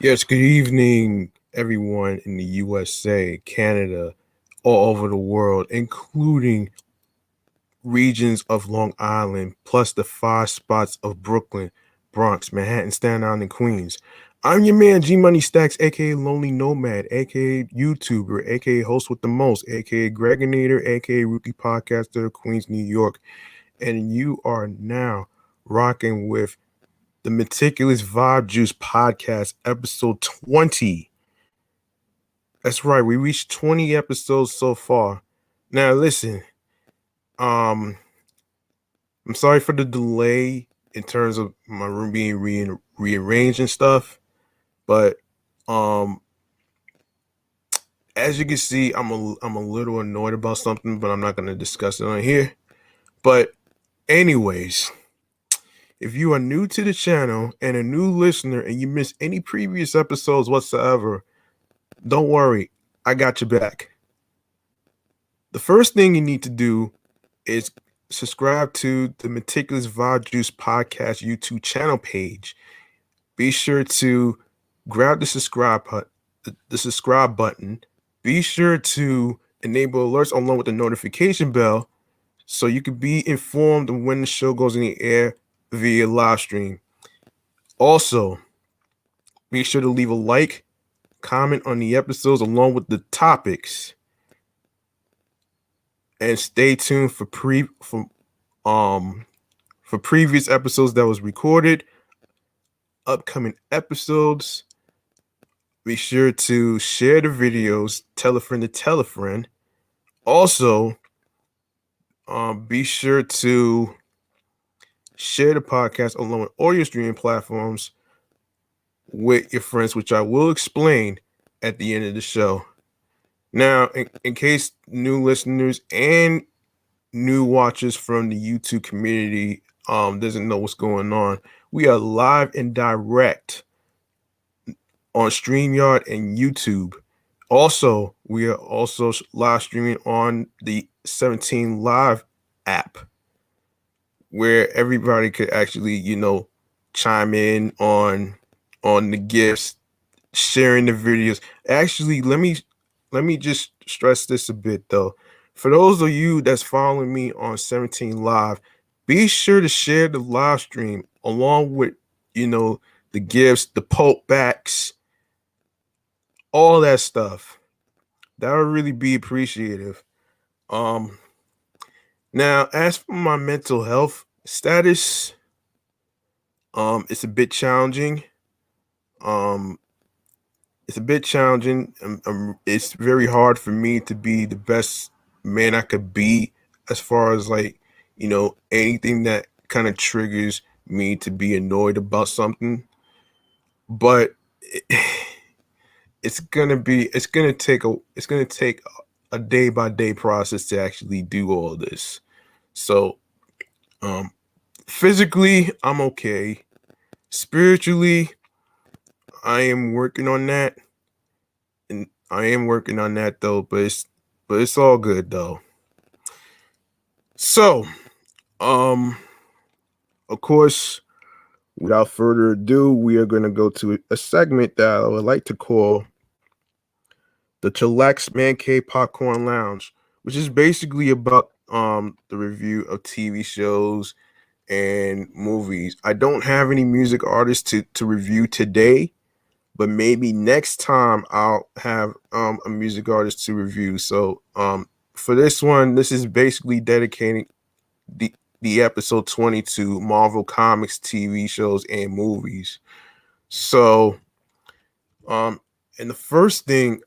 Yes, good evening, everyone in the USA, Canada, all over the world, including regions of Long Island, plus the five spots of Brooklyn, Bronx, Manhattan, Staten Island, and Queens. I'm your man, G Money Stacks, aka Lonely Nomad, aka YouTuber, aka Host with the Most, aka Gregonator, aka Rookie Podcaster of Queens, New York. And you are now rocking with the Meticulous Vibe Juice Podcast, episode 20. That's right. We reached 20 episodes so far. Now listen, um, I'm sorry for the delay in terms of my room being rearranged and stuff, but um, as you can see, I'm a little annoyed about something, but I'm not gonna discuss it on here. But anyways, if you are new to the channel and a new listener and you missed any previous episodes whatsoever, don't worry, I got your back. The first thing you need to do is subscribe to the Meticulous Vibe Juice Podcast YouTube channel page. Be sure to grab the subscribe button. Be sure to enable alerts along with the notification bell so you can be informed of when the show goes in the air via live stream. Also, be sure to leave a like, comment on the episodes along with the topics, and stay tuned um for previous episodes that was recorded, upcoming episodes. Be sure to share the videos, tell a friend to tell a friend. Also, be sure to share the podcast along with audio streaming platforms with your friends, which I will explain at the end of the show. Now, in case new listeners and new watchers from the YouTube community doesn't know what's going on, we are live and direct on StreamYard and YouTube. Also, we are also live streaming on the 17 Live app, where everybody could actually, chime in on the gifts, sharing the videos. Actually, let me just stress this a bit though. For those of you that's following me on 17 Live, be sure to share the live stream along with, the gifts, the poke backs, all that stuff. That would really be appreciative. Um, Now, as for my mental health status, it's a bit challenging. Um, it's a bit challenging. It's very hard for me to be the best man I could be, as far as like, anything that kind of triggers me to be annoyed about something. But it, it's gonna take a day by day process to actually do all this. So, um, physically, I'm okay. Spiritually, I am working on that, and I am working on that though. But it's all good though. So, um, of course, without further ado, we are going to go to a segment that I would like to call the Chillax Man Cave Popcorn Lounge, which is basically about the review of TV shows and movies. I don't have any music artists to review today, but maybe next time I'll have a music artist to review. So for this one, this is basically dedicating the the episode 20 to Marvel Comics TV shows and movies. So um and the first thing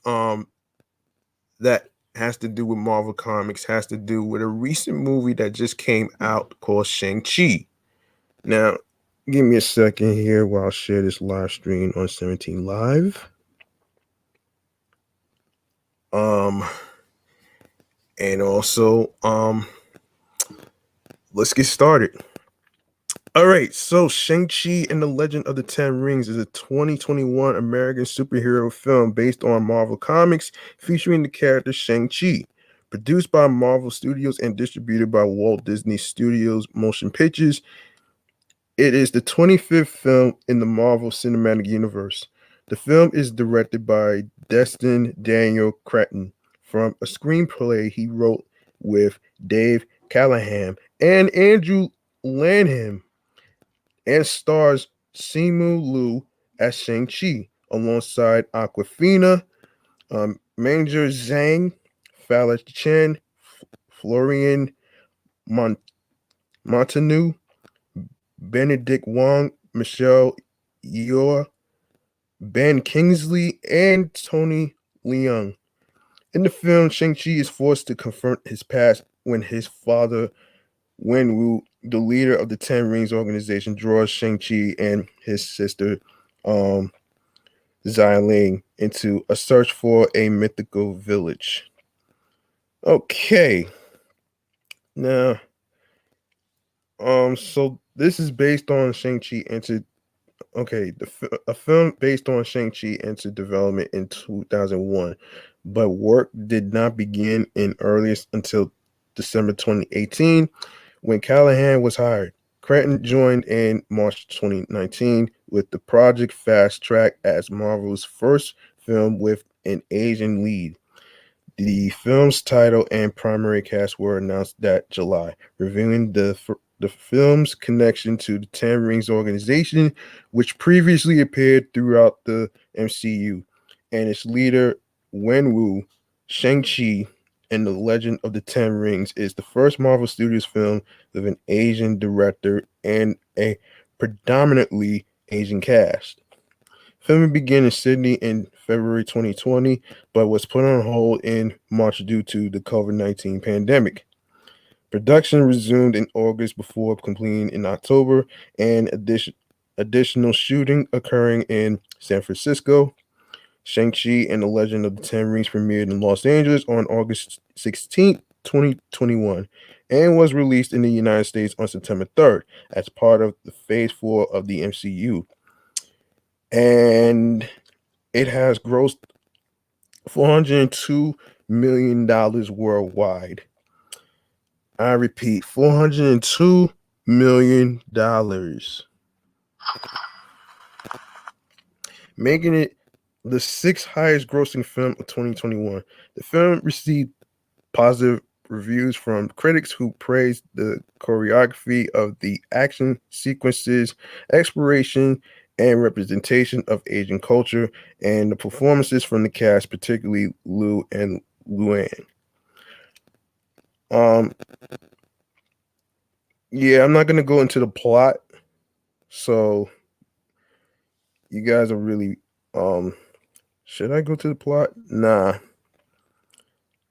that has to do with Marvel Comics has to do with a recent movie that just came out called Shang-Chi. Now, give me a second here while I share this live stream on 17 Live. Um, and also, let's get started. All right, so Shang-Chi and the Legend of the Ten Rings is a 2021 American superhero film based on Marvel Comics featuring the character Shang-Chi. Produced by Marvel Studios and distributed by Walt Disney Studios Motion Pictures, it is the 25th film in the Marvel Cinematic Universe. The film is directed by Destin Daniel Cretton from a screenplay he wrote with Dave Callahan and Andrew Lanham, and stars Simu Liu as Shang-Chi alongside Aquafina, Manger Zhang, Fala Chen, Florian Mon- Montanou, Benedict Wong, Michelle Yeoh, Ben Kingsley, and Tony Leung. In the film, Shang-Chi is forced to confront his past when his father, Wen Wu, the leader of the Ten Rings organization, draws Shang-Chi and his sister, um, Xialing, into a search for a mythical village. Okay, now, so this is based on Shang-Chi entered. Okay, a film based on Shang-Chi entered development in 2001, but work did not begin in earliest until December 2018 when Callahan was hired. Cretton joined in March 2019 with the project fast tracked as Marvel's first film with an Asian lead. The film's title and primary cast were announced that July, revealing the film's connection to the Ten Rings organization, which previously appeared throughout the MCU, and its leader, Wenwu. Shang-Chi and the Legend of the Ten Rings is the first Marvel Studios film with an Asian director and a predominantly Asian cast. Filming began in Sydney in February 2020, but was put on hold in March due to the COVID-19 pandemic. Production resumed in August before completing in October, and additional shooting occurring in San Francisco. Shang-Chi and the Legend of the Ten Rings premiered in Los Angeles on August 16th, 2021, and was released in the United States on September 3rd as part of the Phase 4 of the MCU. And it has grossed $402 million worldwide. I repeat, $402 million, making it the sixth highest grossing film of 2021. The film received positive reviews from critics who praised the choreography of the action sequences, exploration, and representation of Asian culture, and the performances from the cast, particularly Liu and Luan. Um, yeah, I'm not gonna go into the plot, so you guys are really should I go to the plot? Nah,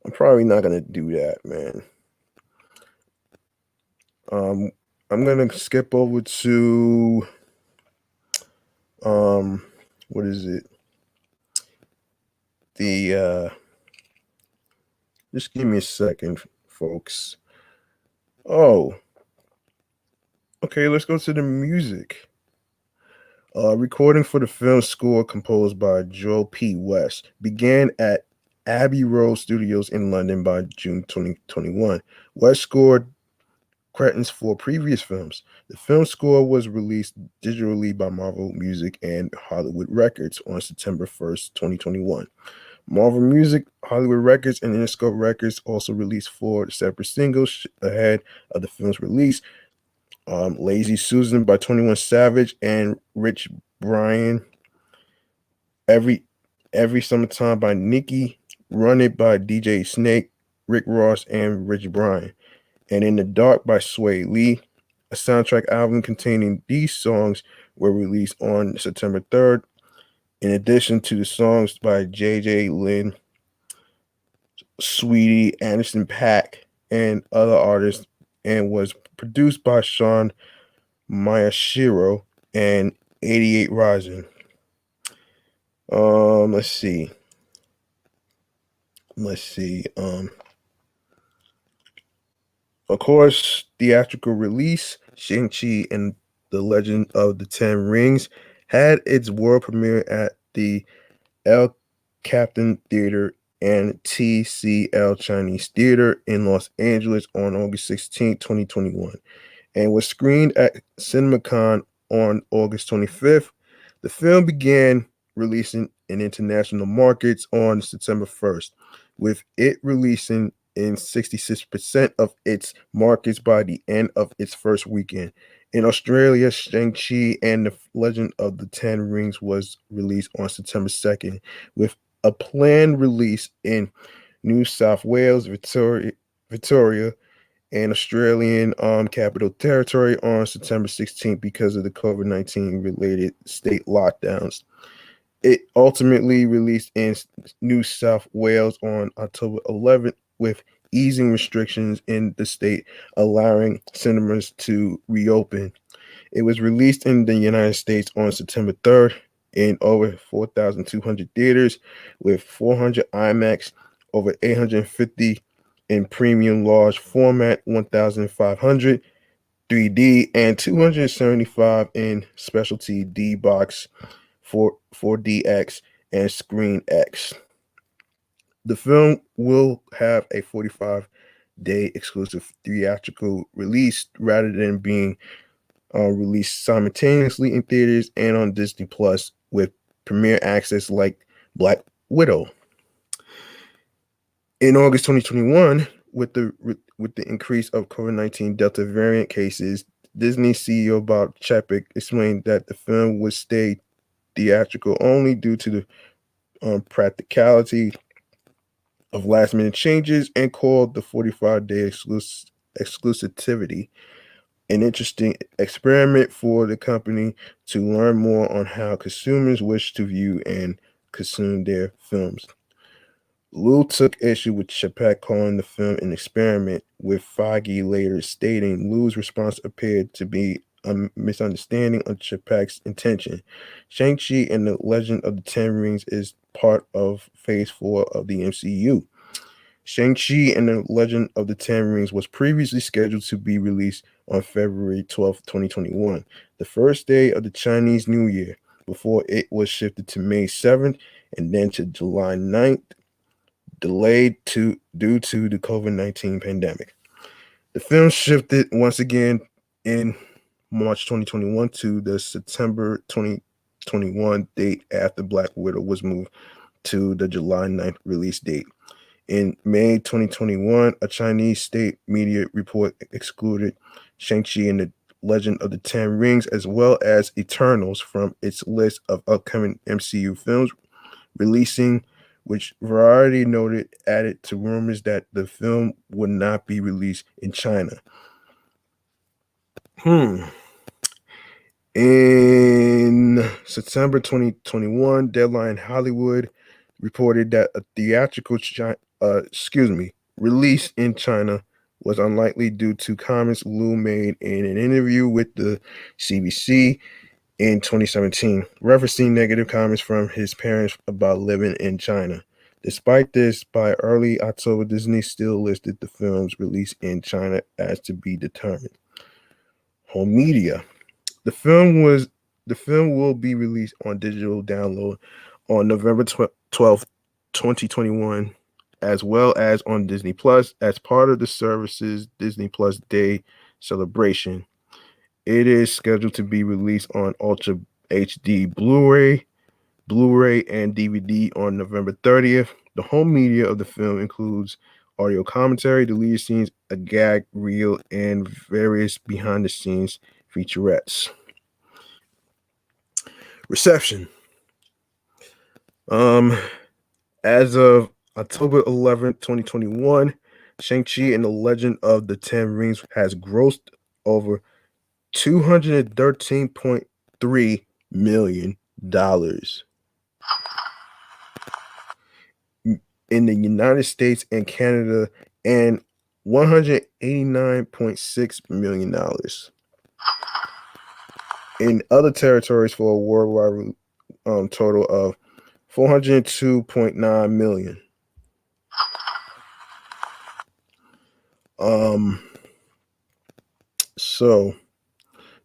I'm probably not gonna do that, man. Um, I'm gonna skip over to um, what is it? The just give me a second, folks. Oh, okay, let's go to the music. Recording for the film score, composed by Joel P. West, began at Abbey Road Studios in London by June 2021. West scored Cretton's four previous films. The film score was released digitally by Marvel Music and Hollywood Records on September 1st, 2021. Marvel Music, Hollywood Records, and Interscope Records also released four separate singles ahead of the film's release. Lazy Susan by 21 Savage and Rich Brian. Every Summertime by Nicki. Run It by DJ Snake, Rick Ross, and Rich Brian. And In the Dark by Sway Lee. A soundtrack album containing these songs were released on September 3rd, in addition to the songs by JJ Lynn, Sweetie, Anderson Paak, and other artists, and was produced by Sean Miyashiro and 88 Rising. Let's see. Of course, theatrical release, Shang-Chi and the Legend of the Ten Rings had its world premiere at the El Captain Theater and TCL Chinese Theater in Los Angeles on August 16th, 2021, and was screened at CinemaCon on August 25th. The film began releasing in international markets on September 1st, with it releasing in 66% of its markets by the end of its first weekend. In Australia, Shang-Chi and the Legend of the Ten Rings was released on September 2nd, with a planned release in New South Wales, Victoria, and Australian Capital Territory on September 16th because of the COVID-19 related state lockdowns. It ultimately released in New South Wales on October 11th with easing restrictions in the state, allowing cinemas to reopen. It was released in the United States on September 3rd in over 4,200 theaters with 400 IMAX, over 850 in premium large format, 1,500 3D, and 275 in specialty D box for 4DX and Screen X. The film will have a 45-day exclusive theatrical release rather than being released simultaneously in theaters and on Disney Plus with premiere access like Black Widow. In August 2021, with the increase of COVID-19 Delta variant cases, Disney CEO Bob Chapek explained that the film would stay theatrical only due to the practicality of last minute changes and called the 45-day exclusivity an interesting experiment for the company to learn more on how consumers wish to view and consume their films. Liu took issue with Chapek calling the film an experiment, with Feige later stating Liu's response appeared to be a misunderstanding of Chapek's intention. Shang-Chi and the Legend of the Ten Rings is part of Phase 4 of the MCU. Shang-Chi and the Legend of the Ten Rings was previously scheduled to be released on February 12th, 2021, the first day of the Chinese New Year, before it was shifted to May 7th and then to July 9th, delayed due to the COVID-19 pandemic. The film shifted once again in March 2021 to the September 2021 date after Black Widow was moved to the July 9th release date. In May 2021, a Chinese state media report excluded Shang-Chi and the Legend of the Ten Rings as well as Eternals from its list of upcoming MCU films releasing, which Variety noted added to rumors that the film would not be released in China. In September 2021, Deadline Hollywood reported that a theatrical release in China was unlikely due to comments Liu made in an interview with the CBC in 2017, referencing negative comments from his parents about living in China. Despite this, by early October, Disney still listed the film's release in China as to be determined. Home media. The film will be released on digital download on November 12th, 2021, as well as on Disney Plus as part of the service's Disney Plus Day celebration. It is scheduled to be released on Ultra HD Blu-ray, and DVD on November 30th. The home media of the film includes audio commentary, deleted scenes, a gag reel, and various behind-the-scenes featurettes. Reception. As of October 11th, 2021, Shang-Chi and the Legend of the Ten Rings has grossed over $213.3 million in the United States and Canada and $189.6 million in other territories for a worldwide total of $402.9 million. So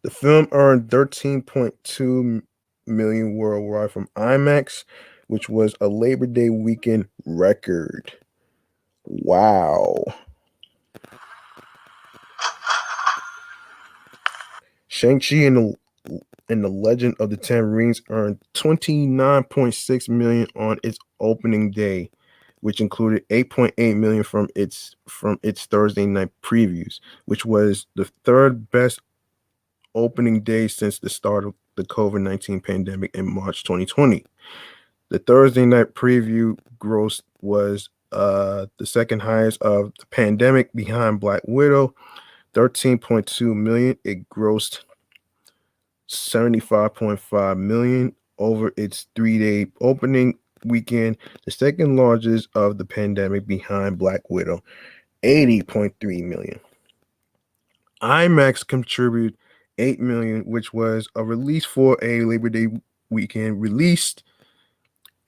the film earned $13.2 million worldwide from IMAX, which was a Labor Day weekend record. Wow. Shang-Chi and the and The Legend of the Ten Rings earned 29.6 million on its opening day, which included 8.8 million from its Thursday night previews, which was the third best opening day since the start of the COVID-19 pandemic in March 2020. The Thursday night preview gross was the second highest of the pandemic behind Black Widow, 13.2 million. It grossed 75.5 million over its 3-day opening weekend, the second largest of the pandemic behind Black Widow, 80.3 million. IMAX contributed 8 million, which was a release for a Labor Day weekend released.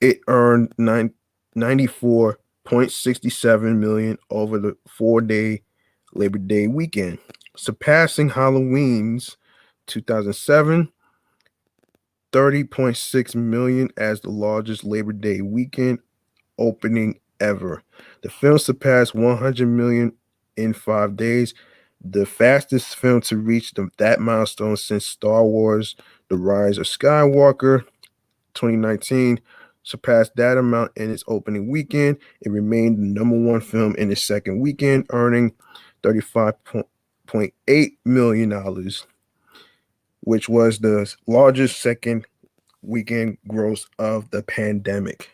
It earned 94.67 million over the 4-day Labor Day weekend, surpassing Halloween's 2007 30.6 million as the largest Labor Day weekend opening ever. The film surpassed 100 million in 5 days, the fastest film to reach that milestone since Star Wars The Rise of Skywalker 2019 surpassed that amount in its opening weekend. It remained the number one film in its second weekend, earning $35.8 million, which was the largest second weekend gross of the pandemic.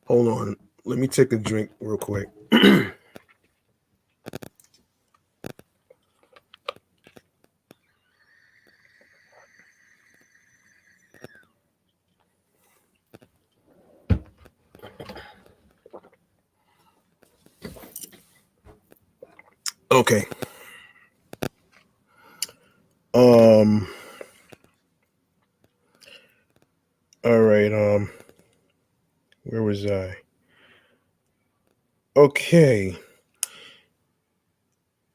Hold on. Let me take a drink real quick. Okay. All right. Where was I? Okay.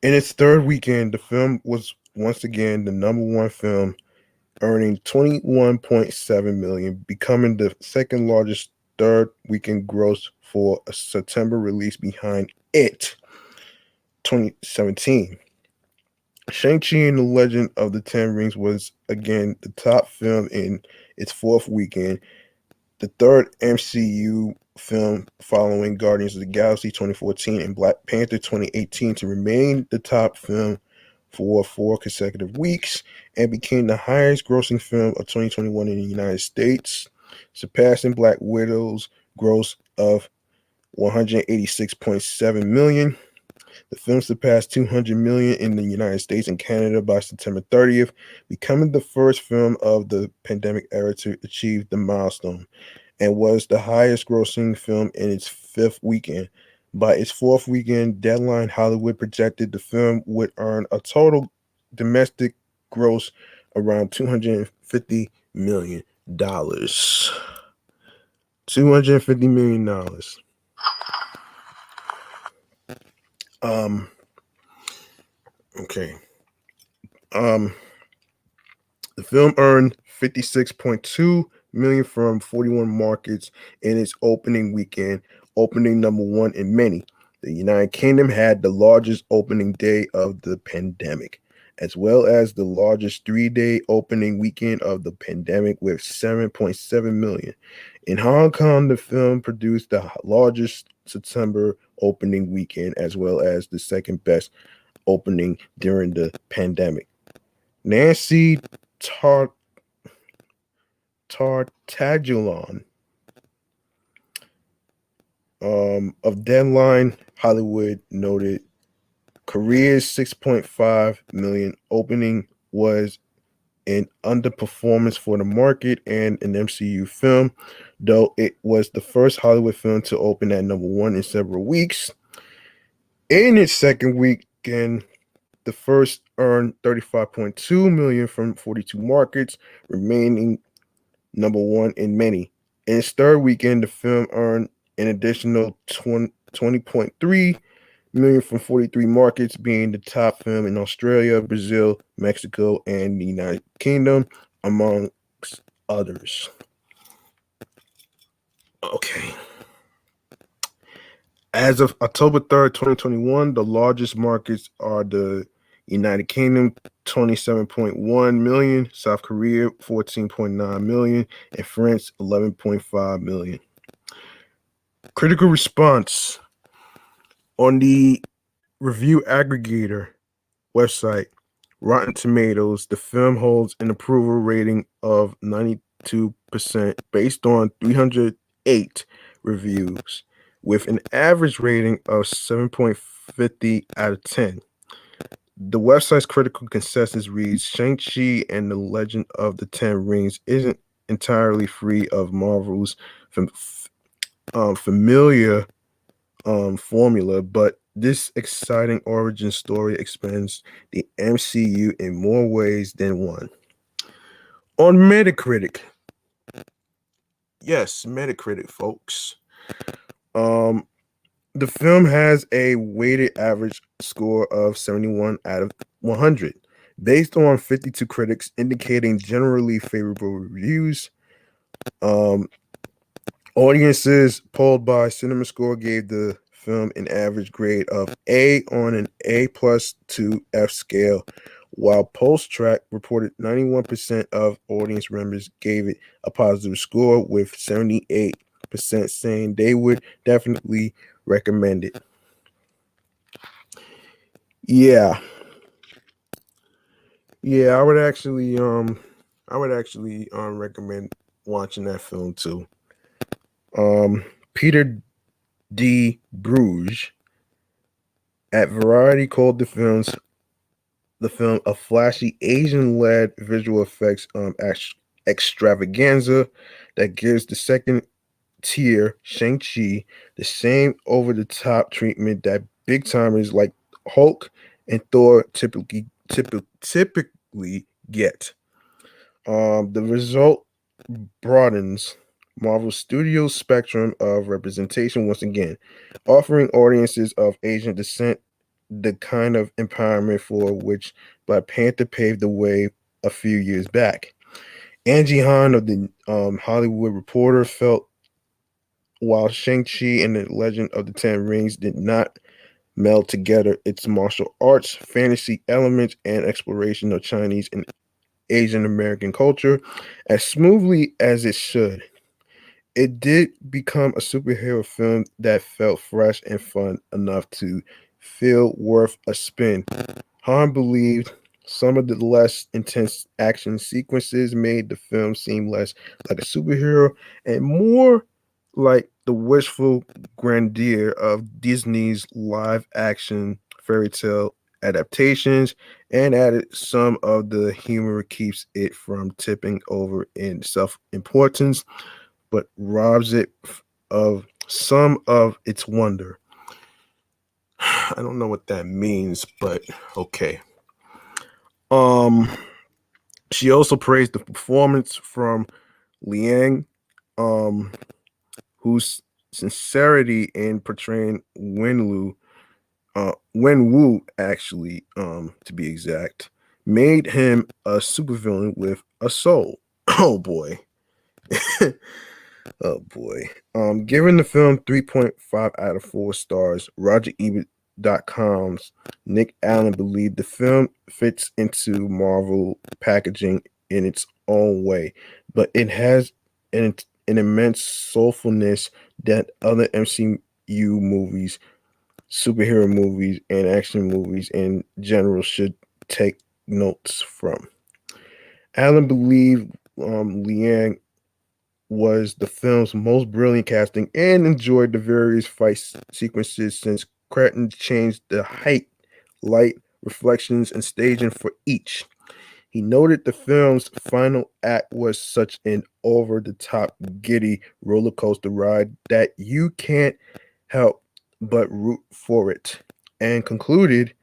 In its third weekend, the film was once again the number one film, earning 21.7 million, becoming the second largest third weekend gross for a September release behind It 2017. Shang-Chi and the Legend of the Ten Rings was again the top film in its fourth weekend, the third MCU film following Guardians of the Galaxy 2014 and Black Panther 2018 to remain the top film for 4 consecutive weeks, and became the highest grossing film of 2021 in the United States, surpassing Black Widow's gross of 186.7 million. The film surpassed 200 million in the United States and Canada by September 30th, becoming the first film of the pandemic era to achieve the milestone, and was the highest grossing film in its fifth weekend. By its fourth weekend, Deadline Hollywood projected the film would earn a total domestic gross around $250 million. $250 million. Okay. The film earned 56.2 million from 41 markets in its opening weekend, opening number one in many. The United Kingdom had the largest opening day of the pandemic, as well as the largest 3-day opening weekend of the pandemic with 7.7 million. In Hong Kong, the film produced the largest September opening weekend, as well as the second best opening during the pandemic. Nancy Tartagulon of Deadline Hollywood noted Korea's 6.5 million opening was an underperformance for the market and an MCU film, though it was the first Hollywood film to open at number one in several weeks. In its second weekend, the first earned 35.2 million from 42 markets, remaining number one in many. In its third weekend, the film earned an additional 20.3 million from 43 markets, being the top film in Australia, Brazil, Mexico, and the United Kingdom, amongst others. Okay. As of October 3rd, 2021, the largest markets are the United Kingdom, 27.1 million, South Korea 14.9 million, and France 11.5 million. Critical response on the review aggregator website Rotten Tomatoes, the film holds an approval rating of 92% based on 308 reviews, with an average rating of 7.50 out of 10. The website's critical consensus reads Shang-Chi and the Legend of the Ten Rings isn't entirely free of Marvel's familiar formula, but this exciting origin story expands the MCU in more ways than one. On Metacritic, yes, Metacritic, folks. The film has a weighted average score of 71 out of 100, based on 52 critics indicating generally favorable reviews. Audiences polled by CinemaScore gave the film an average grade of A on an A+ to F scale, while PostTrack reported 91% of audience members gave it a positive score, with 78% saying they would definitely recommend it. Yeah, I would actually recommend watching that film too. Peter D. Bruges at Variety called the film a flashy Asian-led visual effects extravaganza that gives the second tier Shang-Chi the same over-the-top treatment that big timers like Hulk and Thor typically get. The result broadens Marvel Studios' spectrum of representation once again, offering audiences of Asian descent the kind of empowerment for which Black Panther paved the way a few years back. Angie Han of the Hollywood Reporter felt while Shang-Chi and the Legend of the Ten Rings did not meld together its martial arts, fantasy elements, and exploration of Chinese and Asian American culture as smoothly as it should, it did become a superhero film that felt fresh and fun enough to feel worth a spin. Han believed some of the less intense action sequences made the film seem less like a superhero and more like the wishful grandeur of Disney's live action fairy tale adaptations, and added some of the humor keeps it from tipping over in self importance but robs it of some of its wonder. I don't know what that means, but okay. She also praised the performance from Liang, whose sincerity in portraying Wen Wu actually, to be exact, made him a supervillain with a soul. Oh boy. Oh boy. Giving the film 3.5 out of 4 stars, RogerEbert.com's Nick Allen believed the film fits into Marvel packaging in its own way, but it has an immense soulfulness that other MCU movies, superhero movies, and action movies in general should take notes from. Allen believed Liang was the film's most brilliant casting and enjoyed the various fight sequences since Cretton changed the height, light, reflections, and staging for each. He noted the film's final act was such an over the top, giddy roller coaster ride that you can't help but root for it, and concluded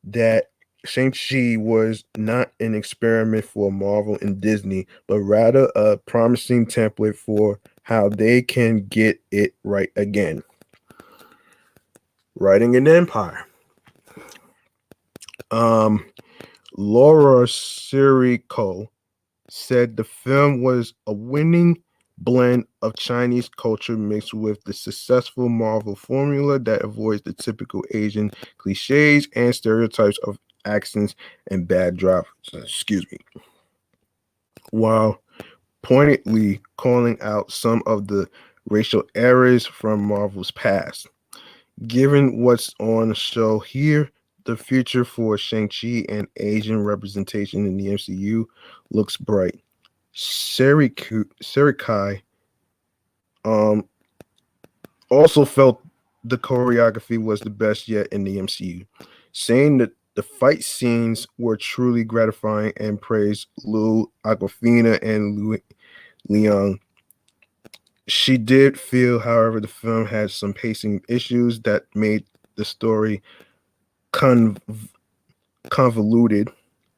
that Shang-Chi was not an experiment for Marvel and Disney, but rather a promising template for how they can get it right again. Writing an empire. Laura Sirico said the film was a winning blend of Chinese culture mixed with the successful Marvel formula that avoids the typical Asian cliches and stereotypes of accents and bad drop. Excuse me. While pointedly calling out some of the racial errors from Marvel's past. Given what's on the show here, the future for Shang-Chi and Asian representation in the MCU looks bright. Serikai um, also felt the choreography was the best yet in the MCU, saying that the fight scenes were truly gratifying and praised Lou Aquafina and Leon. She did feel, however, the film had some pacing issues that made the story con- convoluted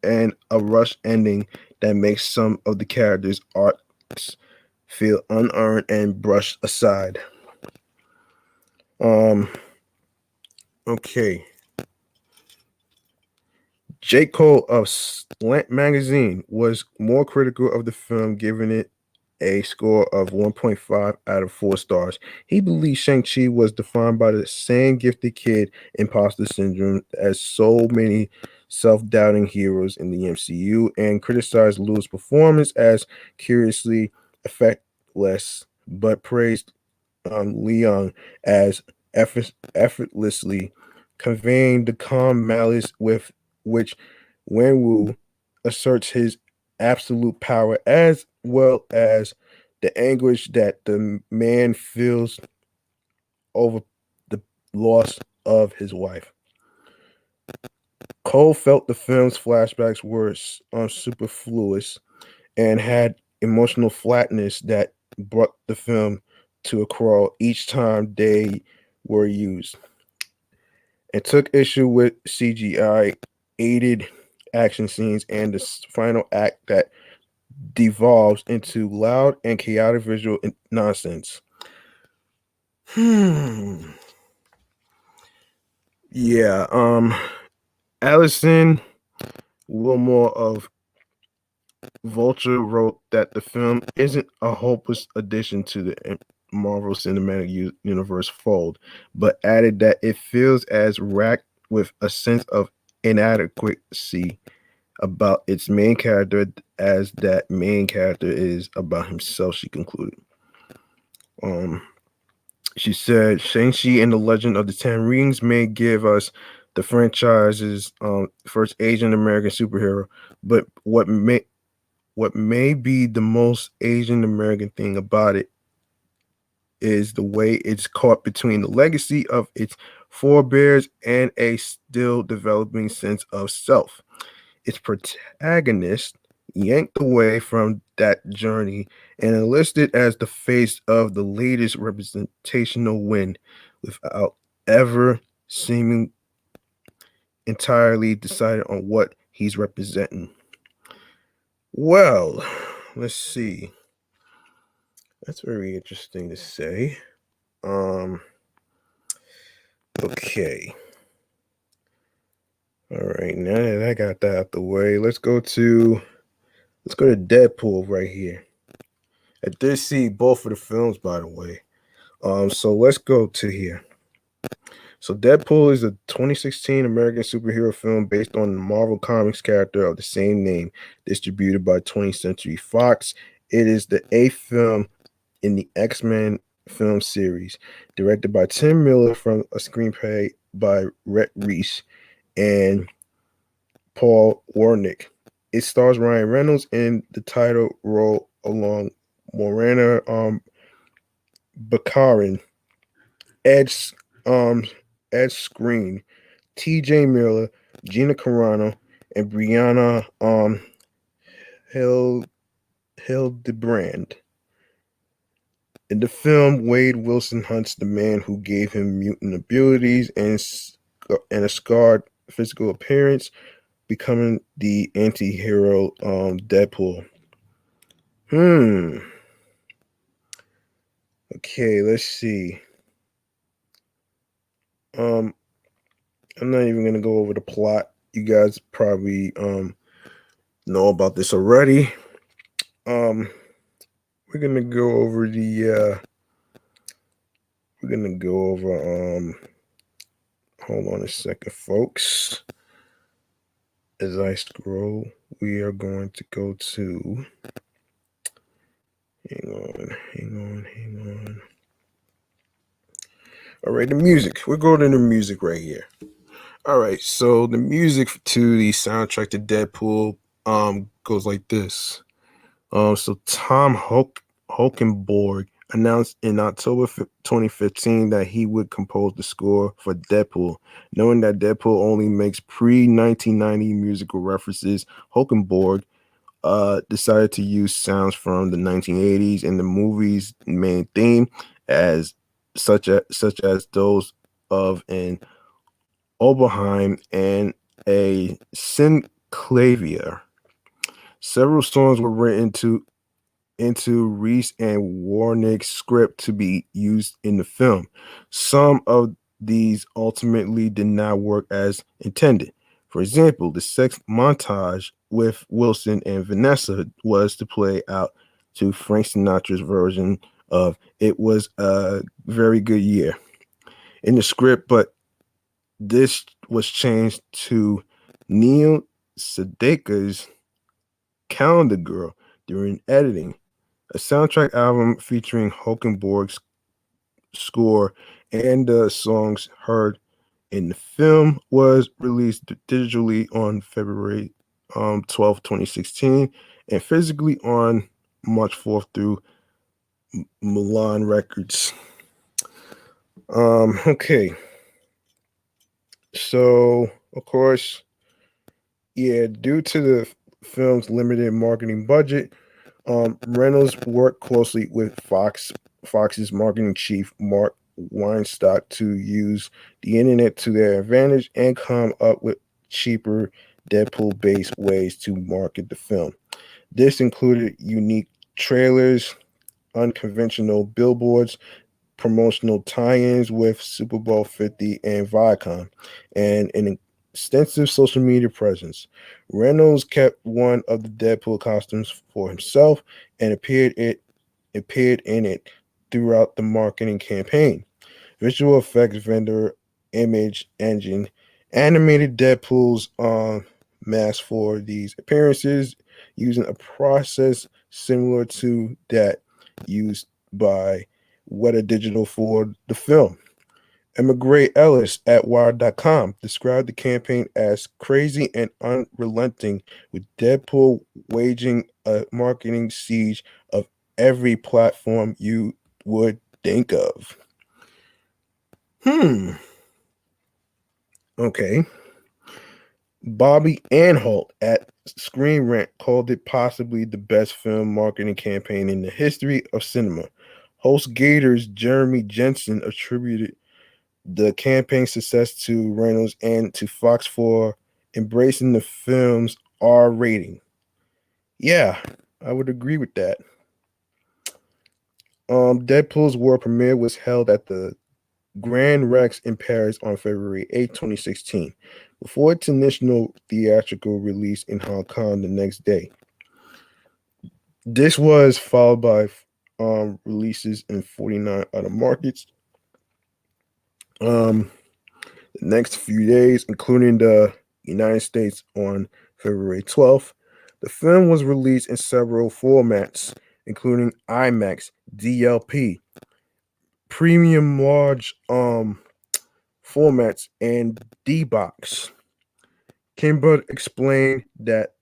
and a rush ending that makes some of the characters' arcs feel unearned and brushed aside. Um, okay. J. Cole of Slant Magazine was more critical of the film, giving it a score of 1.5 out of 4 stars. He believes Shang-Chi was defined by the same gifted kid imposter syndrome as so many self-doubting heroes in the MCU and criticized Liu's performance as curiously effectless, but praised Leon as effortlessly conveying the calm malice with which Wenwu asserts his absolute power, as well as the anguish that the man feels over the loss of his wife. Cole felt the film's flashbacks were superfluous and had emotional flatness that brought the film to a crawl each time they were used, and took issue with CGI aided action scenes and the final act that devolves into loud and chaotic visual nonsense. Yeah, Allison Wilmore of Vulture wrote that the film isn't a hopeless addition to the Marvel Cinematic Universe fold, but added that it feels as racked with a sense of inadequacy about its main character as that main character is about himself, she concluded. Um, she said, Shang-Chi and the Legend of the Ten Rings may give us the franchise's first Asian American superhero, but what may be the most Asian American thing about it is the way it's caught between the legacy of its forebears and a still developing sense of self. Its protagonist yanked away from that journey and enlisted as the face of the latest representational win without ever seeming entirely decided on what he's representing. Well, let's see. That's very interesting to say. Um, okay. All right, now that I got that out the way, let's go to Deadpool right here. I did see both of the films, by the way. So let's go to here. So Deadpool is a 2016 American superhero film based on the Marvel Comics character of the same name, distributed by 20th Century Fox. It is the eighth film in the X-Men film series, directed by Tim Miller from a screenplay by Rhett Reese and Paul Wernick. It stars Ryan Reynolds in the title role along Morana Baccarin, Ed um Ed Screen, T.J. Miller, Gina Carano, and Brianna Hill Hildebrand. In the film, Wade Wilson hunts the man who gave him mutant abilities and a scarred physical appearance, becoming the anti-hero Deadpool. Okay, let's see. Um I'm not even gonna go over the plot. You guys probably know about this already. Um we're gonna go over the we're gonna go over hold on a second, folks. As I scroll, we are going to go to. Hang on. All right, the music. We're going to the music right here. All right, so the music to the soundtrack to Deadpool goes like this. So Tom Hulkenborg announced in October 2015 that he would compose the score for Deadpool. Knowing that Deadpool only makes pre-1990 musical references, Hulkenborg decided to use sounds from the 1980s in the movie's main theme, as such as those of an Oberheim and a Synclavier. Several songs were written into Reese and Warnick's script to be used in the film. Some of these ultimately did not work as intended. For example, the sex montage with Wilson and Vanessa was to play out to Frank Sinatra's version of "It Was a Very Good Year" in the script, but this was changed to Neil Sedaka's Calendar Girl during editing. A soundtrack album featuring Hulkenborg's score and the songs heard in the film was released digitally on February 12, 2016, and physically on March 4th through Milan Records. Okay. So, of course, yeah, due to the film's limited marketing budget, Reynolds worked closely with Fox's marketing chief, Mark Weinstock, to use the internet to their advantage and come up with cheaper Deadpool-based ways to market the film. This included unique trailers, unconventional billboards, promotional tie-ins with Super Bowl 50 and Viacom, and an extensive social media presence. Reynolds kept one of the Deadpool costumes for himself and appeared in it throughout the marketing campaign. Visual effects vendor Image Engine animated Deadpool's mask for these appearances using a process similar to that used by Weta Digital for the film. Emma Gray Ellis at Wired.com described the campaign as crazy and unrelenting, with Deadpool waging a marketing siege of every platform you would think of. Okay. Bobby Anhalt at Screen Rant called it possibly the best film marketing campaign in the history of cinema. Host Gators Jeremy Jensen attributed the campaign success to Reynolds and to Fox for embracing the film's R rating. Yeah, I would agree with that. Deadpool's world premiere was held at the Grand Rex in Paris on February 8, 2016, before its initial theatrical release in Hong Kong the next day. This was followed by releases in 49 other markets. The next few days, including the United States on February 12th, the film was released in several formats, including IMAX, DLP, premium large formats, and D-Box. Kimber explained that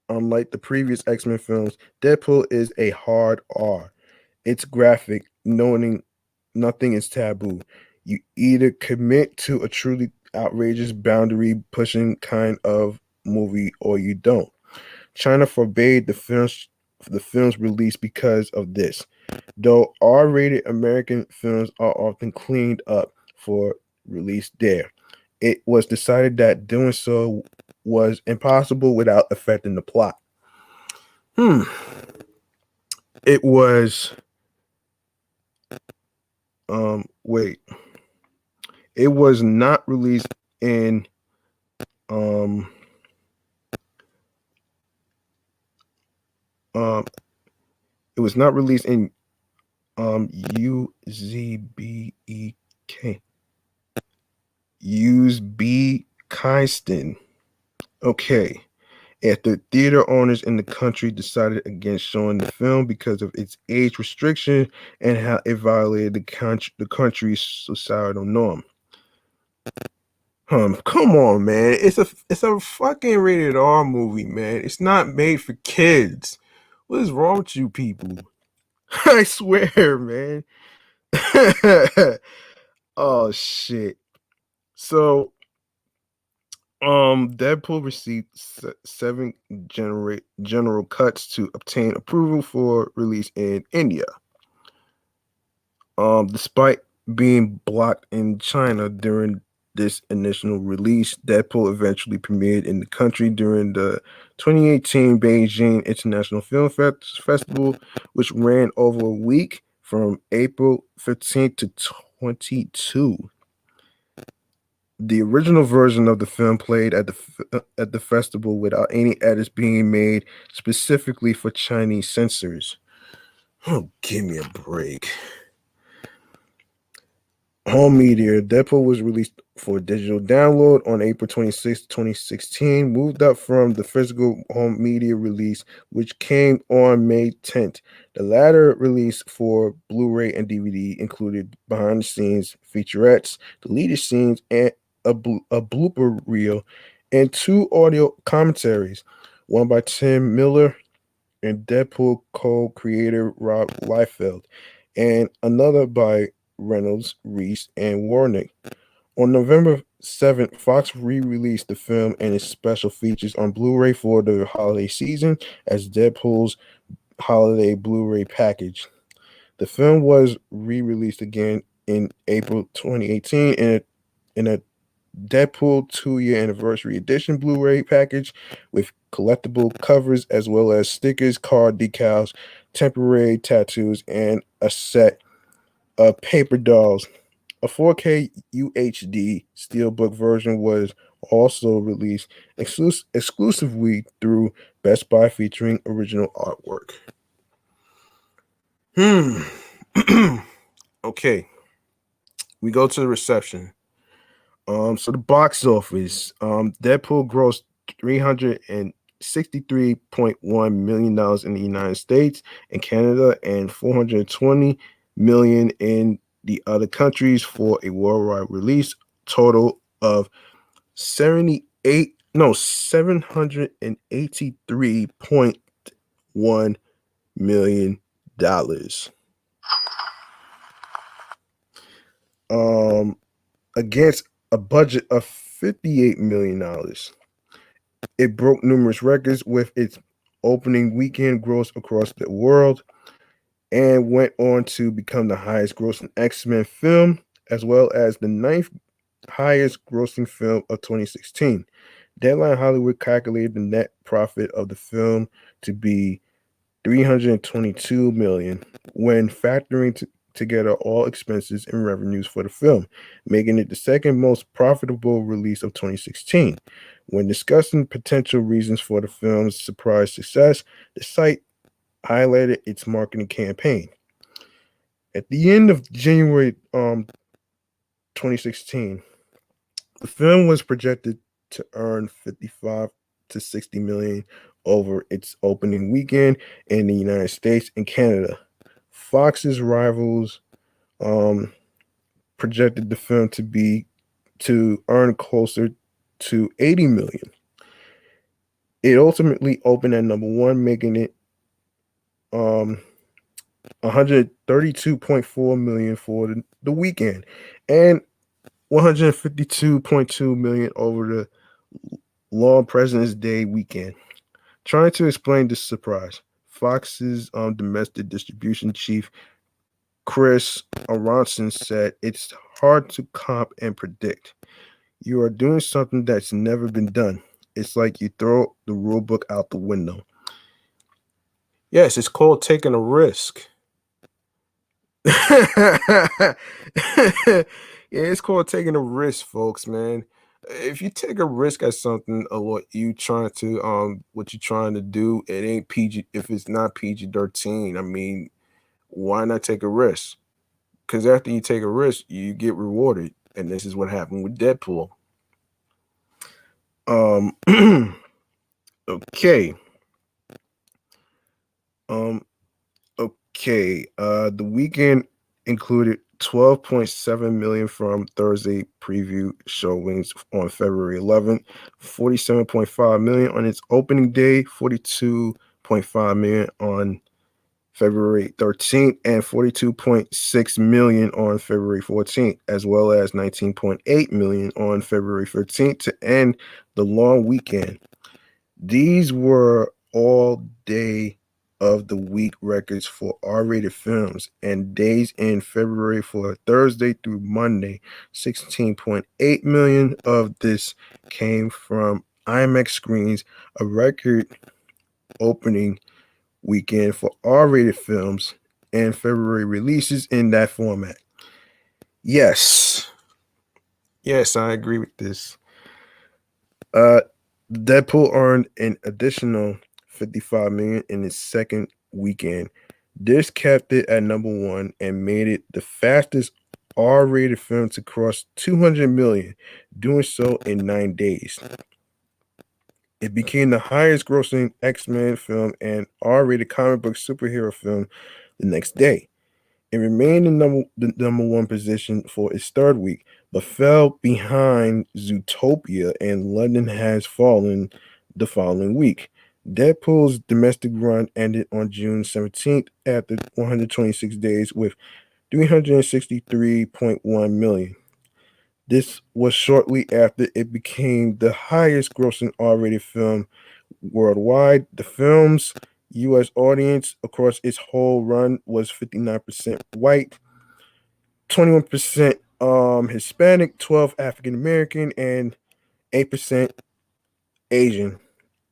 unlike the previous X-Men films, Deadpool is a hard R. It's graphic, knowing nothing is taboo. You either commit to a truly outrageous boundary pushing kind of movie or you don't. China forbade the film's release because of this. Though R-rated American films are often cleaned up for release there, it was decided that doing so was impossible without affecting the plot. It was wait. It was not released in um um it was not released in UZBEK Uzbekistan. Okay. after theater owners in the country decided against showing the film because of its age restriction and how it violated the country's societal norm. Come on, man. It's a fucking rated R movie, man. It's not made for kids. What is wrong with you people? I swear, man. Oh shit. So, Deadpool received seven general cuts to obtain approval for release in India. Despite being blocked in China during this initial release, Deadpool eventually premiered in the country during the 2018 Beijing International Film Festival, which ran over a week from April 15th to 22. The original version of the film played at the festival without any edits being made specifically for Chinese censors. Oh, give me a break. Home media. Deadpool was released for digital download on April 26, 2016, moved up from the physical home media release, which came on May 10th. The latter release for Blu-ray and DVD included behind the scenes featurettes, deleted scenes, and a blooper reel, and two audio commentaries, one by Tim Miller and Deadpool co-creator Rob Liefeld, and another by Reynolds, Reese, and Warnick. On November 7th, Fox re-released the film and its special features on Blu-ray for the holiday season as Deadpool's holiday Blu-ray package. The film was re-released again in April 2018 in a Deadpool 2-year anniversary edition Blu-ray package with collectible covers as well as stickers, card decals, temporary tattoos, and a set of paper dolls. A 4K UHD steelbook version was also released exclusively through Best Buy, featuring original artwork. Okay, we go to the reception. So the box office, Deadpool grossed $363.1 million in the United States and Canada, and 420 million in the other countries for a worldwide release total of 783.1 million. Against a budget of $58 million. It broke numerous records with its opening weekend gross across the world and went on to become the highest grossing X-Men film, as well as the ninth highest grossing film of 2016. Deadline Hollywood calculated the net profit of the film to be 322 million when factoring together all expenses and revenues for the film, making it the second most profitable release of 2016. When discussing potential reasons for the film's surprise success, the site highlighted its marketing campaign. At the end of January 2016, the film was projected to earn 55 to 60 million over its opening weekend in the United States and Canada. Fox's rivals projected the film to earn closer to 80 million. It ultimately opened at number one, making it 132.4 million for the weekend and 152.2 million over the long President's Day weekend. Trying to explain this surprise, Fox's domestic distribution chief Chris Aronson said, "It's hard to comp and predict. You are doing something that's never been done. It's like you throw the rule book out the window." Yes, it's called taking a risk. Yeah, it's called taking a risk, folks, man. If you take a risk at something or what you're trying to do, it ain't PG. If it's not PG-13, I mean, why not take a risk? Because after you take a risk, you get rewarded, and this is what happened with Deadpool. Okay. Um. Okay. The weekend included 12.7 million from Thursday preview showings on February 11th, 47.5 million on its opening day, 42.5 million on February 13th, and 42.6 million on February 14th, as well as 19.8 million on February 13th to end the long weekend. These were all day of the week records for R-rated films, and days in February for Thursday through Monday. 16.8 million of this came from IMAX screens, a record opening weekend for R-rated films and February releases in that format. Yes. Yes, I agree with this. Uh Deadpool earned an additional 55 million in its second weekend. This kept it at number 1 and made it the fastest R-rated film to cross 200 million, doing so in 9 days. It became the highest grossing X-Men film and R-rated comic book superhero film the next day. It remained in the number 1 position for its third week, but fell behind Zootopia and London Has Fallen the following week. Deadpool's domestic run ended on June 17th after 126 days with 363.1 million. This was shortly after it became the highest grossing R-rated film worldwide. The film's U.S. audience across its whole run was 59% white, 21% Hispanic, 12 African American, and 8% Asian.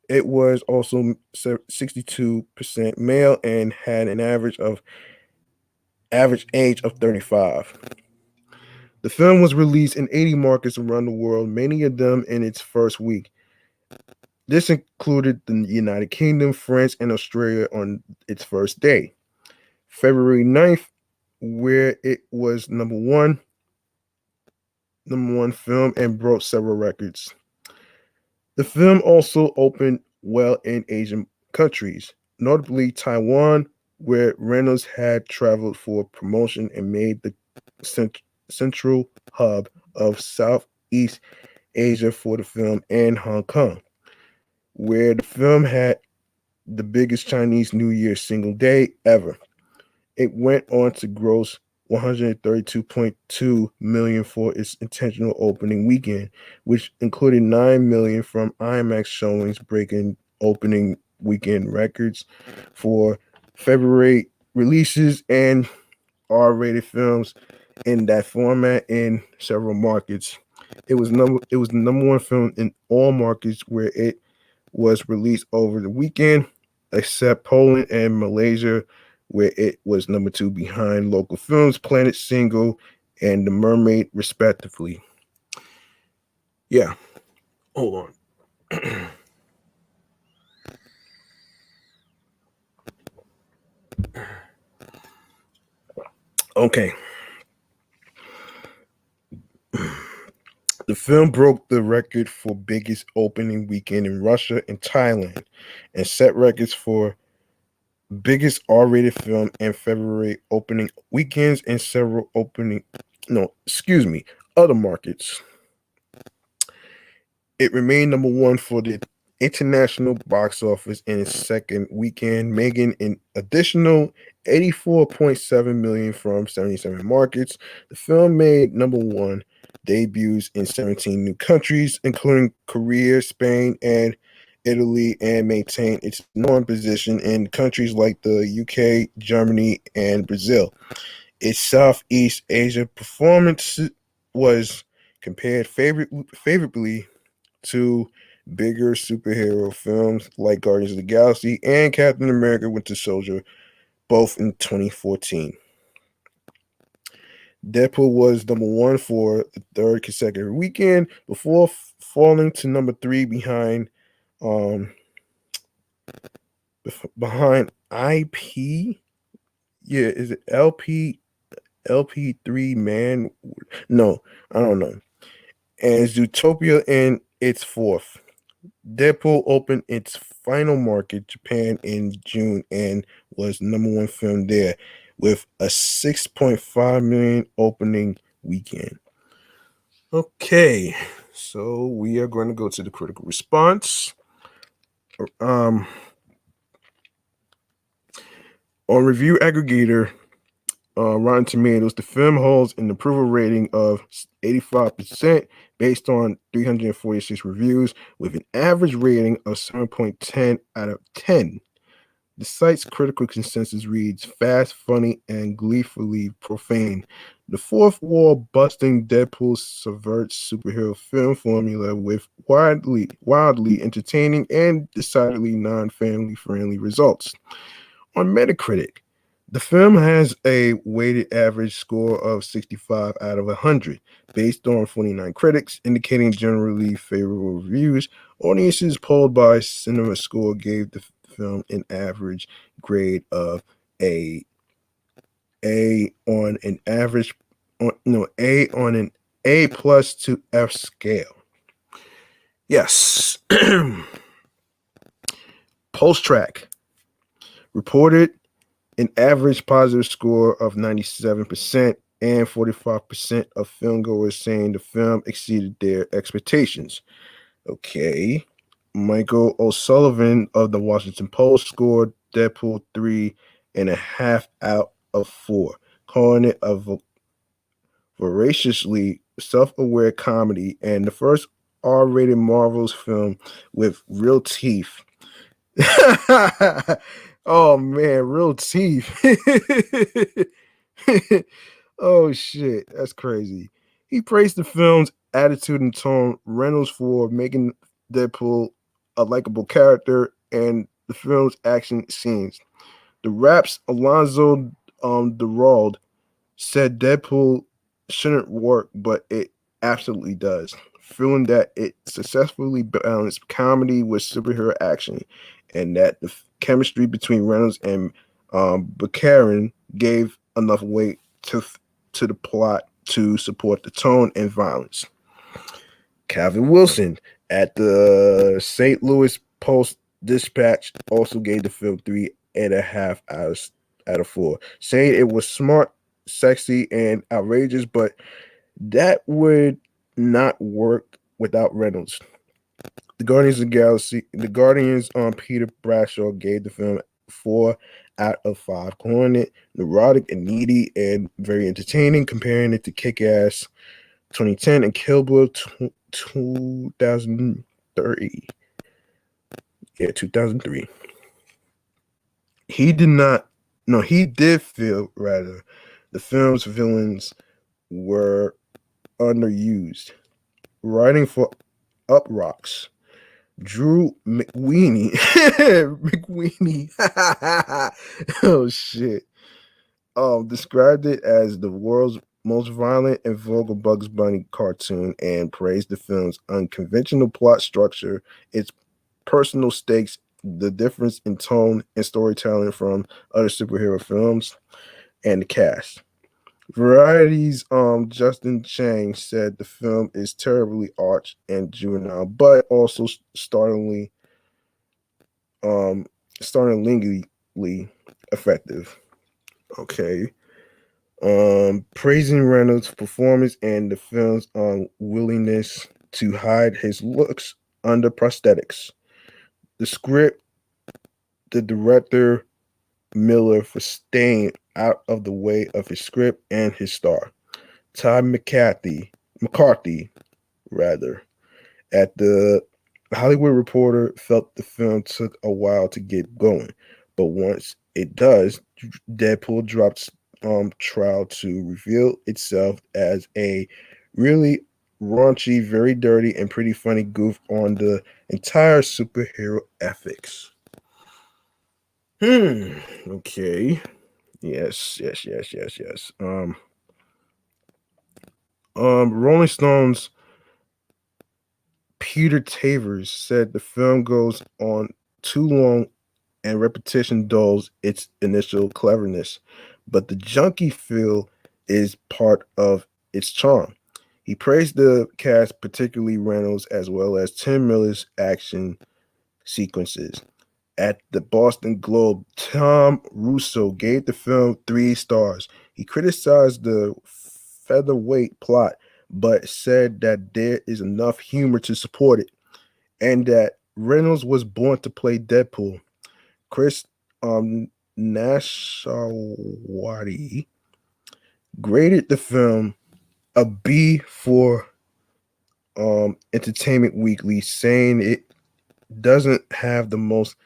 It was also 62% male and had an average age of 35. The film was released in 80 markets around the world, many of them in its first week. This included the United Kingdom, France, and Australia on its first day. February 9th, where it was number one film and broke several records. The film also opened well in Asian countries, notably Taiwan, where Reynolds had traveled for promotion and made the central hub of Southeast Asia for the film, and Hong Kong, where the film had the biggest Chinese New Year single day ever. It went on to gross 132.2 million for its intentional opening weekend, which included 9 million from IMAX showings, breaking opening weekend records for February releases and R-rated films in that format in several markets. It was the number 1 film in all markets where it was released over the weekend, except Poland and Malaysia, where it was number 2 behind local films Planet Single and The Mermaid, respectively. Yeah, hold on. Okay. The film broke the record for biggest opening weekend in Russia and Thailand and set records for biggest R-rated film and February opening weekends in several other markets. It remained number 1 for the international box office in its second weekend, making an additional 84.7 million from 77 markets. The film made number 1 debuts in 17 new countries, including Korea, Spain, and Italy, and maintained its number 1 position in countries like the UK, Germany, and Brazil. Its Southeast Asia performance was compared favorably to bigger superhero films like Guardians of the Galaxy and Captain America Winter Soldier, both in 2014. Deadpool was number 1 for the third consecutive weekend before falling to number 3 um behind IP. Yeah, is it LP3 Man? No, I don't know. And Zootopia in its fourth. Deadpool opened its final market, Japan, in June and was number one film there with a 6.5 million opening weekend. Okay, so we are going to go to the critical response. Um, on review aggregator Rotten Tomatoes, the film holds an approval rating of 85% based on 346 reviews, with an average rating of 7.10 out of 10. The site's critical consensus reads fast, funny, and gleefully profane. The fourth wall busting Deadpool subverts superhero film formula with wildly entertaining and decidedly non-family friendly results. On Metacritic, the film has a weighted average score of 65 out of 100, based on 49 critics, indicating generally favorable reviews. Audiences polled by CinemaScore gave the film an average grade of a A on an average, A on an A plus to F scale. Yes. Post track reported an average positive score of 97%, and 45% of filmgoers saying the film exceeded their expectations. Okay. Michael O'Sullivan of the Washington Post scored Deadpool 3.5 out of 4, calling it a voraciously self-aware comedy and the first R-rated Marvel's film with real teeth. Oh man, real teeth. Oh shit, that's crazy. He praised the film's attitude and tone, Reynolds for making Deadpool a likable character, and the film's action scenes. The Rap's Alonzo Durald said Deadpool shouldn't work, but it absolutely does, feeling that it successfully balanced comedy with superhero action, and that the chemistry between Reynolds and Baccarin gave enough weight to the plot to support the tone and violence. Calvin Wilson at the St. Louis Post Dispatch also gave the film 3.5 out of 4, saying it was smart, sexy, and outrageous, but that would not work without Reynolds. The Guardians on Peter Bradshaw gave the film 4 out of 5, calling it neurotic and needy and very entertaining, comparing it to Kick-Ass 2010 and Kill Bill 2003. Yeah, 2003. He did feel rather the film's villains were underused. Writing for Uprocks, Drew McWeeny. McWeeny. Oh shit. Described it as the world's most violent and vulgar Bugs Bunny cartoon and praised the film's unconventional plot structure, its personal stakes, the difference in tone and storytelling from other superhero films, and the cast. Variety's Justin Shang said the film is terribly arch and juvenile, but also um startlingly effective. Okay. Praising Reynolds' performance and the film's willingness to hide his looks under prosthetics. The script, the director Miller for staying out of the way of his script and his star. Todd McCarthy, rather, at the Hollywood Reporter felt the film took a while to get going, but once it does, Deadpool drops trial to reveal itself as a really raunchy, very dirty, and pretty funny goof on the entire superhero ethics. Okay. Yes. Rolling Stones Peter Tavers said the film goes on too long and repetition dulls its initial cleverness, but the junky feel is part of its charm. He praised the cast, particularly Reynolds, as well as Tim Miller's action sequences. At the Boston Globe, Tom Russo gave the film 3 stars. He criticized the featherweight plot, but said that there is enough humor to support it, and that Reynolds was born to play Deadpool. Chris Nashawati graded the film a B for Entertainment Weekly, saying it doesn't have the most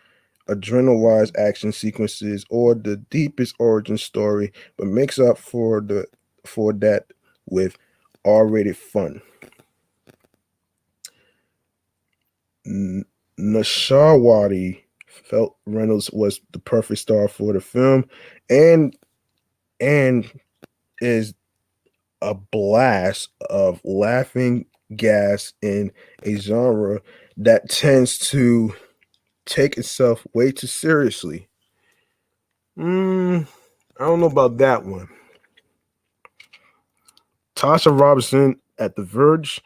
adrenalized action sequences or the deepest origin story, but makes up for that with R-rated fun. Nashawati felt Reynolds was the perfect star for the film, and and is a blast of laughing gas in a genre that tends to take itself way too seriously. I don't know about that one. Tasha Robinson at The Verge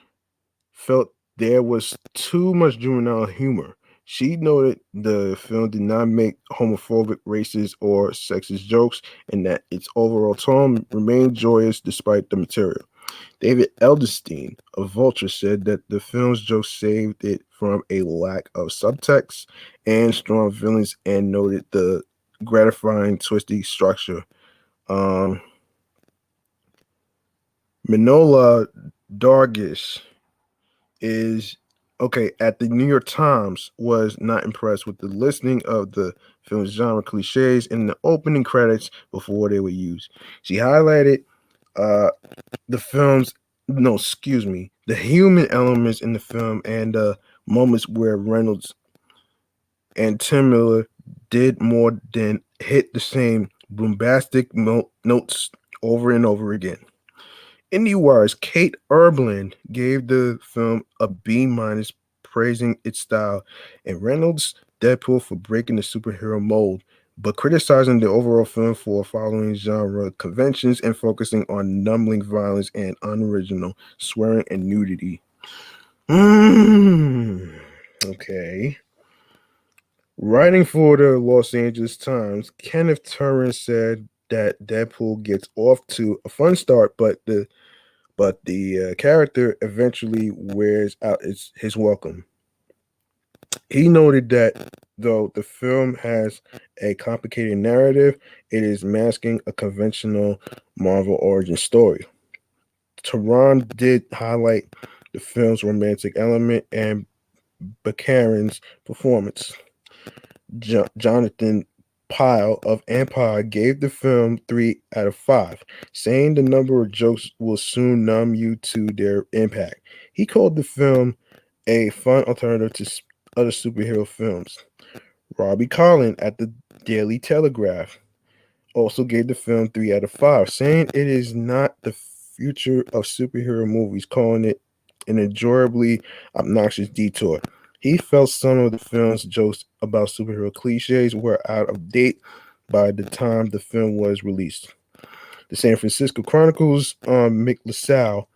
felt there was too much juvenile humor. She noted the film did not make homophobic, racist, or sexist jokes, and that its overall tone remained joyous despite the material. David Elderstein of Vulture said that the film's jokes saved it from a lack of subtext and strong villains, and noted the gratifying twisty structure. Um, Minola Dargish is okay at the New York Times was not impressed with the listing of the film's genre cliches in the opening credits before they were used. She highlighted uh, the film's no, excuse me, the human elements in the film and moments where Reynolds and Tim Miller did more than hit the same bombastic notes over and over again. IndieWire's Kate Erblin gave the film a B minus, praising its style, and Reynolds' Deadpool for breaking the superhero mold, but criticizing the overall film for following genre conventions and focusing on numbing violence and unoriginal swearing and nudity. Okay. Writing for the Los Angeles Times, Kenneth Turan said that Deadpool gets off to a fun start, but the character eventually wears out his welcome. He noted that though the film has a complicated narrative, it is masking a conventional Marvel origin story. Tehran did highlight the film's romantic element and Bakarin's performance. Jonathan Pyle of Empire gave the film 3 out of 5, saying the number of jokes will soon numb you to their impact. He called the film a fun alternative to other superhero films. Robbie Collin at the Daily Telegraph also gave the film 3 out of 5, saying it is not the future of superhero movies, calling it an enjoyably obnoxious detour. He felt some of the film's jokes about superhero cliches were out of date by the time the film was released. The San Francisco Chronicle's Mick LaSalle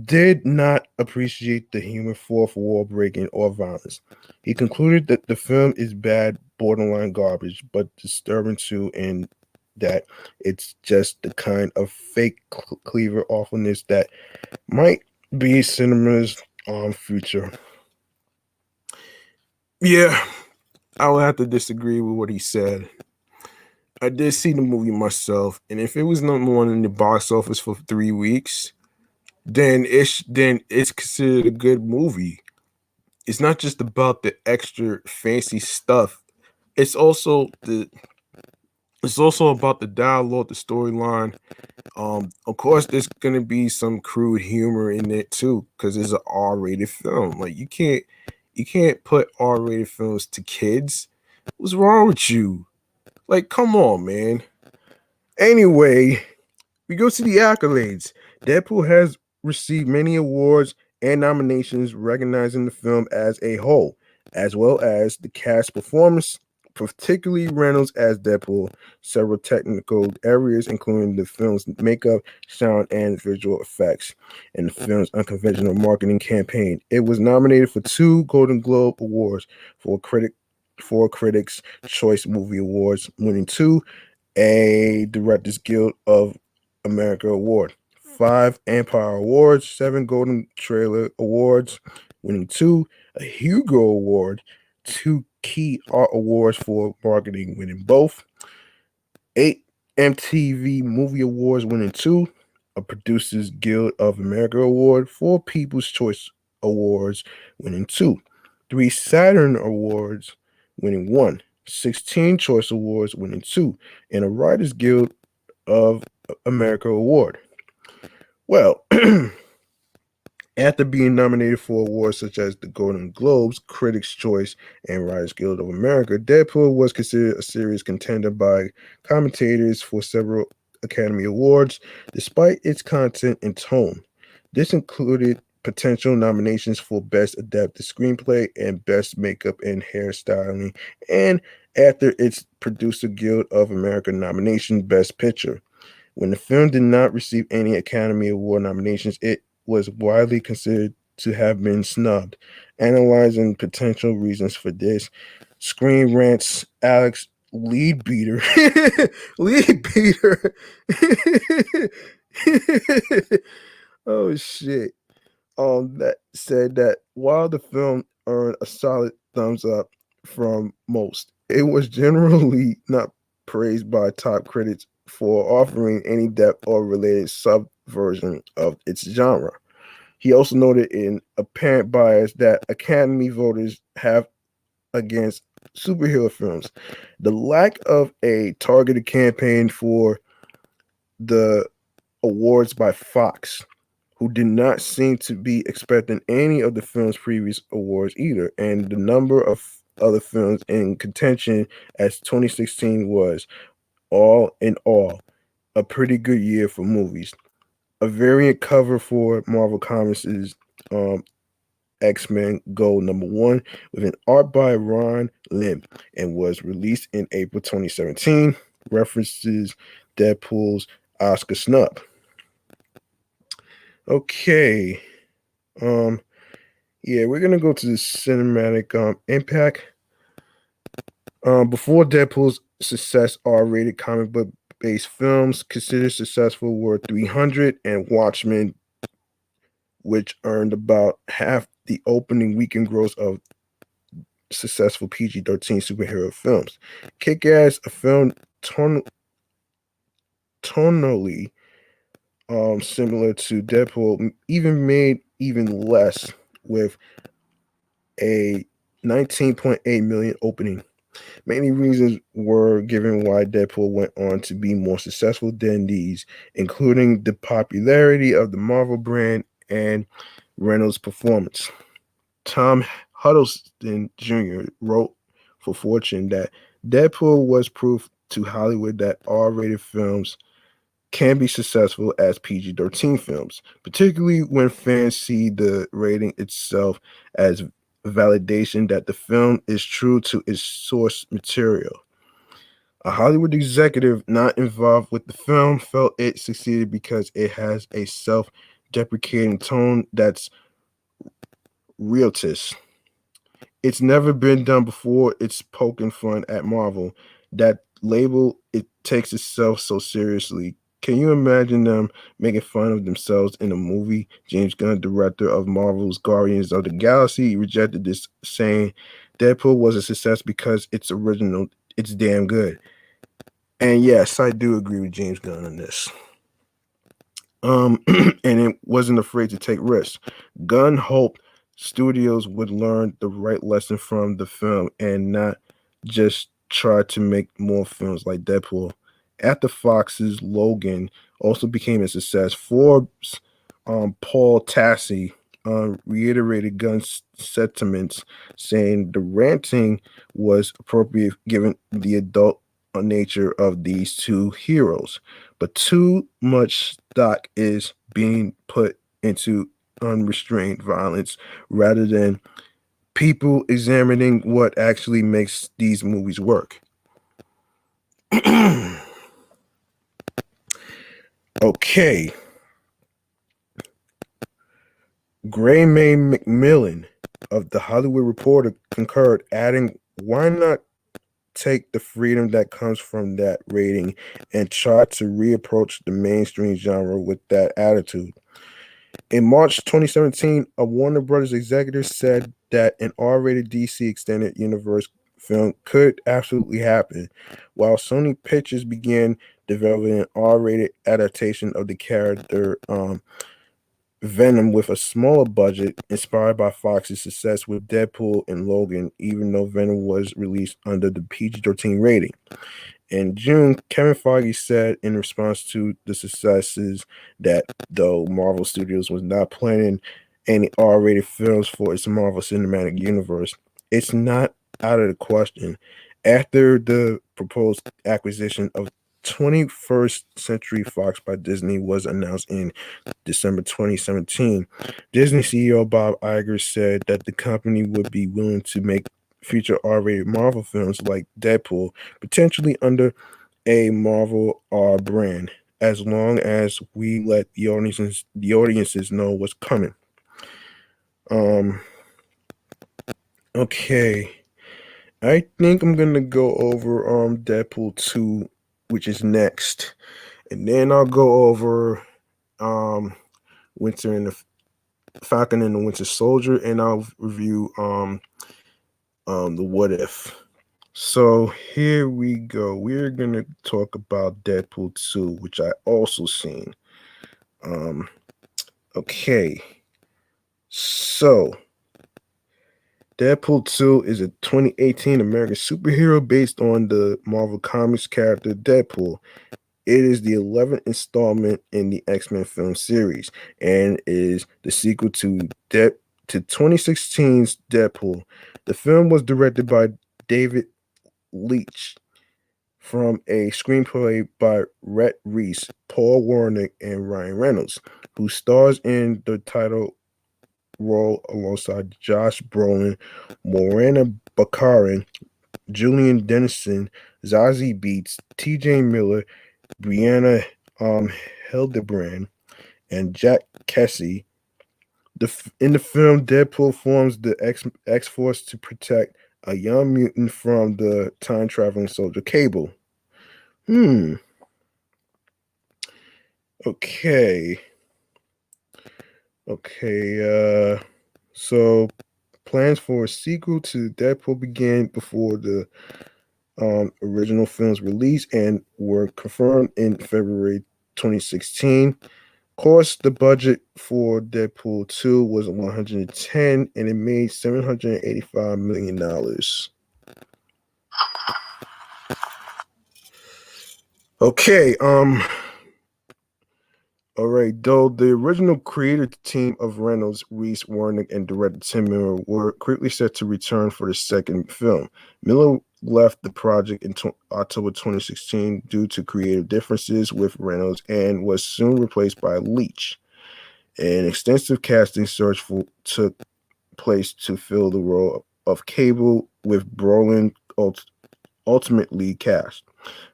did not appreciate the humor, fourth wall breaking, or violence. He concluded that the film is bad, borderline garbage, but disturbing too, in that it's just the kind of fake cleaver awfulness that might be cinema's future. Yeah, I would have to disagree with what he said. I did see the movie myself, and if it was #1 in the box office for 3 weeks, then it's considered a good movie. It's not just about the extra fancy stuff. It's also the it's also about the dialogue, the storyline. Of course, there's gonna be some crude humor in it too, because it's an R-rated film. Like you can't put R-rated films to kids. What's wrong with you? Like, come on, man. Anyway, we go to the accolades. Deadpool has received many awards and nominations recognizing the film as a whole, as well as the cast performance particularly Reynolds as Deadpool, several technical areas, including the film's makeup, sound, and visual effects, and the film's unconventional marketing campaign. It was nominated for 2 Golden Globe Awards for Critics' Choice Movie Awards, winning 2 Directors Guild of America Award, 5 Empire Awards, 7 Golden Trailer Awards, winning 2 Hugo Award, 2 Key Art Awards for marketing, winning both, 8 MTV Movie Awards, winning 2 Producers Guild of America Award, 4 People's Choice Awards, winning 2 3 Saturn Awards, winning 1 16 Choice Awards, winning 2 and a Writers Guild of America Award. Well, after being nominated for awards such as the Golden Globes, Critics' Choice, and Writers Guild of America, Deadpool was considered a serious contender by commentators for several Academy Awards, despite its content and tone. This included potential nominations for Best Adapted Screenplay and Best Makeup and Hairstyling, and after its Producer Guild of America nomination, Best Picture. When the film did not receive any Academy Award nominations, it was widely considered to have been snubbed. Analyzing potential reasons for this, Screen Rant's Alex Leadbeater, Leadbeater, oh shit, that said that while the film earned a solid thumbs up from most, it was generally not praised by top critics for offering any depth or related subversion of its genre. He also noted an apparent bias that Academy voters have against superhero films. The lack of a targeted campaign for the awards by Fox, who did not seem to be expecting any of the film's previous awards either, and the number of other films in contention as 2016 was, all in all, a pretty good year for movies. A variant cover for Marvel Comics is X-Men Gold #1 with an art by Ron Lim and was released in April 2017. References Deadpool's Oscar snub. Okay. Yeah, we're gonna go to the cinematic impact. Before Deadpool's success, R-rated comic book based films considered successful were 300 and Watchmen, which earned about half the opening weekend gross of successful PG-13 superhero films. Kick-Ass, a film tonally similar to Deadpool, even made even less with a 19.8 million opening. Many reasons were given why Deadpool went on to be more successful than these, including the popularity of the Marvel brand and Reynolds' performance. Tom Huddleston Jr. wrote for Fortune that Deadpool was proof to Hollywood that R-rated films can be successful as PG-13 films, particularly when fans see the rating itself as validation that the film is true to its source material. A Hollywood executive not involved with the film felt it succeeded because it has a self-deprecating tone that's realist. It's never been done before. It's poking fun at Marvel. That label, it takes itself so seriously. Can you imagine them making fun of themselves in a movie? James Gunn, director of Marvel's Guardians of the Galaxy, rejected this, saying Deadpool was a success because it's original. It's damn good. And yes, I do agree with James Gunn on this. And it wasn't afraid to take risks. Gunn hoped studios would learn the right lesson from the film and not just try to make more films like Deadpool. After Fox's Logan also became a success, Forbes' Paul Tassi reiterated Gunn's sentiments, saying the ranting was appropriate given the adult nature of these two heroes, but too much stock is being put into unrestrained violence rather than people examining what actually makes these movies work. Okay. Gray May McMillan of The Hollywood Reporter concurred, adding, why not take the freedom that comes from that rating and try to reapproach the mainstream genre with that attitude? In March 2017, a Warner Brothers executive said that an R-rated DC Extended Universe film could absolutely happen, while Sony Pictures began developing an R-rated adaptation of the character Venom with a smaller budget, inspired by Fox's success with Deadpool and Logan, even though Venom was released under the PG-13 rating. In June, Kevin Feige said in response to the successes that though Marvel Studios was not planning any R-rated films for its Marvel Cinematic Universe, it's not out of the question. After the proposed acquisition of 21st Century Fox by Disney was announced in December 2017, Disney CEO Bob Iger said that the company would be willing to make future R-rated Marvel films like Deadpool, potentially under a Marvel R brand, as long as we let the audiences know what's coming. Okay. I think I'm gonna go over Deadpool 2, which is next. And then I'll go over Winter and the Falcon and the Winter Soldier, and I'll review the What If. So here we go. We're gonna talk about Deadpool 2, which I also seen. Okay. So Deadpool 2 is a 2018 American superhero based on the Marvel Comics character Deadpool. It is the 11th installment in the X-Men film series and is the sequel to 2016's Deadpool. The film was directed by David Leitch from a screenplay by Rhett Reese, Paul Wernick, and Ryan Reynolds, who stars in the title role alongside Josh Brolin, Morena Baccarin, Julian Dennison, Zazie Beetz, T.J. Miller, Brianna Hildebrand, and Jack Kesey. In the film, Deadpool forms the X-Force to protect a young mutant from the time-traveling soldier Cable. Okay. So plans for a sequel to Deadpool began before the original film's release and were confirmed in February 2016. Of course, the budget for Deadpool 2 was 110 and it made $785 million. Okay, all right, though the original creative team of Reynolds, Reese, Warnick, and director Tim Miller were quickly set to return for the second film. Miller left the project in October 2016 due to creative differences with Reynolds and was soon replaced by Leitch. An extensive casting search took place to fill the role of Cable, with Brolin ultimately cast.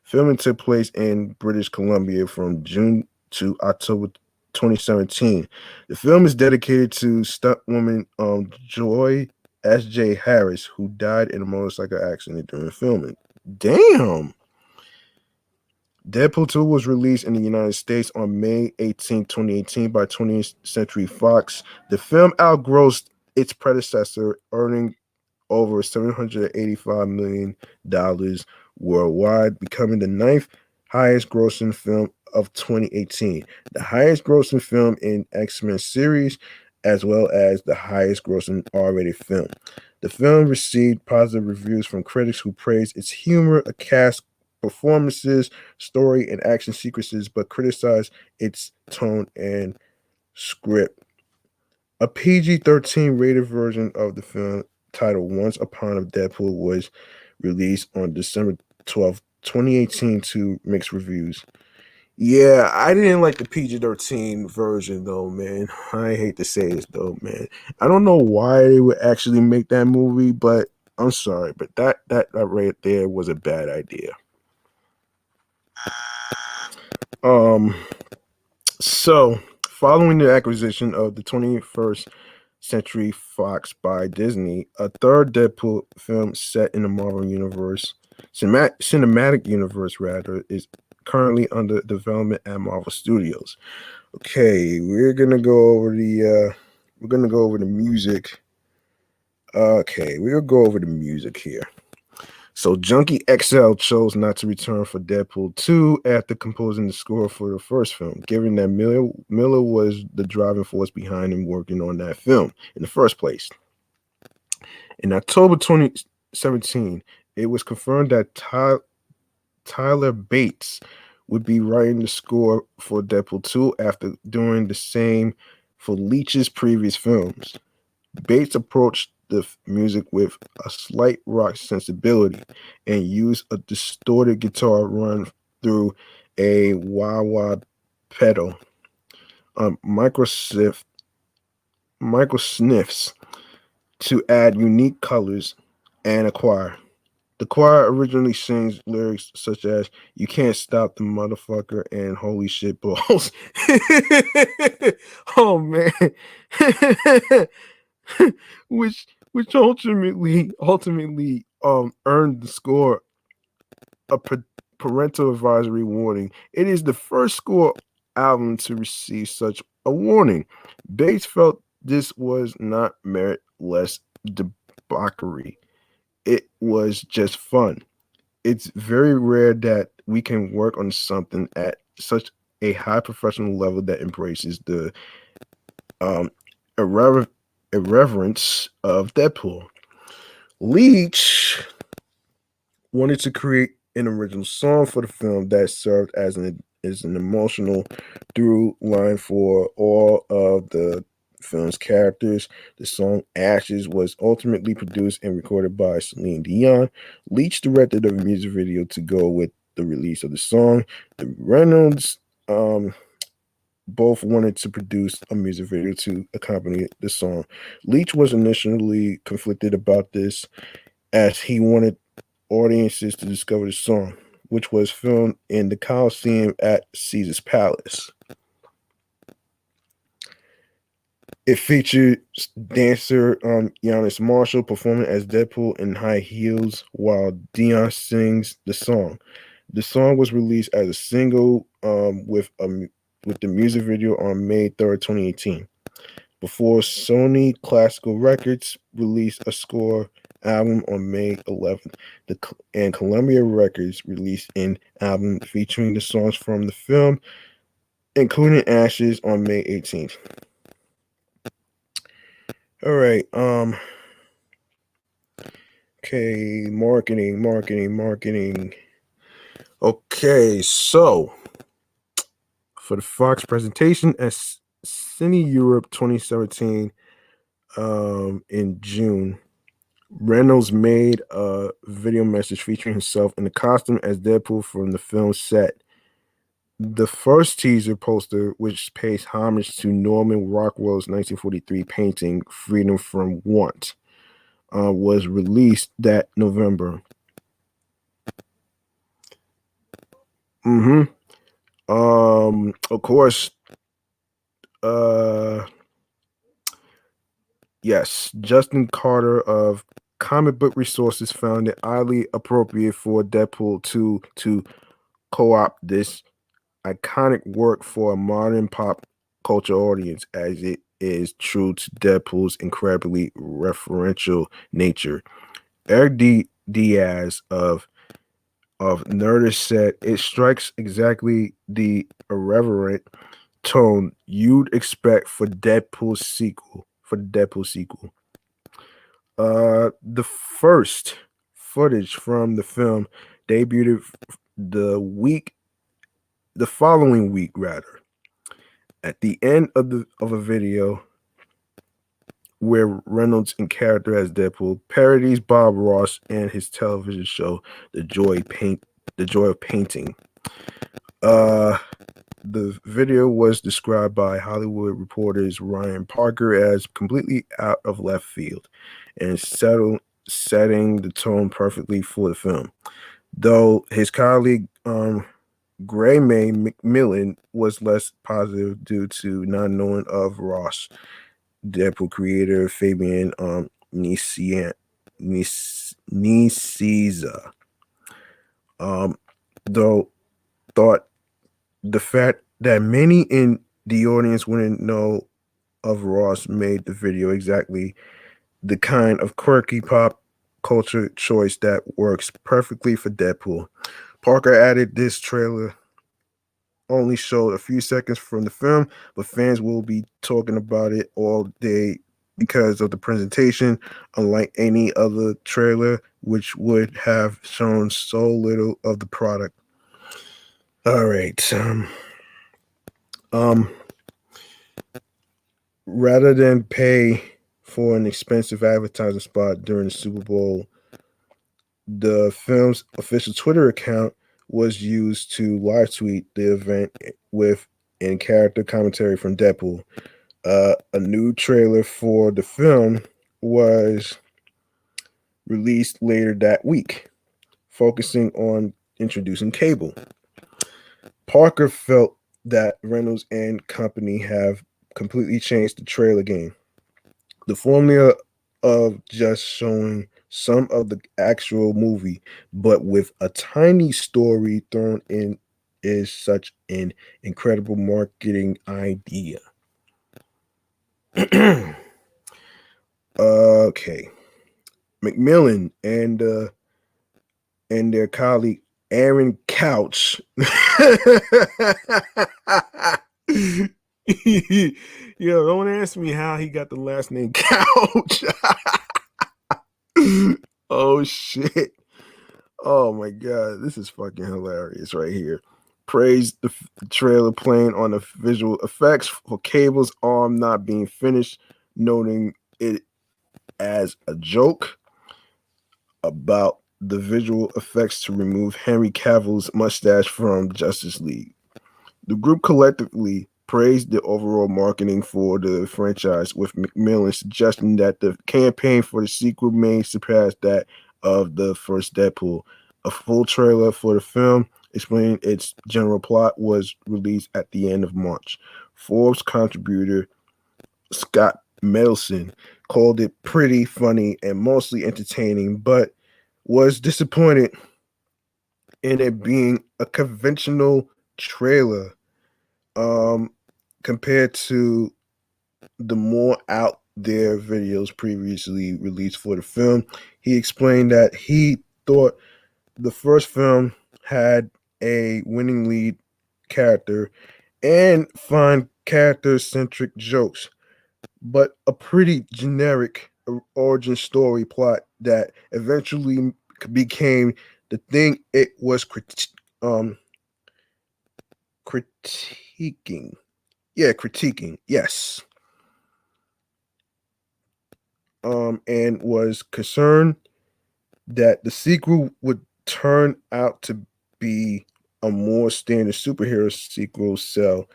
Filming took place in British Columbia from June to October 2017. The film is dedicated to stuntwoman Joy S.J. Harris, who died in a motorcycle accident during filming. Damn! Deadpool 2 was released in the United States on May 18, 2018 by 20th Century Fox. The film outgrossed its predecessor, earning over $785 million worldwide, becoming the ninth highest grossing film of 2018, the highest grossing film in X-Men series, as well as the highest grossing R-rated film. The film received positive reviews from critics who praised its humor, a cast, performances, story, and action sequences, but criticized its tone and script. A PG-13 rated version of the film, titled Once Upon a Deadpool, was released on December 12, 2018 to mixed reviews. Yeah, I didn't like the PG-13 version though, man. I hate to say this though, man. I don't know why they would actually make that movie, but I'm sorry, but that right there was a bad idea. Um, so following the acquisition of the 21st Century Fox by Disney, a third Deadpool film set in the Marvel Universe, cinematic universe rather, is currently under development at Marvel Studios. Okay, we're gonna go over the music. Okay, we'll go over the music here. So Junkie XL chose not to return for Deadpool 2 after composing the score for the first film, given that Miller was the driving force behind him working on that film in the first place. In October 2017, it was confirmed that Tyler Bates would be writing the score for Deadpool 2 after doing the same for Leach's previous films. Bates approached the music with a slight rock sensibility and used a distorted guitar run through a wah-wah pedal, micro sniffs to add unique colors and a choir. The choir originally sings lyrics such as "You can't stop the motherfucker" and "Holy shit balls." Oh man, which ultimately earned the score a parental advisory warning. It is the first score album to receive such a warning. Bates felt this was not meritless debauchery. It was just fun. It's very rare that we can work on something at such a high professional level that embraces the um, irreverence of Deadpool. Leach wanted to create an original song for the film that served as an emotional through line for all of the film's characters. The song Ashes was ultimately produced and recorded by Celine Dion. Leach directed the music video to go with the release of the song. The Reynolds both wanted to produce a music video to accompany the song. Leach was initially conflicted about this as he wanted audiences to discover the song, which was filmed in the Coliseum at Caesar's Palace. It featured dancer Giannis Marshall performing as Deadpool in high heels while Dion sings the song. The song was released as a single with the music video on May 3rd, 2018. Before Sony Classical Records released a score album on May 11th, and Columbia Records released an album featuring the songs from the film, including Ashes, on May 18th. All right. Okay. Marketing. Okay. So for the Fox presentation at Cine Europe 2017, in June, Reynolds made a video message featuring himself in the costume as Deadpool from the film set. The first teaser poster, which pays homage to Norman Rockwell's 1943 painting "Freedom from Want," was released that November. Of course, uh, yes, Justin Carter of Comic Book Resources found it oddly appropriate for Deadpool 2 to co-opt this iconic work for a modern pop culture audience, as it is true to Deadpool's incredibly referential nature. Diaz of Nerdist said it strikes exactly the irreverent tone you'd expect for Deadpool's sequel. The first footage from the film debuted the following week rather. At the end of a video where Reynolds in character as Deadpool parodies Bob Ross and his television show The Joy of Painting. The video was described by Hollywood Reporter's Ryan Parker as completely out of left field and setting the tone perfectly for the film. Though his colleague Gray May McMillan was less positive due to not knowing of Ross, Deadpool creator Fabian Nicieza. Though thought the fact that many in the audience wouldn't know of Ross made the video exactly the kind of quirky pop culture choice that works perfectly for Deadpool. Parker added this trailer only showed a few seconds from the film, but fans will be talking about it all day because of the presentation, unlike any other trailer, which would have shown so little of the product. All right. Um, rather than pay for an expensive advertising spot during the Super Bowl, the film's official Twitter account was used to live tweet the event with in character commentary from Deadpool. A new trailer for the film was released later that week, focusing on introducing Cable. Parker felt that Reynolds and company have completely changed the trailer game. The formula of just showing some of the actual movie, but with a tiny story thrown in, is such an incredible marketing idea. Okay. McMillan and their colleague Aaron Couch. Yo, don't ask me how he got the last name Couch. Oh shit. Oh my god, this is fucking hilarious right here. Praised the trailer playing on the visual effects for Cable's arm not being finished, noting it as a joke about the visual effects to remove Henry Cavill's mustache from Justice League. The group collectively praised the overall marketing for the franchise, with McMillan suggesting that the campaign for the sequel may surpass that of the first Deadpool. A full trailer for the film explaining its general plot was released at the end of March. Forbes contributor Scott Mendelson called it pretty funny and mostly entertaining, but was disappointed in it being a conventional trailer compared to the more out there videos previously released for the film. He explained that he thought the first film had a winning lead character and fun character-centric jokes, but a pretty generic origin story plot that eventually became the thing it was critiquing. Yeah, critiquing. Yes. And was concerned that the sequel would turn out to be a more standard superhero sequel. So,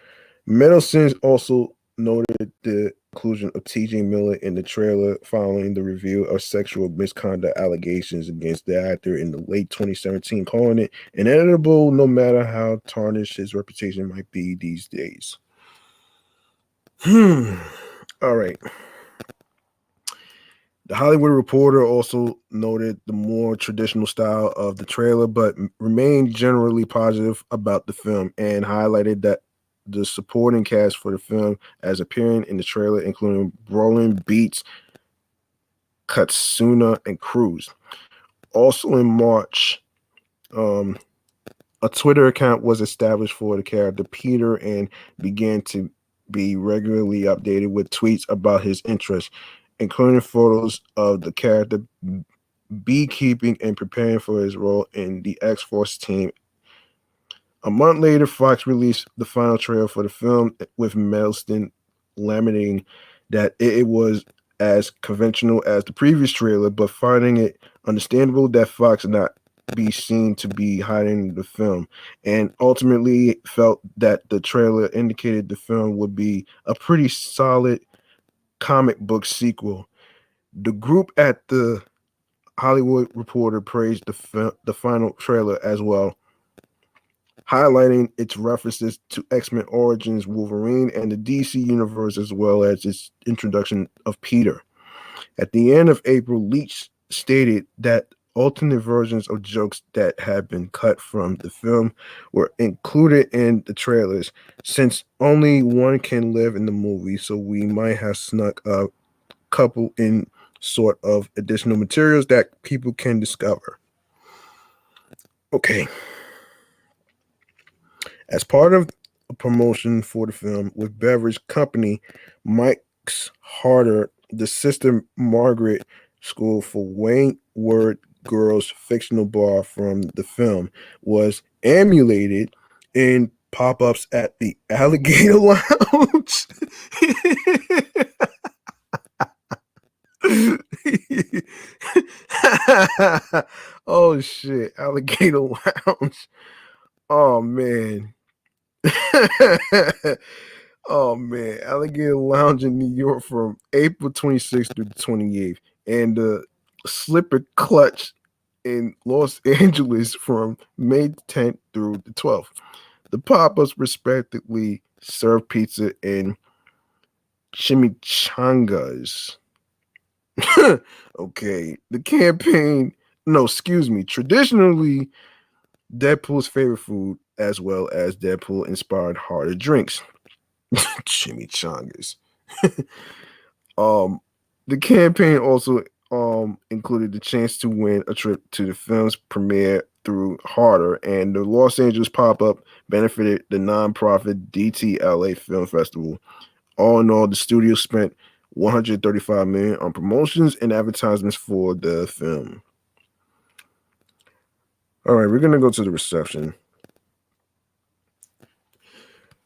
Mendelsohn also noted the inclusion of T.J. Miller in the trailer following the review of sexual misconduct allegations against the actor in the late 2017, calling it inevitable no matter how tarnished his reputation might be these days. All right. The Hollywood Reporter also noted the more traditional style of the trailer, but remained generally positive about the film and highlighted that the supporting cast for the film as appearing in the trailer, including Brolin, Beats, Katsuna, and Cruz. Also in March, a Twitter account was established for the character Peter and began to be regularly updated with tweets about his interests, including photos of the character beekeeping and preparing for his role in the X-Force team. A month later, Fox released the final trailer for the film, with Melston lamenting that it was as conventional as the previous trailer, but finding it understandable that Fox not be seen to be hiding the film, and ultimately felt that the trailer indicated the film would be a pretty solid comic book sequel. The group at the Hollywood Reporter praised the final trailer as well, highlighting its references to X-Men Origins Wolverine and the DC Universe, as well as its introduction of Peter. At the end of April, Leach stated that alternate versions of jokes that had been cut from the film were included in the trailers, since only one can live in the movie, so we might have snuck a couple in sort of additional materials that people can discover. Okay. As part of a promotion for the film with beverage company Mike's Harder, the Sister Margaret School for Wayward Girls fictional bar from the film was emulated in pop-ups at the Alligator Lounge. Oh shit, Alligator Lounge. Oh man. Oh man, Alligator Lounge in New York from April 26th through the 28th, and the Slipper Clutch in Los Angeles from May 10th through the 12th. The pop-ups respectively serve pizza and chimichangas. Okay, the campaign, no, excuse me, traditionally Deadpool's favorite food, as well as Deadpool inspired harder drinks. Chimichangas. um, the campaign also included the chance to win a trip to the film's premiere through Harder, and the Los Angeles pop-up benefited the nonprofit DTLA Film Festival. All in all, the studio spent $135 million on promotions and advertisements for the film. All right, we're gonna go to the reception.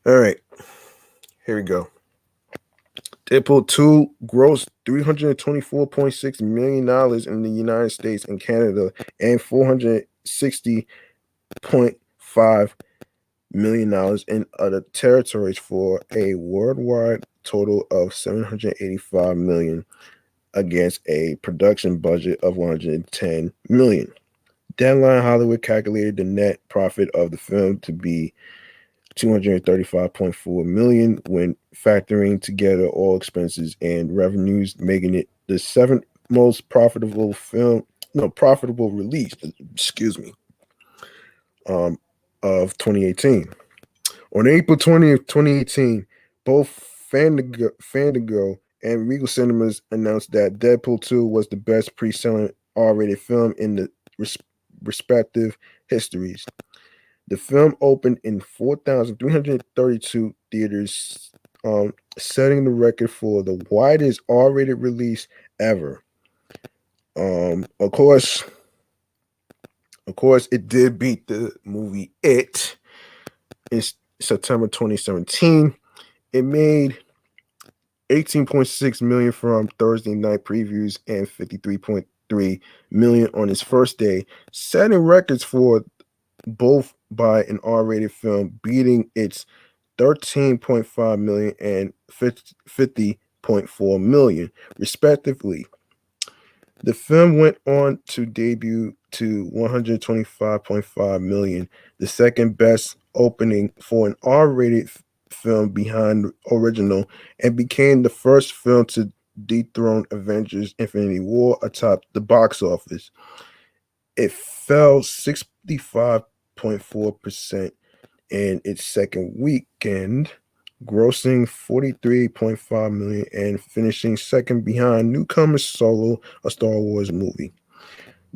All right, here we go. Deadpool 2 grossed $324.6 million in the United States and Canada and $460.5 million in other territories for a worldwide total of $785 million against a production budget of $110 million. Deadline Hollywood calculated the net profit of the film to be $235.4 million when factoring together all expenses and revenues, making it the seventh most profitable release, excuse me, of 2018. On April 20th, 2018, both Fandango and Regal Cinemas announced that Deadpool 2 was the best pre-selling R-rated film in the respective histories. The film opened in 4,332 theaters, setting the record for the widest R-rated release ever. Of course, it did beat the movie It in September 2017. It made $18.6 million from Thursday night previews and $53.3 million on its first day, setting records for both by an R-rated film, beating its $13.5 million and $50.4 million, respectively. The film went on to debut to $125.5 million, the second best opening for an R-rated film behind the original, and became the first film to dethrone Avengers: Infinity War atop the box office. It fell 65.4% in its second weekend, grossing $43.5 million and finishing second behind newcomer Solo, a Star Wars movie.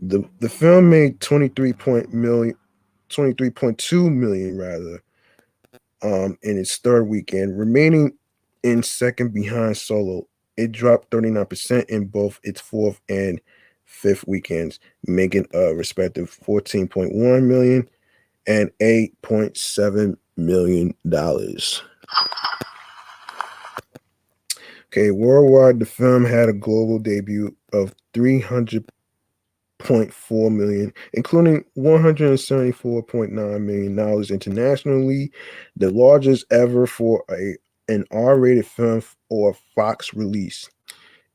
The film made $23.2 million rather in its third weekend, remaining in second behind Solo. It dropped 39% in both its fourth and fifth weekends, making a respective $14.1 million and $8.7 million. Okay, worldwide, the film had a global debut of $300.9 $100.4 million, including $174.9 million internationally, the largest ever for an R-rated film or Fox release.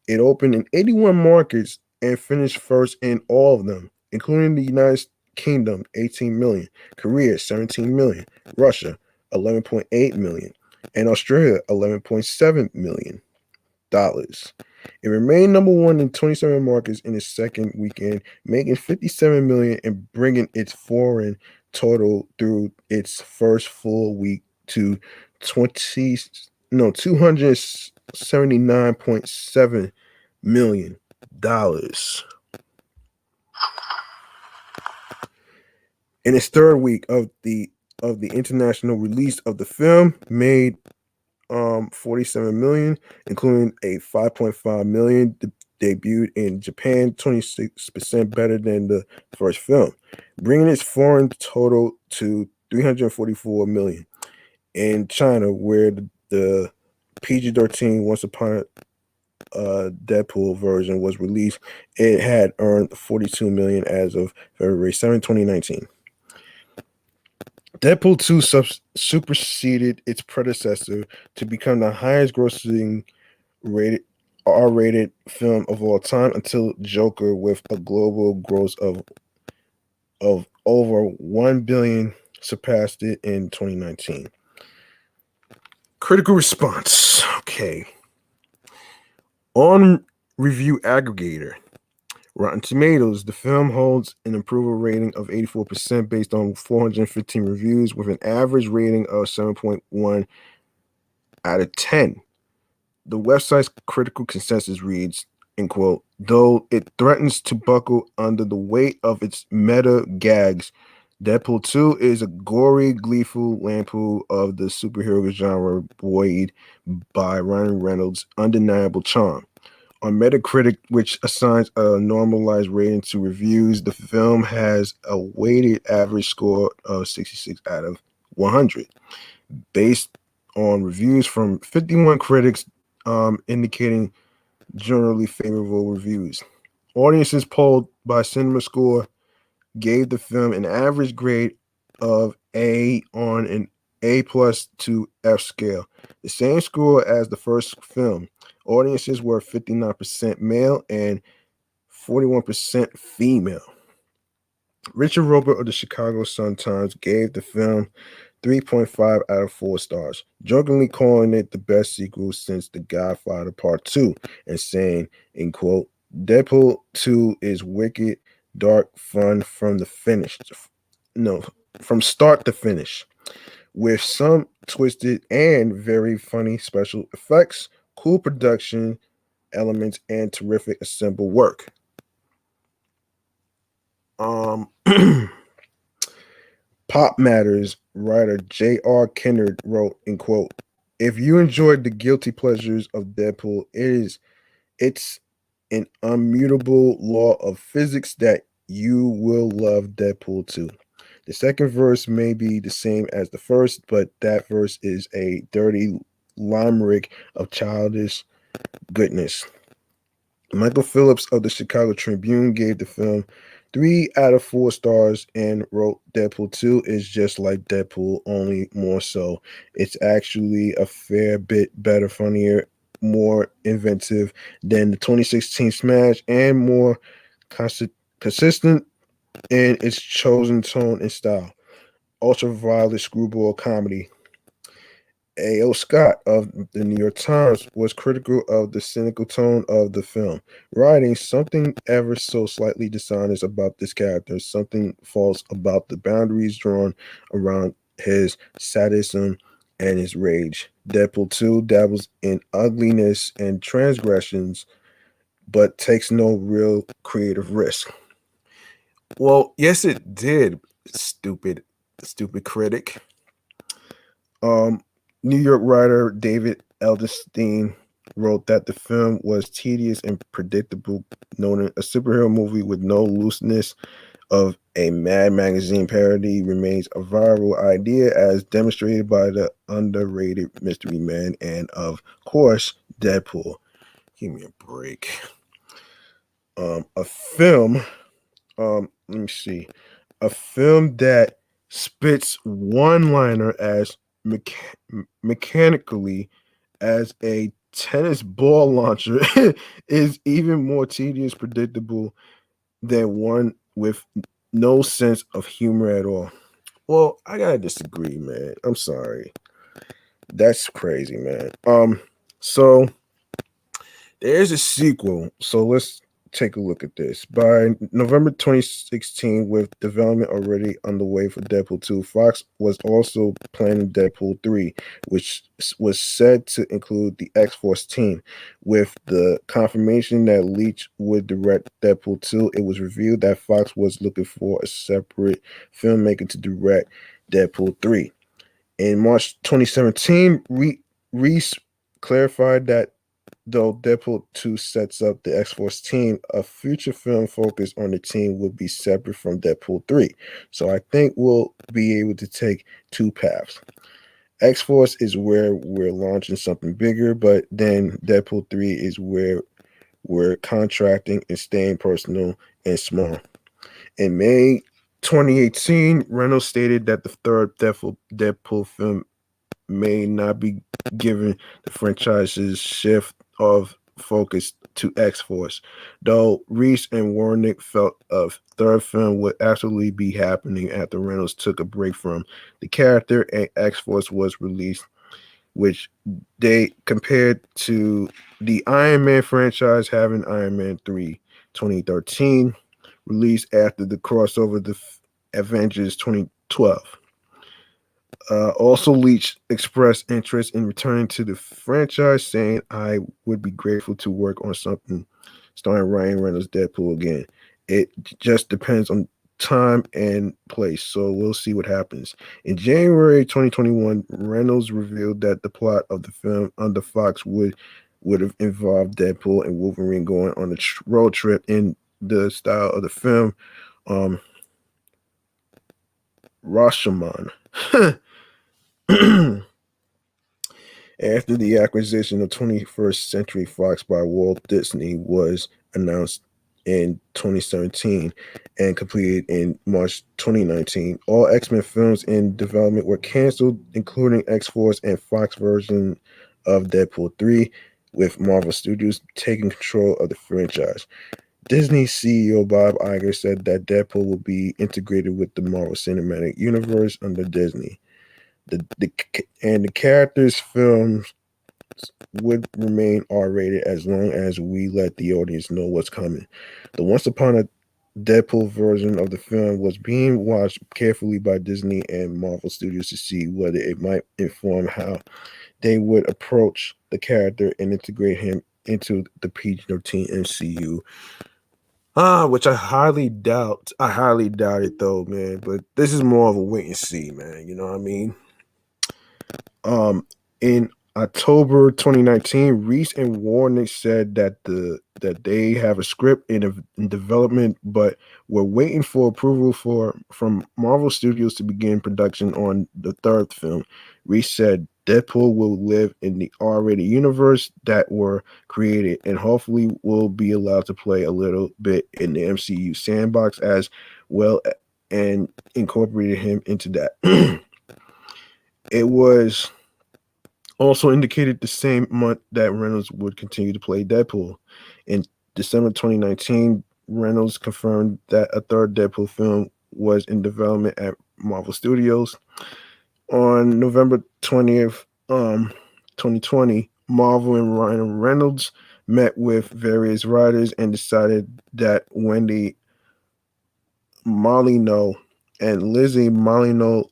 It opened in 81 markets and finished first in all of them, including the United Kingdom, 18 million, Korea, 17 million, Russia, 11.8 million, and Australia, $11.7 million. It remained number one in 27 markets in its second weekend, making 57 million and bringing its foreign total through its first full week to 279.7 million dollars. In its third week of the international release of the film, made 47 million, including a 5.5 million debuted in Japan, 26% better than the first film, bringing its foreign total to 344 million. In China, where the PG-13 Once Upon a Deadpool version was released, it had earned 42 million as of February 7, 2019. Deadpool 2 superseded its predecessor to become the highest grossing R-rated film of all time until Joker, with a global gross of over 1 billion, surpassed it in 2019. Critical response. Okay. On review aggregator Rotten Tomatoes, the film holds an approval rating of 84% based on 415 reviews, with an average rating of 7.1 out of 10. The website's critical consensus reads, in quote, though it threatens to buckle under the weight of its meta gags, Deadpool 2 is a gory, gleeful lampoon of the superhero genre buoyed by Ryan Reynolds' undeniable charm. On Metacritic, which assigns a normalized rating to reviews, the film has a weighted average score of 66 out of 100, based on reviews from 51 critics, indicating generally favorable reviews. Audiences polled by CinemaScore gave the film an average grade of A on an A+ to F scale, the same score as the first film. Audiences were 59% male and 41% female. Richard Rober of the Chicago Sun-Times gave the film 3.5 out of 4 stars, jokingly calling it the best sequel since The Godfather Part 2, and saying, in quote, Deadpool 2 is wicked, dark fun from start to finish, with some twisted and very funny special effects, cool production elements, and terrific assembled work. Pop Matters writer J.R. Kennard wrote, in quote, if you enjoyed the guilty pleasures of Deadpool, it's an immutable law of physics that you will love Deadpool 2. The second verse may be the same as the first, but that verse is a dirty limerick of childish goodness. Michael Phillips of the Chicago Tribune gave the film 3 out of 4 stars and wrote, Deadpool 2 is just like Deadpool, only more so. It's actually a fair bit better, funnier, more inventive than the 2016 Smash, and more consistent in its chosen tone and style. Ultraviolet screwball comedy. A.O. Scott of the New York Times was critical of the cynical tone of the film, writing, something ever so slightly dishonest about this character, something false about the boundaries drawn around his sadism and his rage. Deadpool 2 dabbles in ugliness and transgressions, but takes no real creative risk. Well, yes, it did, stupid critic. New York writer David Edelstein wrote that the film was tedious and predictable, noting a superhero movie with no looseness of a Mad Magazine parody remains a viral idea, as demonstrated by the underrated Mystery Man and, of course, Deadpool. Give me a break. A film Let me see. A film that spits one liner as mechanically as a tennis ball launcher is even more tedious, predictable than one with no sense of humor at all. Well, I gotta disagree, man. I'm sorry. That's crazy, man. So there's a sequel. So let's take a look at this. By November 2016, with development already underway for Deadpool 2, Fox was also planning Deadpool 3, which was said to include the X-Force team. With the confirmation that Leach would direct Deadpool 2, it was revealed that Fox was looking for a separate filmmaker to direct Deadpool 3. In March 2017, Reese clarified that though Deadpool 2 sets up the X Force team, a future film focused on the team will be separate from Deadpool 3. So I think we'll be able to take two paths. X Force is where we're launching something bigger, but then Deadpool 3 is where we're contracting and staying personal and small. In May 2018, Reynolds stated that the third Deadpool film may not be given the franchise's shift of focus to X Force, though Reese and Warnick felt a third film would absolutely be happening after Reynolds took a break from the character and X Force was released, which they compared to the Iron Man franchise having Iron Man 3 2013 released after the crossover the Avengers 2012. Also, Leach expressed interest in returning to the franchise, saying, "I would be grateful to work on something starring Ryan Reynolds Deadpool again. It just depends on time and place, so we'll see what happens." In January 2021, Reynolds revealed that the plot of the film under Fox would have involved Deadpool and Wolverine going on a road trip in the style of the film Rashomon. After the acquisition of 21st Century Fox by Walt Disney was announced in 2017 and completed in March 2019, all X-Men films in development were canceled, including X-Force and Fox version of Deadpool 3, with Marvel Studios taking control of the franchise. Disney CEO Bob Iger said that Deadpool will be integrated with the Marvel Cinematic Universe under Disney. The characters' films would remain R-rated as long as we let the audience know what's coming. The Once Upon a Deadpool version of the film was being watched carefully by Disney and Marvel Studios to see whether it might inform how they would approach the character and integrate him into the PG-13 MCU. Which I highly doubt. I highly doubt it though, man. But this is more of a wait and see, man. You know what I mean? In October 2019, Reese and Warnick said that they have a script in development, but we're waiting for approval from Marvel Studios to begin production on the third film. Reese said Deadpool will live in the R-rated universe that were created, and hopefully will be allowed to play a little bit in the MCU sandbox as well, and incorporated him into that. It was also indicated the same month that Reynolds would continue to play Deadpool. In December 2019, Reynolds confirmed that a third Deadpool film was in development at Marvel Studios. On November 20th, 2020, Marvel and Ryan Reynolds met with various writers and decided that Wendy Molyneux and Lizzie Molyneux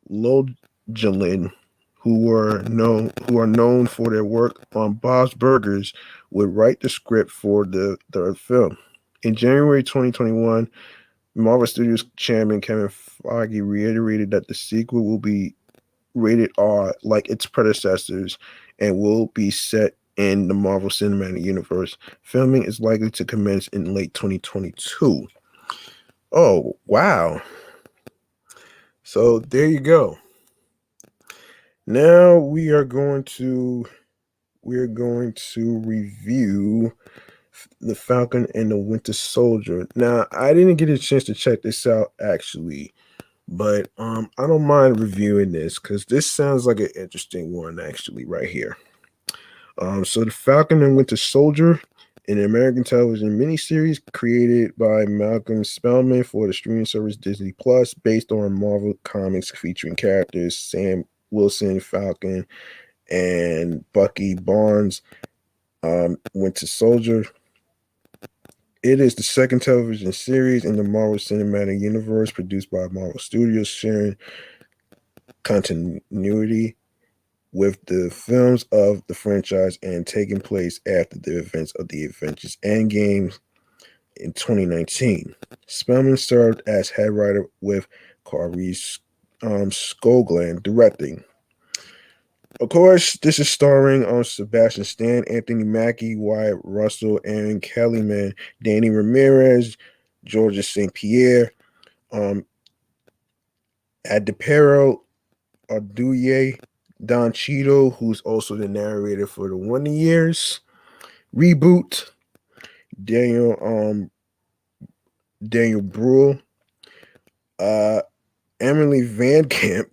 Logelin, who are known for their work on Bob's Burgers, would write the script for the third film. In January 2021, Marvel Studios chairman Kevin Feige reiterated that the sequel will be rated R like its predecessors and will be set in the Marvel Cinematic Universe. Filming is likely to commence in late 2022. Oh, wow. So there you go. Now we're going to review The Falcon and the Winter Soldier. Now, I didn't get a chance to check this out actually, but I don't mind reviewing this because this sounds like an interesting one actually right here. So the Falcon and Winter Soldier, an American television miniseries created by Malcolm Spellman for the streaming service Disney Plus, based on Marvel Comics, featuring characters Sam Wilson, Falcon, and Bucky Barnes, Winter Soldier. It is the second television series in the Marvel Cinematic Universe produced by Marvel Studios, sharing continuity with the films of the franchise and taking place after the events of the Avengers Endgame in 2019. Spellman served as head writer with Corey Skogland directing. Of course, this is starring Sebastian Stan, Anthony Mackie, Wyatt Russell, Aaron Kellyman, Danny Ramirez, Georgia St. Pierre, Adepero Arduye, Don Cheadle, who's also the narrator for the Wonder Years reboot, Daniel Bruhl, Emily Van Camp.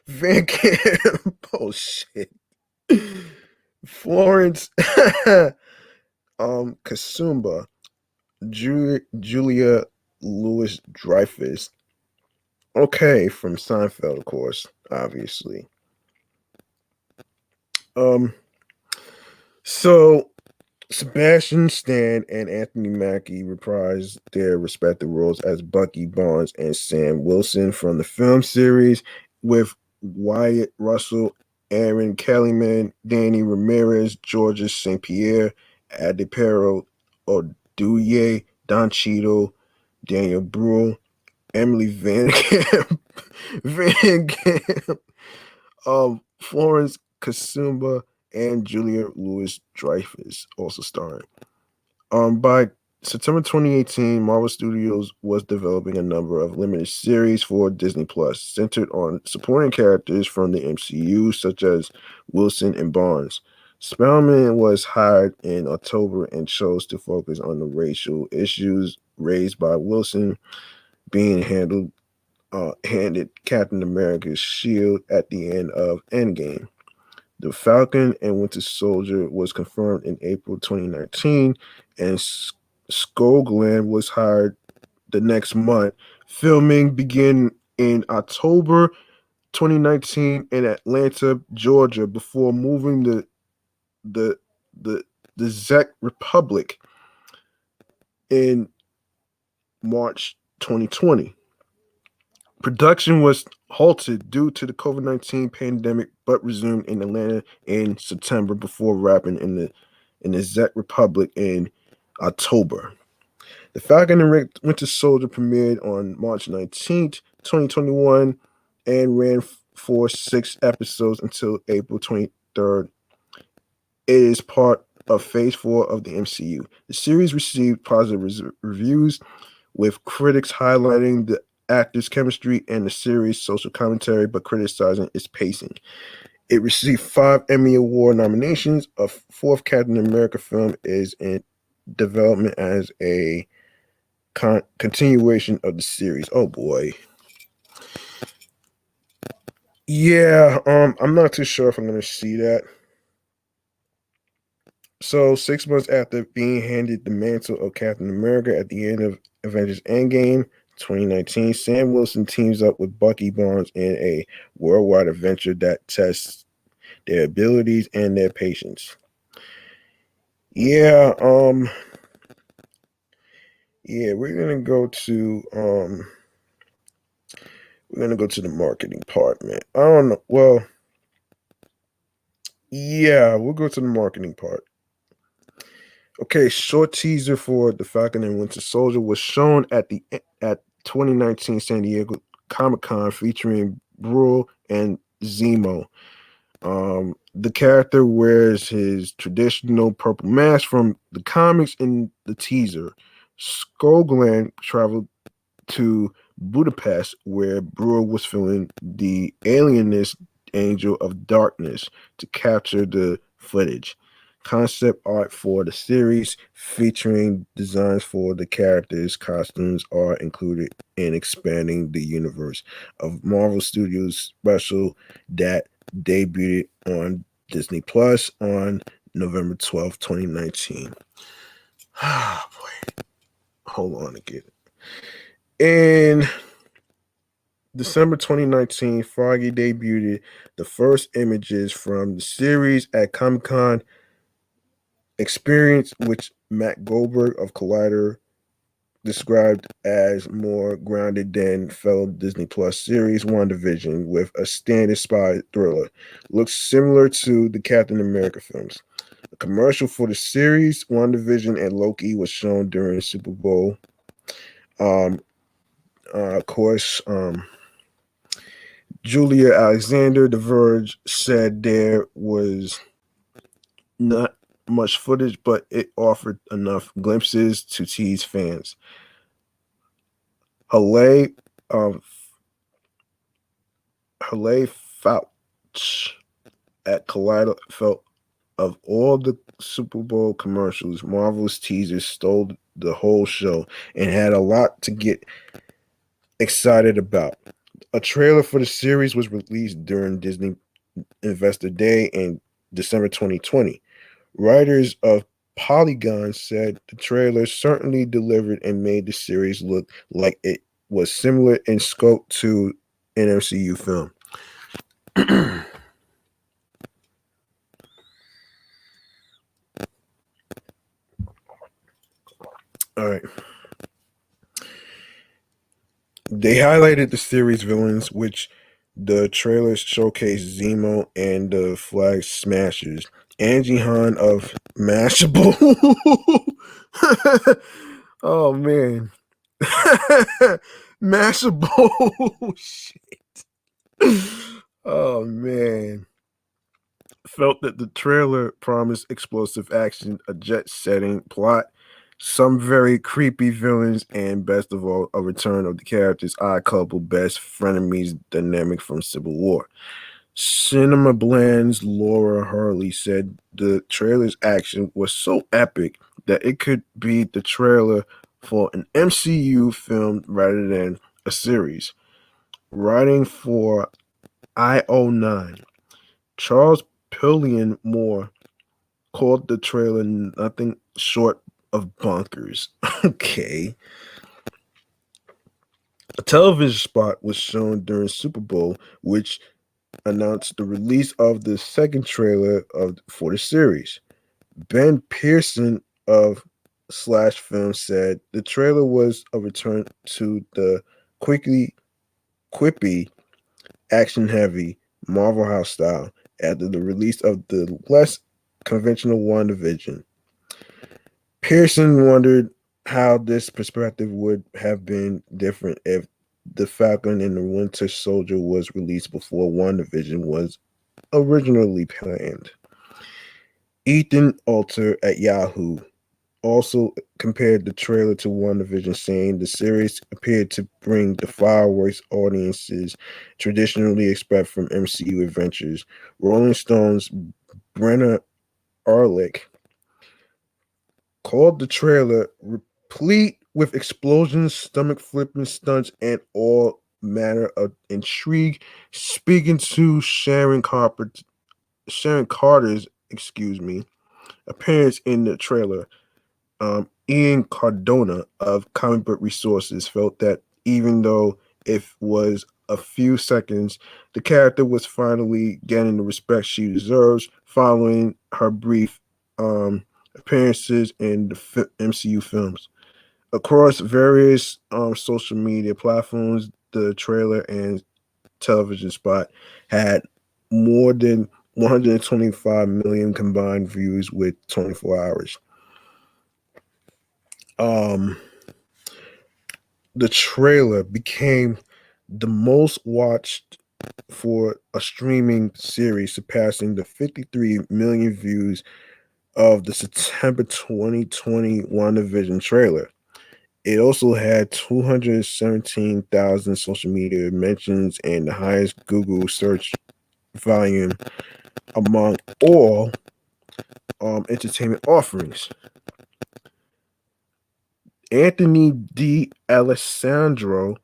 Van Camp. Oh shit. Florence Kasumba, Julia Louis Dreyfus. Okay, from Seinfeld, of course, obviously. So Sebastian Stan and Anthony Mackie reprised their respective roles as Bucky Barnes and Sam Wilson from the film series, with Wyatt Russell, Aaron Kellyman, Danny Ramirez, Georges St. Pierre, Adepero Oduye, Don Cheadle, Daniel Bruhl, Emily Van Camp, Florence Kasumba, and Julia Louis Dreyfus also starring. By September 2018, Marvel Studios was developing a number of limited series for Disney Plus, centered on supporting characters from the MCU, such as Wilson and Barnes. Spellman was hired in October and chose to focus on the racial issues raised by Wilson being handed Captain America's shield at the end of Endgame. The Falcon and Winter Soldier was confirmed in April 2019, and Skogland was hired the next month. Filming began in October 2019 in Atlanta, Georgia, before moving the the the Czech Republic in March 2020. Production was halted due to the COVID-19 pandemic, but resumed in Atlanta in September before wrapping in the Czech Republic in October. The Falcon and Winter Soldier premiered on March 19th, 2021, and ran for 6 episodes until April 23rd. It is part of Phase 4 of the MCU. The series received positive reviews, with critics highlighting the actors' chemistry and the series' social commentary, but criticizing its pacing. It received 5 Emmy Award nominations. A 4th Captain America film is in development as a continuation of the series. Oh boy. Yeah, I'm not too sure if I'm going to see that. So, 6 months after being handed the mantle of Captain America at the end of Avengers Endgame 2019, Sam Wilson teams up with Bucky Barnes in a worldwide adventure that tests their abilities and their patience. Yeah, we're gonna go to the marketing part, man. I don't know. Well, yeah, we'll go to the marketing part. Okay, short teaser for The Falcon and Winter Soldier was shown at 2019 San Diego Comic-Con, featuring Bruhl and Zemo. The character wears his traditional purple mask from the comics in the teaser. Skogland traveled to Budapest, where Bruhl was filming the alienist Angel of Darkness, to capture the footage. concept art for the series featuring designs for the characters. Costumes are included in expanding the universe of Marvel Studios special that debuted on Disney Plus on November 12th, 2019. Ah, boy. Hold on again. In December 2019, Foggy debuted the first images from the series at Comic-Con Experience, which Matt Goldberg of Collider described as more grounded than fellow Disney Plus series WandaVision, with a standard spy thriller. Looks similar to the Captain America films. A commercial for the series, WandaVision and Loki, was shown during Super Bowl. Of course, Julia Alexander, The Verge, said there was not much footage, but it offered enough glimpses to tease fans. Haley Fouch at Collider felt of all the Super Bowl commercials, Marvel's teasers stole the whole show and had a lot to get excited about. A trailer for the series was released during Disney Investor Day in December 2020. Writers of Polygon said the trailer certainly delivered and made the series look like it was similar in scope to an MCU film. All right. They highlighted the series villains, which the trailers showcased Zemo and the Flag Smashers. Angie Han of Mashable. Oh man. Mashable. Shit. Oh man. Felt that the trailer promised explosive action, a jet-setting plot, some very creepy villains, and best of all, a return of the characters' odd couple best frenemies dynamic from Civil War. Cinema Bland's Laura Hurley said the trailer's action was so epic that it could be the trailer for an MCU film rather than a series. Writing for IO9, Charles Pillion Moore called the trailer nothing short of bonkers. Okay. A television spot was shown during Super Bowl, which announced the release of the second trailer for the series. Ben Pearson of Slash Film said the trailer was a return to the quippy, action-heavy Marvel House style after the release of the less conventional WandaVision. Pearson wondered how this perspective would have been different if the Falcon and the Winter Soldier was released before WandaVision was originally planned. Ethan Alter at Yahoo also compared the trailer to WandaVision, saying the series appeared to bring the fireworks audiences traditionally expect from MCU adventures. Rolling Stone's Brenna Ehrlich called the trailer replete with explosions, stomach flipping stunts, and all manner of intrigue. Speaking to Sharon Carter's, appearance in the trailer, Ian Cardona of Comic Book Resources felt that even though it was a few seconds, the character was finally getting the respect she deserves following her brief appearances in the MCU films. Across various social media platforms, the trailer and television spot had more than 125 million combined views with 24 hours. The trailer became the most watched for a streaming series, surpassing the 53 million views of the September 2020 WandaVision trailer. It also had 217,000 social media mentions and the highest Google search volume among all entertainment offerings. Anthony D. Alessandro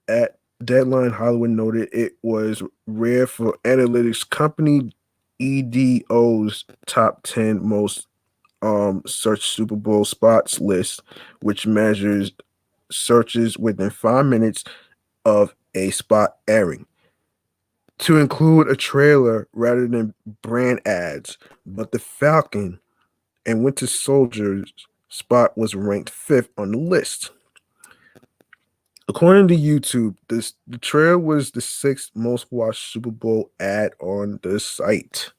at Deadline Hollywood noted it was rare for analytics company EDO's top 10 most search Super Bowl spots list, which measures searches within 5 minutes of a spot airing, to include a trailer rather than brand ads. But the Falcon and Winter Soldier's spot was ranked fifth on the list. According to YouTube, the trailer was the sixth most watched Super Bowl ad on the site.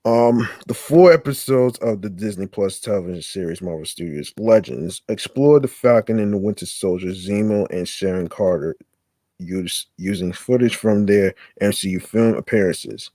The 4 episodes of the Disney Plus television series Marvel Studios Legends explore the Falcon and the Winter Soldier, Zemo and Sharon Carter, using footage from their MCU film appearances.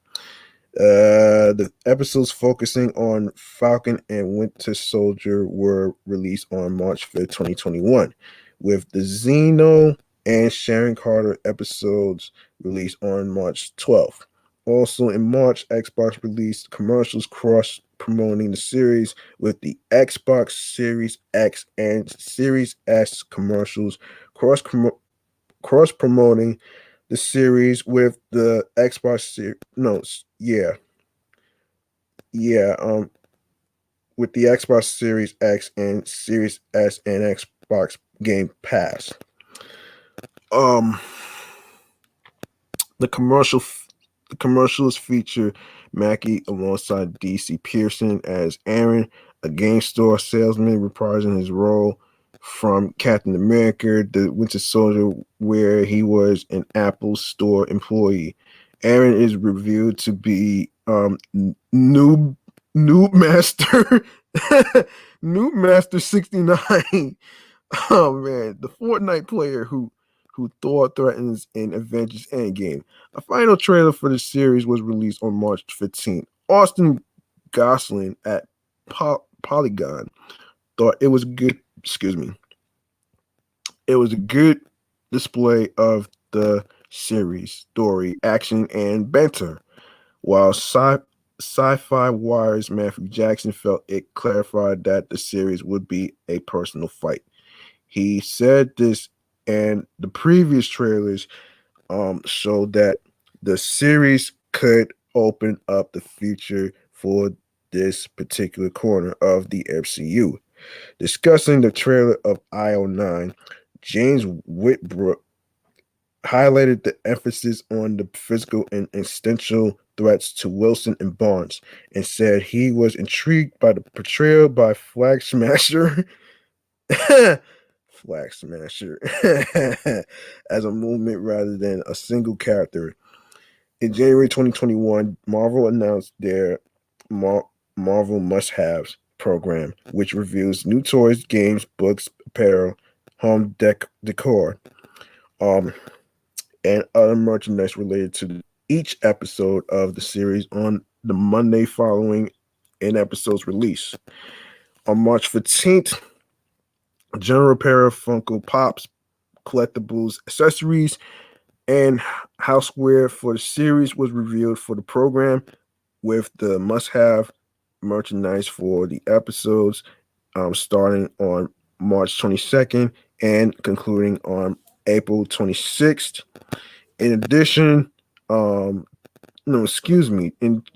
The episodes focusing on Falcon and Winter Soldier were released on March 5th, 2021, with the Zeno and Sharon Carter episodes released on March 12th. Also in March, Xbox released commercials cross-promoting the series with the Xbox Series X and Series S commercials cross-promoting the series with the Xbox Series. No, with the Xbox Series X and Series S and Xbox Game Pass. The commercials feature Mackie alongside DC Pearson as Aaron, a game store salesman reprising his role from Captain America: The Winter Soldier, where he was an Apple Store employee. Aaron is revealed to be Noob Master Noob Master 69. Oh man, the Fortnite player who Thor threatens in Avengers Endgame. A final trailer for the series was released on March 15th. Austin Gosling at Polygon thought it was good. Excuse me. It was a good display of the series story, action, and banter. While Sci-Fi Wire's Matthew Jackson felt it clarified that the series would be a personal fight. He said this, and the previous trailers showed that the series could open up the future for this particular corner of the MCU. Discussing the trailer of IO9, James Whitbrook highlighted the emphasis on the physical and existential threats to Wilson and Barnes, and said he was intrigued by the portrayal by Flag Smasher Flag Smasher as a movement rather than a single character. In January 2021, Marvel announced their Marvel Must-Haves program, which reveals new toys, games, books, apparel, home decor, and other merchandise related to each episode of the series on the Monday following an episode's release. On March 15th, general repair of Funko Pops, collectibles, accessories, and houseware for the series was revealed for the program, with the must-have merchandise for the episodes starting on March 22nd and concluding on April 26th. In addition, in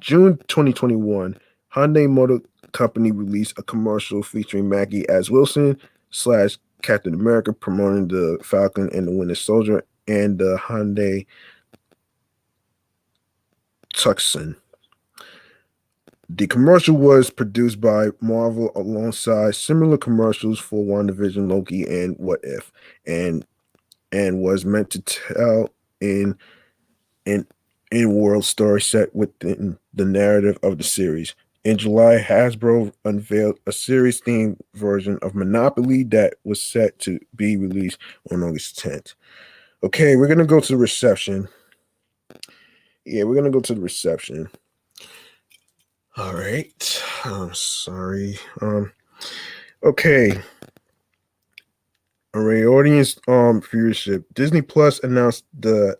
June 2021, Hyundai Motor Company released a commercial featuring Maggie as Wilson / Captain America, promoting the Falcon and the Winter Soldier and the Hyundai Tucson. The commercial was produced by Marvel alongside similar commercials for WandaVision, Loki, and What If, and was meant to tell in world story set within the narrative of the series. In July, Hasbro unveiled a series-themed version of Monopoly that was set to be released on August 10th. Okay, we're going to go to the reception. Yeah, we're going to go to the reception. All right. I'm sorry. Okay. All right, audience viewership. Disney Plus announced that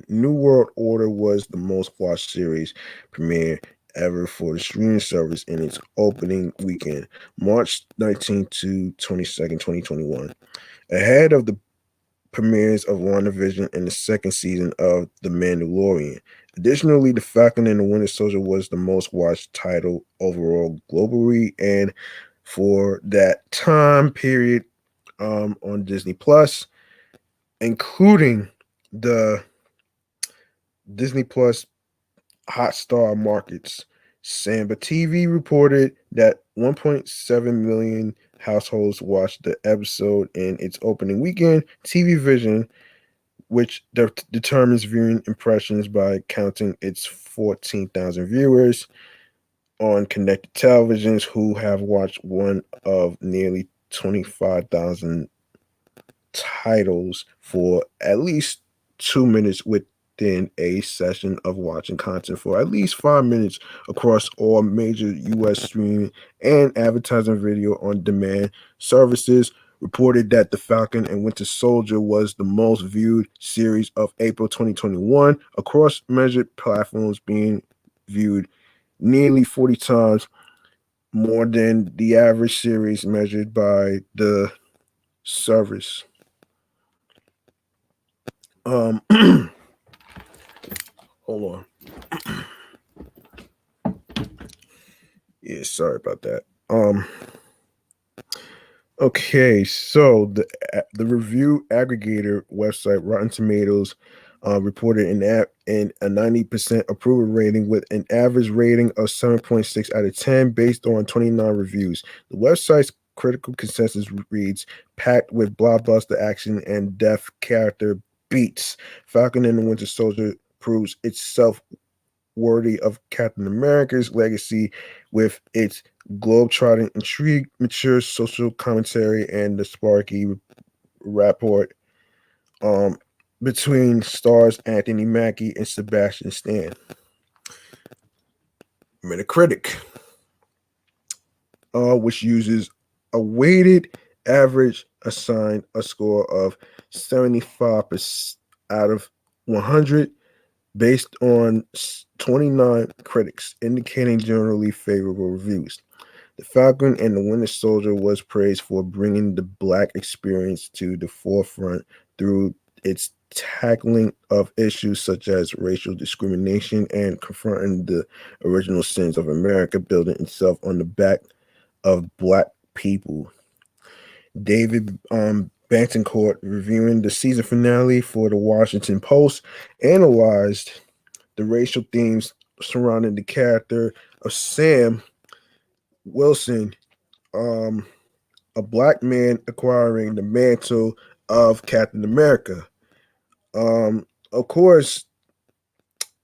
New World Order was the most watched series premiere ever for the streaming service in its opening weekend, March 19th to 22nd, 2021, ahead of the premieres of WandaVision and the second season of The Mandalorian. Additionally, The Falcon and the Winter Soldier was the most watched title overall globally, and for that time period on Disney Plus, including the Disney Plus Hotstar markets. Samba TV reported that 1.7 million households watched the episode in its opening weekend. TV Vision, which determines viewing impressions by counting its 14,000 viewers on connected televisions who have watched one of nearly 25,000 titles for at least 2 minutes within a session of watching content for at least 5 minutes across all major U.S. streaming and advertising video on demand services. Reported that The Falcon and Winter Soldier was the most viewed series of April 2021 across measured platforms, being viewed nearly 40 times more than the average series measured by the service. Um, hold on. Yeah, sorry about that. Okay, so the review aggregator website Rotten Tomatoes reported in a 90% approval rating with an average rating of 7.6 out of 10 based on 29 reviews. The website's critical consensus reads, packed with blockbuster action and depth character beats. Falcon and the Winter Soldier proves itself worthy of Captain America's legacy with its globe-trotting intrigue, mature social commentary, and the sparky rapport um, between stars Anthony Mackie and Sebastian Stan. Metacritic, which uses a weighted average, assigned a score of 75% out of 100 based on 29 critics, indicating generally favorable reviews. The Falcon and the Winter Soldier was praised for bringing the Black experience to the forefront through its tackling of issues such as racial discrimination and confronting the original sins of America, building itself on the back of Black people. David Bantencourt, reviewing the season finale for the Washington Post, analyzed the racial themes surrounding the character of Sam Wilson, um, a Black man acquiring the mantle of Captain America. Of course,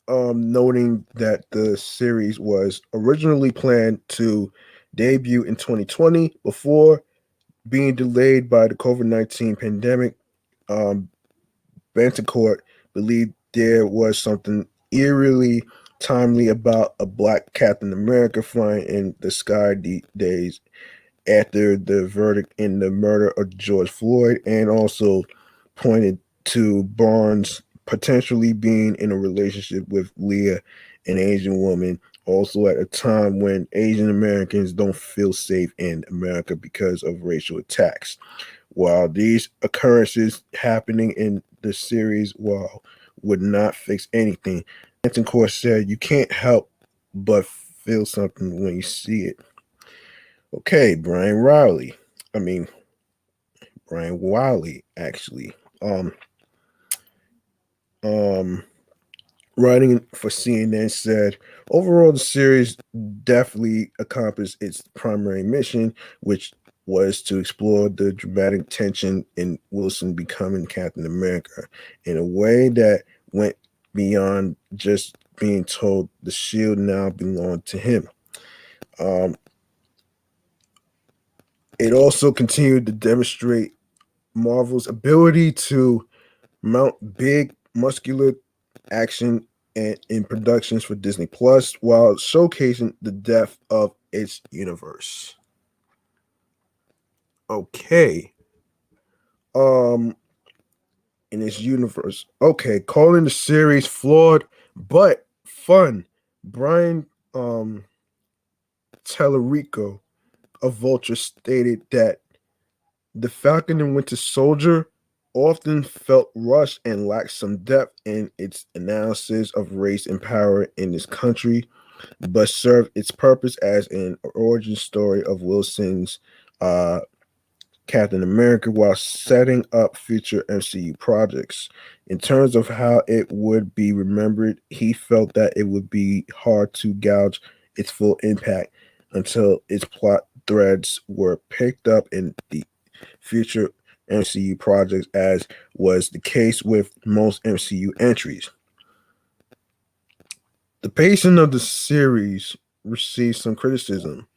noting that the series was originally planned to debut in 2020 before being delayed by the COVID-19 pandemic. um, Bantencourt believed there was something eerily timely about a Black Captain America flying in the sky days after the verdict in the murder of George Floyd, and also pointed to Barnes potentially being in a relationship with Leah, an Asian woman, also at a time when Asian Americans don't feel safe in America because of racial attacks. While these occurrences happening in the series, while would not fix anything, Anton said you can't help but feel something when you see it. Okay, Brian Wiley, actually. Um, um, Writing for CNN said, overall, the series definitely accomplished its primary mission, which was to explore the dramatic tension in Wilson becoming Captain America in a way that went beyond just being told the shield now belonged to him. Um, it also continued to demonstrate Marvel's ability to mount big, muscular action and in productions for Disney Plus while showcasing the depth of its universe. Okay. Um in its universe. Okay, calling the series flawed but fun. Brian um, Tellerico of Vulture stated that the Falcon and Winter Soldier often felt rushed and lacked some depth in its analysis of race and power in this country, but served its purpose as an origin story of Wilson's uh, Captain America while setting up future MCU projects. In terms of how it would be remembered, he felt that it would be hard to gauge its full impact until its plot threads were picked up in the future MCU projects, as was the case with most MCU entries. The pacing of the series received some criticism.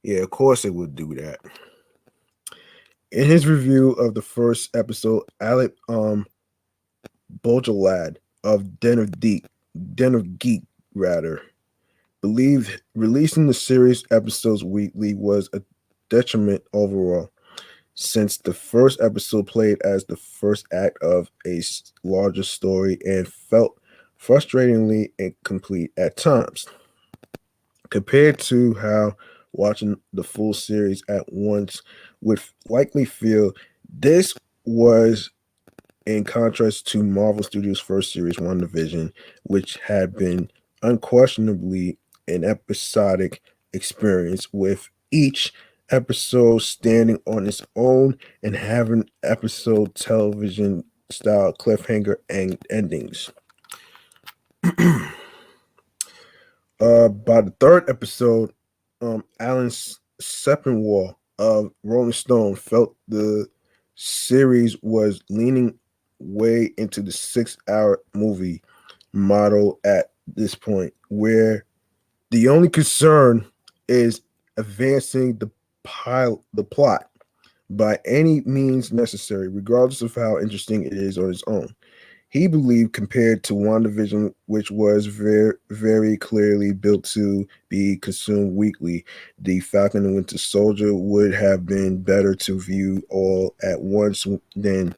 Yeah, of course it would do that. In his review of the first episode, Alec Bojalad of Den of Geek rather believed releasing the series episodes weekly was a detriment overall, since the first episode played as the first act of a larger story and felt frustratingly incomplete at times, compared to how watching the full series at once would likely feel. This was in contrast to Marvel Studios' first series, WandaVision, which had been unquestionably an episodic experience, with each episode standing on its own and having episode television style cliffhanger and endings. By the third episode, Alan Sepinwall of Rolling Stone felt the series was leaning way into the 6 hour movie model at this point, where the only concern is advancing the plot by any means necessary, regardless of how interesting it is on its own. He believed, compared to WandaVision, which was very clearly built to be consumed weekly, the Falcon and Winter Soldier would have been better to view all at once than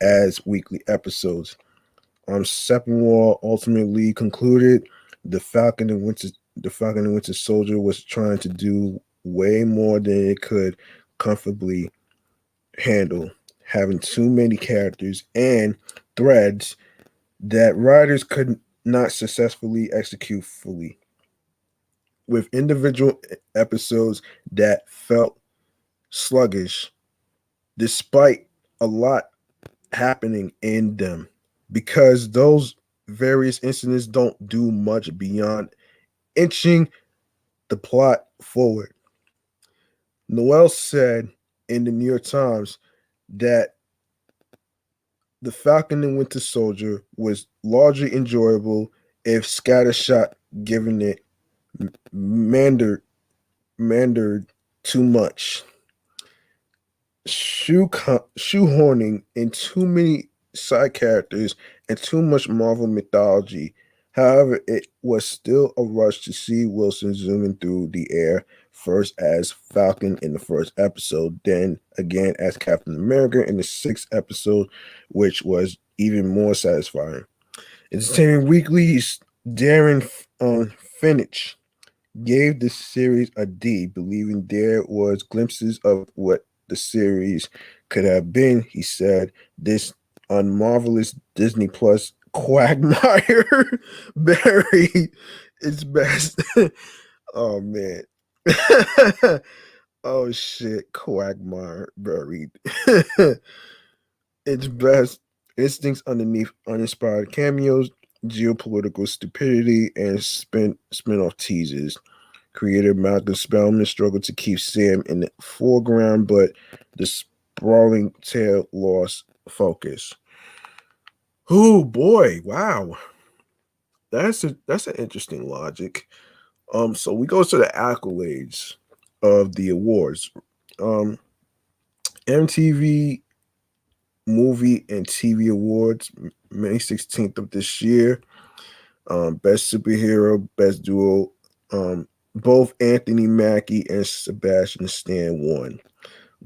as weekly episodes. Sepinwall ultimately concluded the Falcon and Winter Soldier was trying to do way more than it could comfortably handle, having too many characters and threads that writers could not successfully execute fully, with individual episodes that felt sluggish despite a lot happening in them, because those various incidents don't do much beyond inching the plot forward. Noel said in the New York Times that The Falcon and Winter Soldier was largely enjoyable if scattershot, given it mandered mandered too much, shoehorning in too many side characters and too much Marvel mythology. However, it was still a rush to see Wilson zooming through the air, first as Falcon in the first episode, then again as Captain America in the sixth episode, which was even more satisfying. Entertainment Weekly's Darren Finch gave the series a D, believing there was glimpses of what the series could have been. He said, "This unmarvelous Disney Plus quagmire buried its best." Oh man. Oh shit, quagmire buried its best instincts underneath uninspired cameos, geopolitical stupidity, and spin-off teases. Creator Malcolm Spellman struggled to keep Sam in the foreground, but the sprawling tale lost focus. Oh boy, wow. That's an interesting logic. So we go to the accolades of the awards. Um, MTV Movie and TV Awards, May 16th of this year. Best Superhero, Best Duo. Both Anthony Mackie and Sebastian Stan won.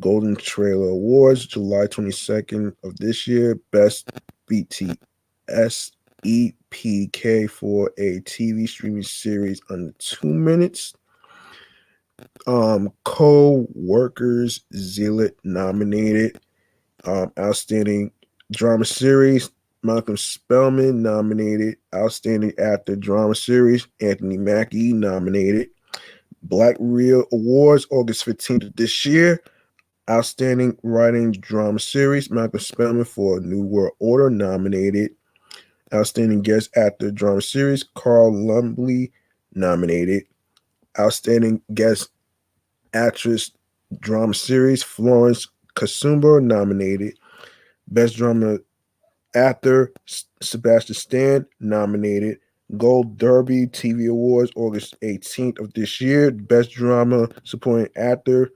Golden Trailer Awards, July 22nd of this year. Best BTS EP, PK for a TV streaming series under 2 minutes. Co-Workers Zealot nominated. Outstanding Drama Series, Malcolm Spellman nominated. Outstanding Actor Drama Series, Anthony Mackie nominated. Black Reel Awards, August 15th of this year. Outstanding Writing Drama Series, Malcolm Spellman for New World Order nominated. Outstanding Guest Actor Drama Series, Carl Lumbly nominated. Outstanding Guest Actress Drama Series, Florence Kasumba nominated. Best Drama Actor, Sebastian Stan nominated. Gold Derby TV Awards, August 18th of this year. Best Drama Supporting Actor,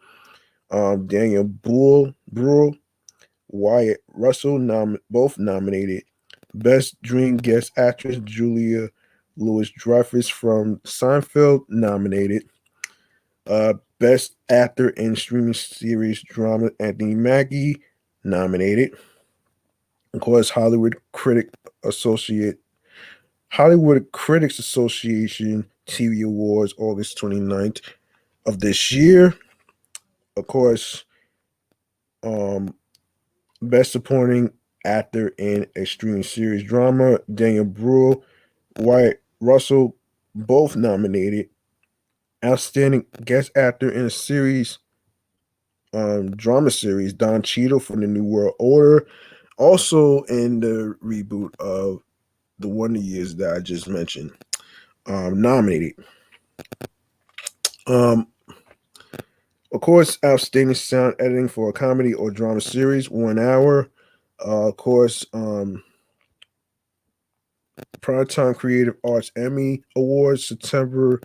Daniel Bruhl, Wyatt Russell, both nominated. Best Dream Guest Actress, Julia Louis-Dreyfus from Seinfeld, nominated. Best Actor in Streaming Series Drama, Anthony Mackie, nominated. Of course, Hollywood Critics Association TV Awards, August 29th of this year. Of course, Best Supporting Actor in a Streaming Series Drama, Daniel Bruhl, Wyatt Russell, both nominated. Outstanding Guest Actor in a Series Drama Series, Don Cheadle for the New World Order, also in the reboot of the Wonder Years that I just mentioned, nominated. Of course, Outstanding Sound Editing for a Comedy or Drama Series, 1 hour. Of course, Primetime Creative Arts Emmy Awards, September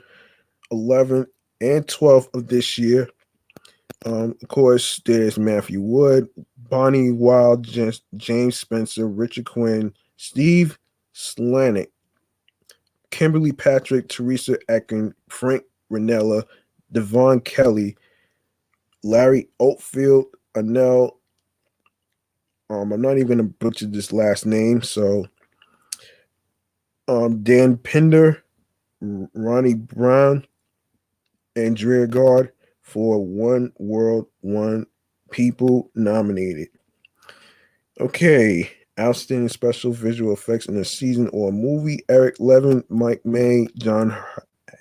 11th and 12th of this year. Of course, there's Matthew Wood, Bonnie Wild, James Spencer, Richard Quinn, Steve Slanek, Kimberly Patrick, Teresa Ekin, Frank Ranella, Devon Kelly, Larry Oatfield, Anel. I'm not even going to butcher this last name. So, Dan Pinder, Ronnie Brown, Andrea Gard for One World, One People nominated. Okay, Outstanding Special Visual Effects in a Season or a Movie, Eric Levin, Mike May, John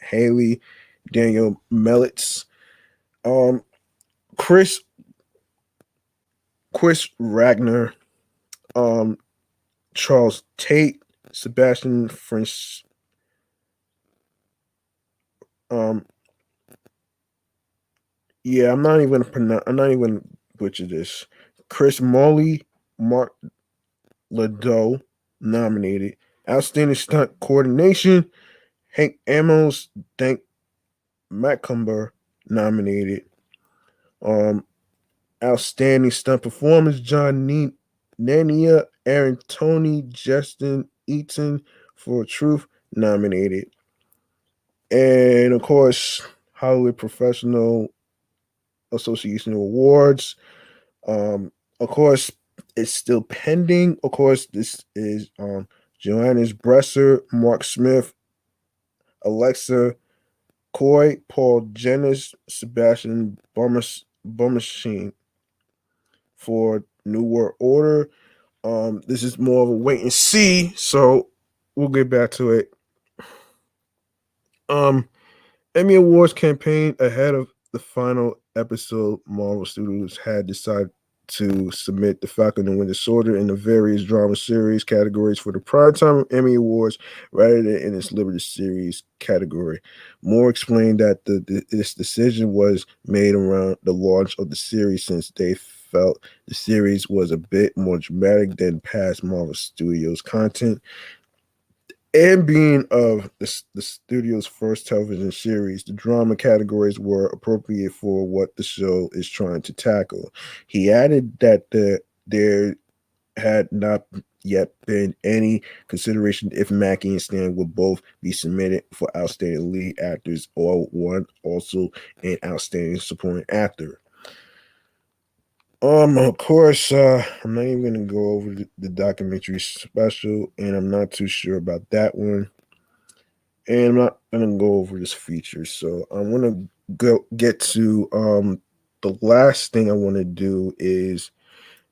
Haley, Daniel Melitz, Chris Ragnar, Charles Tate, Sebastian French, yeah, I'm not even gonna butcher this. Chris Morley, Mark Ladeau nominated. Outstanding Stunt Coordination, Hank Amos, Dank Macumber nominated. Outstanding Stunt Performance, John Nania, Aaron Tony, Justin Eaton for Truth nominated. And of course, Hollywood Professional Association Awards. Of course, it's still pending. Of course, this is Johannes Bresser, Mark Smith, Alexa Coy, Paul Jennis, Sebastian Bummersheen for New World Order. This is more of a wait and see, so we'll get back to it. Emmy Awards campaign ahead of the final episode, Marvel Studios had decided to submit the Falcon and Winter Soldier in the various drama series categories for the Primetime Emmy Awards rather than in its limited series category. Moore explained that this decision was made around the launch of the series since they felt the series was a bit more dramatic than past Marvel Studios content. And being of the studio's first television series, the drama categories were appropriate for what the show is trying to tackle. He added that there had not yet been any consideration if Mackie and Stan would both be submitted for Outstanding Lead Actors or one also an Outstanding Supporting Actor. Of course, I'm not even gonna go over the documentary special, and I'm not too sure about that one. And I'm not gonna go over this feature, so I want to go get to the last thing I want to do is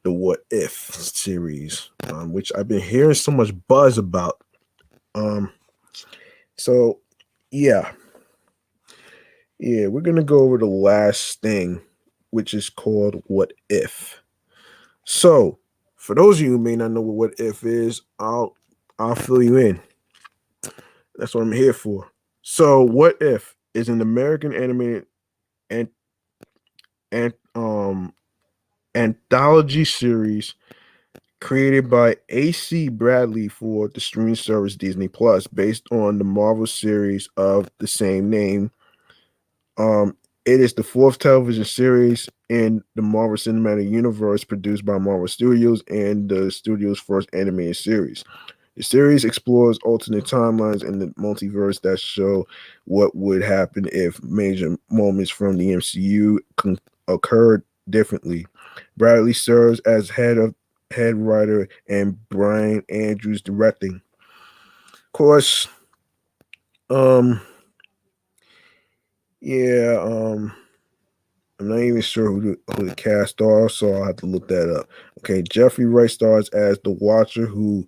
the What If series, which I've been hearing so much buzz about. Um, so yeah, we're gonna go over the last thing, which is called What If. So, for those of you who may not know what if is, I'll fill you in. That's what I'm here for. So, What If is an American animated and and anthology series created by AC Bradley for the streaming service Disney Plus, based on the Marvel series of the same name. Um, it is the fourth television series in the Marvel Cinematic Universe produced by Marvel Studios and the studio's first animated series. The series explores alternate timelines in the multiverse that show what would happen if major moments from the MCU occurred differently. Bradley serves as head writer and Brian Andrews directing. Of course, um, yeah, I'm not even sure who the cast are, so I'll have to look that up. Okay, Jeffrey Wright stars as the Watcher, who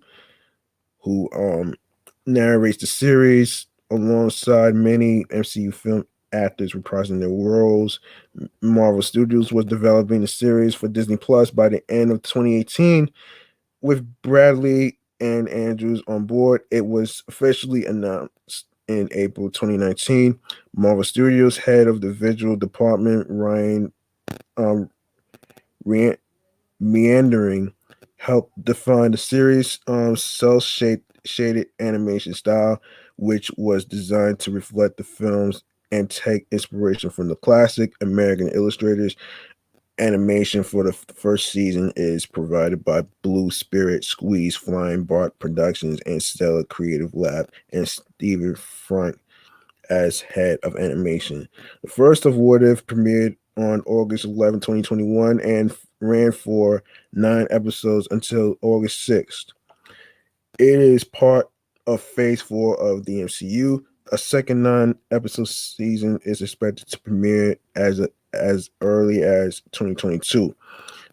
narrates the series alongside many MCU film actors reprising their roles. Marvel Studios was developing the series for Disney Plus by the end of 2018. With Bradley and Andrews on board, it was officially announced in April 2019. Marvel Studios head of the visual department, Ryan um, Meandering, helped define the series' cel shaded animation style, which was designed to reflect the films and take inspiration from the classic American illustrators. Animation for the first season is provided by Blue Spirit, Squeeze, Flying Bark Productions, and Stella Creative Lab, and Steven Frank as head of animation. The first of What If premiered on August 11, 2021, and ran for 9 episodes until August 6th. It is part of Phase 4 of the MCU. A second 9 episode season is expected to premiere as early as 2022.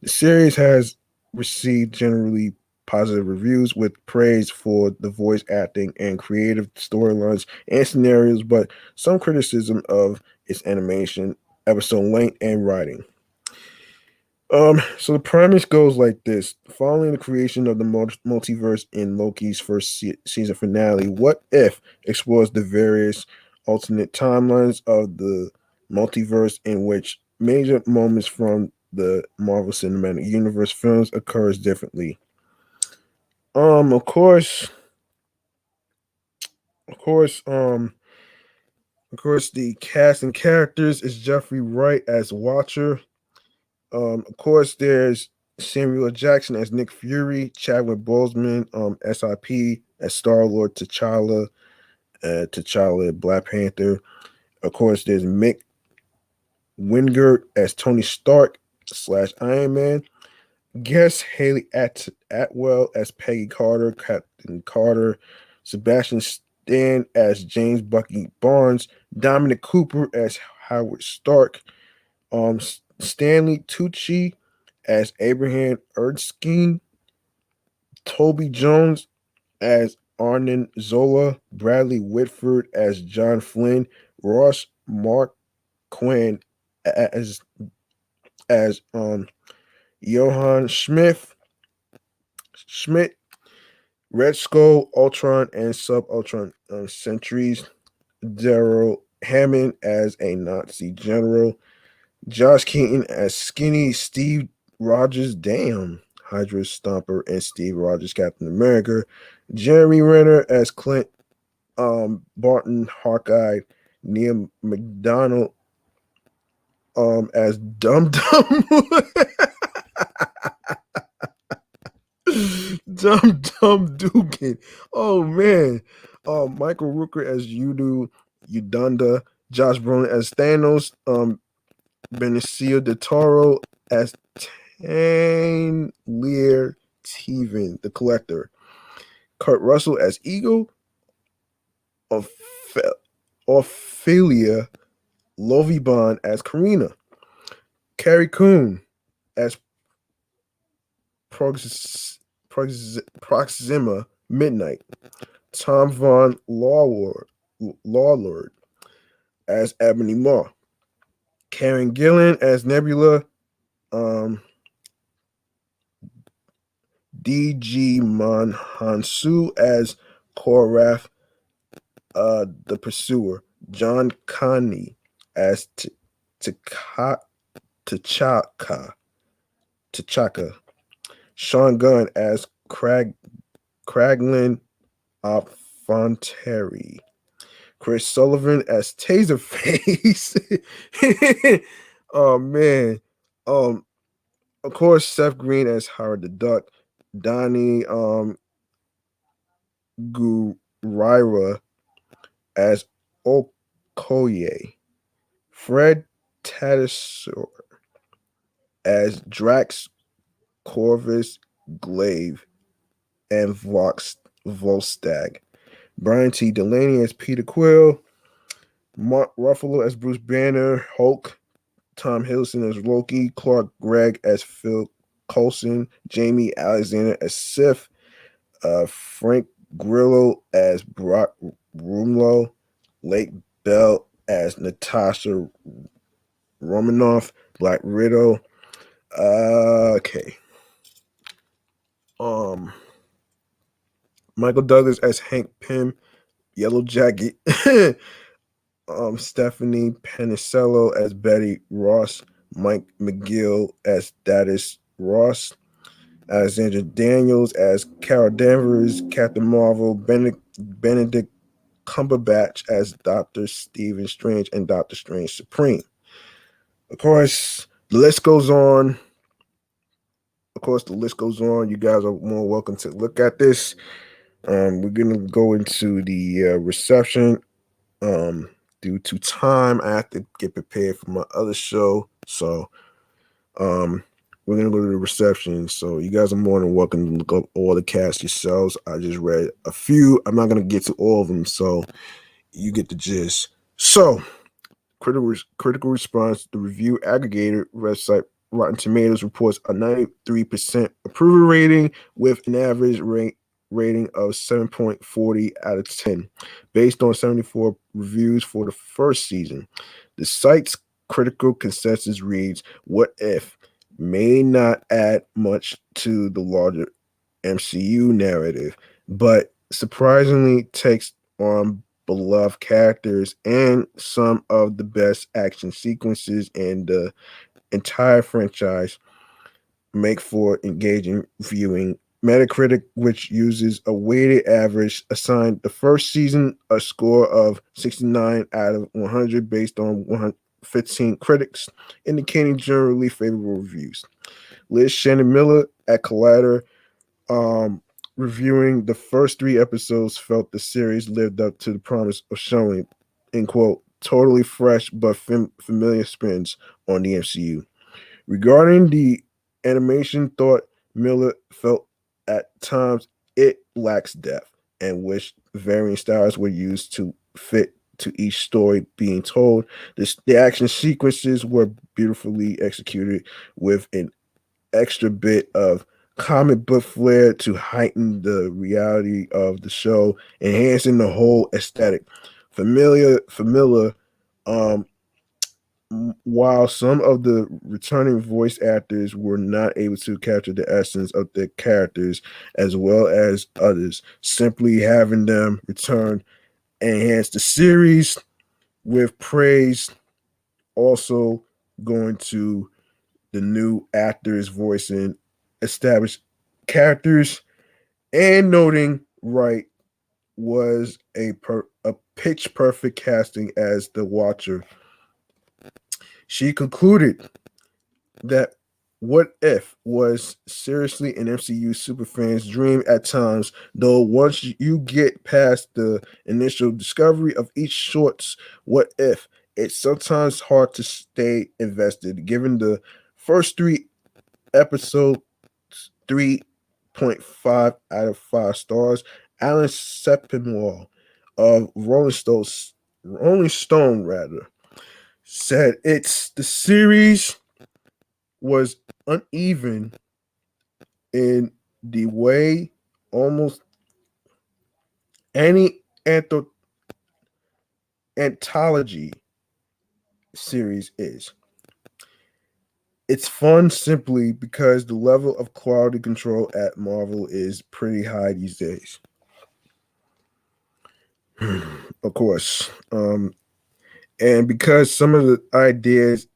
The series has received generally positive reviews with praise for the voice acting and creative storylines and scenarios, but some criticism of its animation, episode length, and writing. So the premise goes like this: following the creation of the multiverse in Loki's first season finale, What If explores the various alternate timelines of the multiverse in which major moments from the Marvel Cinematic Universe films occurs differently. Um, of course, of course, um, the cast and characters is Jeffrey Wright as Watcher. Of course, there's Samuel L. Jackson as Nick Fury, Chadwick Boseman, SIP as Star Lord T'Challa, Black Panther. Of course, there's Mick Wingert as Tony Stark / Iron Man. Guest Haley Atwell as Peggy Carter, Captain Carter. Sebastian Stan as James Bucky Barnes. Dominic Cooper as Howard Stark. Stanley Tucci as Abraham Erskine, Toby Jones as Arnon Zola, Bradley Whitford as John Flynn, Ross Mark Quinn as Johann Schmidt, Red Skull, Ultron, and Sub Ultron Sentries, Daryl Hammond as a Nazi general, Josh Keaton as Skinny Steve Rogers, damn, Hydra Stomper, and Steve Rogers, Captain America. Jeremy Renner as Clint Barton, Hawkeye. Neil McDonald as Dum Dum. Dum Dum Dugan. Oh man. Michael Rooker as Udunda. Josh Brolin as Thanos. Benicio del Toro as Lear Teven, the Collector. Kurt Russell as Eagle. Ophelia Lovibond as Karina. Carrie Coon as Proxima Midnight. Tom Von Lawlord as Ebony Maw. Karen Gillan as Nebula. D.G. Manhansu as Korath, the Pursuer. John Connie as T'Chaka. Sean Gunn as Kraglin Fonteri. Chris Sullivan as Taserface. Oh man. Of course, Seth Green as Howard the Duck. Donnie Guraira as Okoye. Fred Tatasor as Drax Corvus Glaive and Volstagg. Brian T. Delaney as Peter Quill. Mark Ruffalo as Bruce Banner, Hulk. Tom Hiddleston as Loki. Clark Gregg as Phil Coulson. Jamie Alexander as Sif. Frank Grillo as Brock Rumlow. Lake Bell as Natasha Romanoff. Black Widow. Okay. Michael Douglas as Hank Pym. Yellow Jacket. Stephanie Panicello as Betty Ross. Mike McGill as Dadis Ross. Alexandra Daniels as Carol Danvers, Captain Marvel. Benedict Cumberbatch as Dr. Stephen Strange and Dr. Strange Supreme. Of course, the list goes on. You guys are more welcome to look at this. We're going to go into the reception. Due to time, I have to get prepared for my other show. So we're going to go to the reception. So you guys are more than welcome to look up all the cast yourselves. I just read a few. I'm not going to get to all of them. So you get the gist. So critical response, the review aggregator website Rotten Tomatoes reports a 93% approval rating with an average rating of 7.40 out of 10, based on 74 reviews for the first season. The site's critical consensus reads, "What If may not add much to the larger MCU narrative, but surprisingly takes on beloved characters and some of the best action sequences in the entire franchise, make for engaging viewing." Metacritic, which uses a weighted average, assigned the first season a score of 69 out of 100 based on 115 critics, indicating generally favorable reviews. Liz Shannon Miller at Collider, reviewing the first 3 episodes, felt the series lived up to the promise of showing, in quote, totally fresh but familiar spins on the MCU. Regarding the animation, thought Miller felt at times it lacks depth and wished varying styles were used to fit to each story being told. The action sequences were beautifully executed with an extra bit of comic book flair to heighten the reality of the show, enhancing the whole aesthetic. Familiar, while some of the returning voice actors were not able to capture the essence of their characters as well as others, simply having them return enhanced the series, with praise also going to the new actors voicing established characters, and noting Wright was a pitch perfect casting as the Watcher. She concluded that What If was seriously an MCU superfan's dream at times, though once you get past the initial discovery of each short's What If, it's sometimes hard to stay invested, given the first 3 episode 3.5 out of 5 stars. Alan Sepinwall of Rolling Stone rather, said it's the series was uneven in the way almost any anthology series is. It's fun simply because the level of quality control at Marvel is pretty high these days. Of course. And because some of the ideas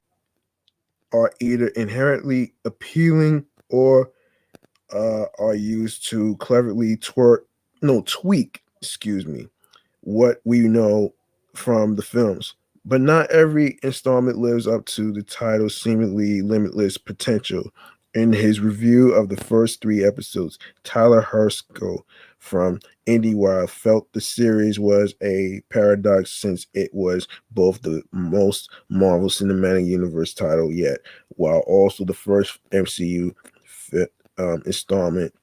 are either inherently appealing or are used to cleverly tweak, what we know from the films. But not every installment lives up to the title's seemingly limitless potential. In his review of the first 3 episodes, Tyler Herskell from IndieWire felt the series was a paradox since it was both the most Marvel Cinematic Universe title yet, while also the first MCU installment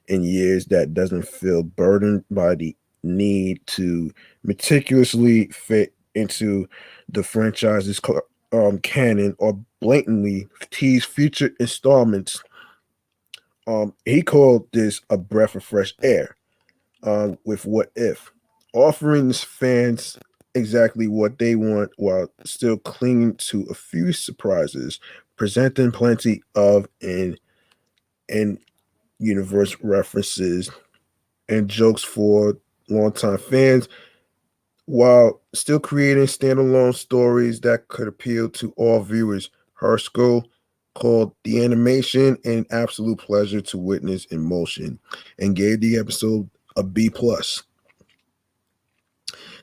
in years that doesn't feel burdened by the need to meticulously fit into the franchise's canon or blatantly tease future installments. He called this a breath of fresh air with What If, offering fans exactly what they want while still clinging to a few surprises, presenting plenty of in universe references and jokes for longtime fans while still creating standalone stories that could appeal to all viewers. Herskell called the animation an absolute pleasure to witness in motion and gave the episode a B plus.